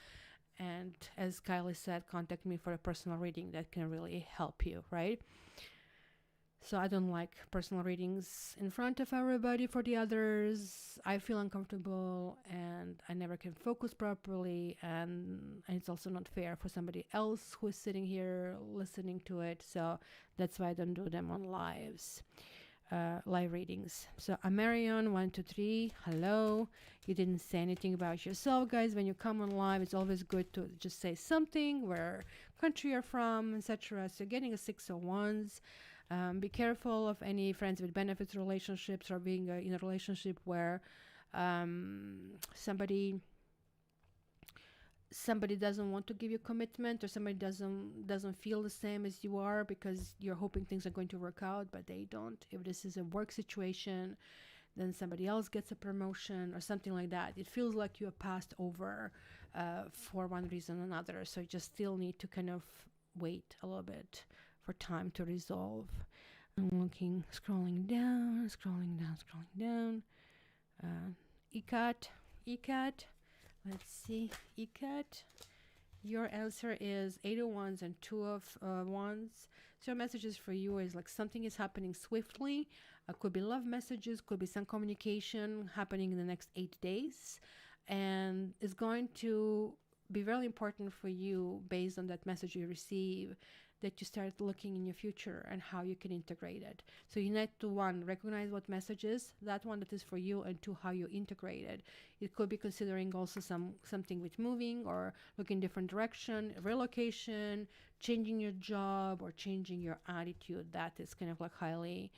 And as Kylie said, contact me for a personal reading that can really help you, right? So I don't like personal readings in front of everybody for the others. I feel uncomfortable and I never can focus properly. And it's also not fair for somebody else who is sitting here listening to it. So that's why I don't do them on live readings. So Amerion 123, hello. You didn't say anything about yourself, guys. When you come on live, it's always good to just say something, where country you're from, etc. So getting a 6 of Wands. Be careful of any friends with benefits relationships, or being in a relationship where somebody doesn't want to give you commitment, or somebody doesn't feel the same as you are, because you're hoping things are going to work out, but they don't. If this is a work situation, then somebody else gets a promotion or something like that. It feels like you are passed over for one reason or another. So you just still need to kind of wait a little bit for time to resolve. I'm looking, scrolling down. Ekat. Let's see, Ekat. Your answer is 8 of Wands and 2 of Wands. So messages for you is like something is happening swiftly. Could be love messages, could be some communication happening in the next 8 days. And it's going to be very important for you, based on that message you receive, that you start looking in your future and how you can integrate it. So you need to, 1, recognize what message is, that one that is for you, and 2, how you integrate it. It could be considering also something with moving, or looking different direction, relocation, changing your job, or changing your attitude. That is kind of like highly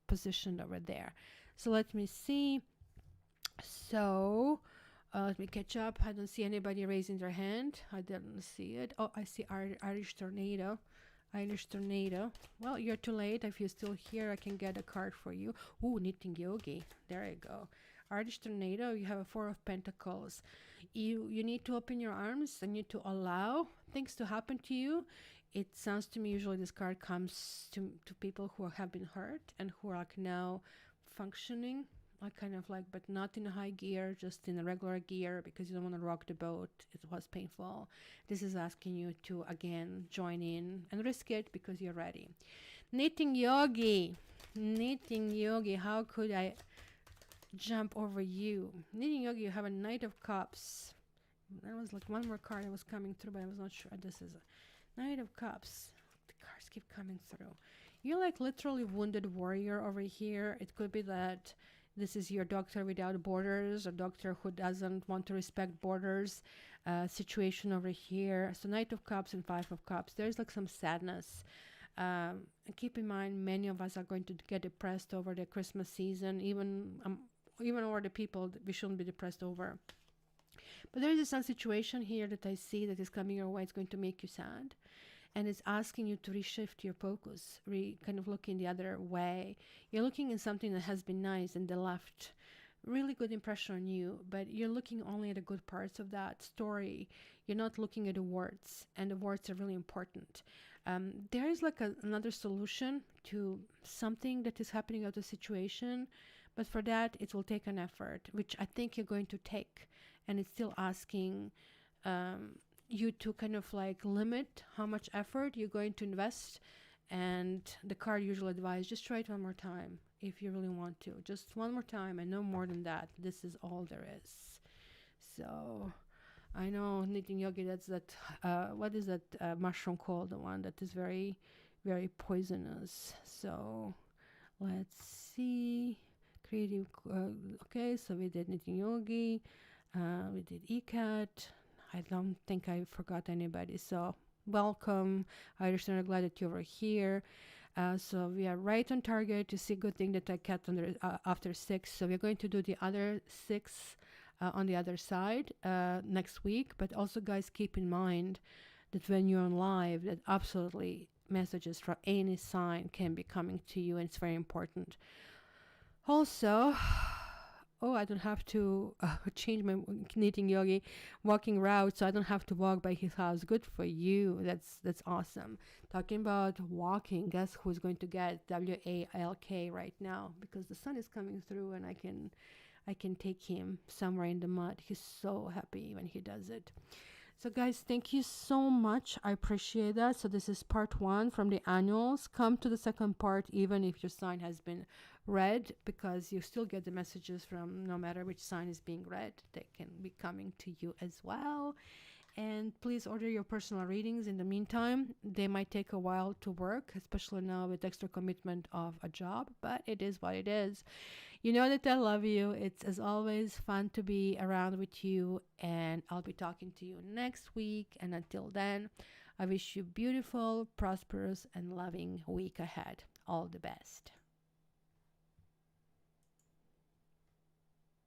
positioned over there. So let me see. So let me catch up. I don't see anybody raising their hand. I didn't see it. Oh, I see Irish Tornado. Well, you're too late. If you're still here, I can get a card for you. Ooh, Knitting Yogi. There you go. Irish Tornado, you have a 4 of Pentacles. You need to open your arms and you need to allow things to happen to you. It sounds to me usually this card comes to people who have been hurt and who are like now functioning, like kind of like, but not in a high gear, just in a regular gear, because you don't want to rock the boat. It was painful. This is asking you to again join in and risk it because you're ready. Knitting Yogi, how could I jump over you? Knitting Yogi, you have a Knight of Cups. There was like one more card that was coming through, but I was not sure. This is a Knight of Cups. The cards keep coming through. You're like literally wounded warrior over here. It could be that this is your doctor without borders, a doctor who doesn't want to respect borders situation over here. So Knight of Cups and 5 of Cups. There's like some sadness. And keep in mind, many of us are going to get depressed over the Christmas season, even over the people that we shouldn't be depressed over. But there is some situation here that I see that is coming your way. It's going to make you sad. And it's asking you to reshift your focus, kind of looking the other way. You're looking at something that has been nice and they left really good impression on you, but you're looking only at the good parts of that story. You're not looking at the words, and the words are really important. There is like another solution to something that is happening out of the situation, but for that, it will take an effort, which I think you're going to take. And it's still asking you to kind of like limit how much effort you're going to invest. And the card usually advises, just try it one more time if you really want to. Just one more time and no more than that. This is all there is. So I know Knitting Yogi, that's that, what is that mushroom called? The one that is very, very poisonous. So let's see. Creative, okay, so we did Knitting Yogi. We did ECAT. I don't think I forgot anybody. So welcome. Irish, I'm glad that you were here. So we are right on target. You see, good thing that I kept under after 6. So we're going to do the other 6 on the other side next week. But also, guys, keep in mind that when you're on live, that absolutely messages from any sign can be coming to you, and it's very important. Also, oh, I don't have to change my Knitting Yogi walking route, so I don't have to walk by his house. Good for you. That's awesome. Talking about walking, guess who's going to get WALK right now? Because the sun is coming through and I I can take him somewhere in the mud. He's so happy when he does it. So guys, thank you so much. I appreciate that. So this is part 1 from the annuals. Come to the second part even if your sign has been read, because you still get the messages from no matter which sign is being read. They can be coming to you as well. And please order your personal readings in the meantime. They might take a while to work, especially now with extra commitment of a job, but it is what it is. You know that I love you. It's as always fun to be around with you, and I'll be talking to you next week. And until then, I wish you beautiful, prosperous, and loving week ahead. All the best.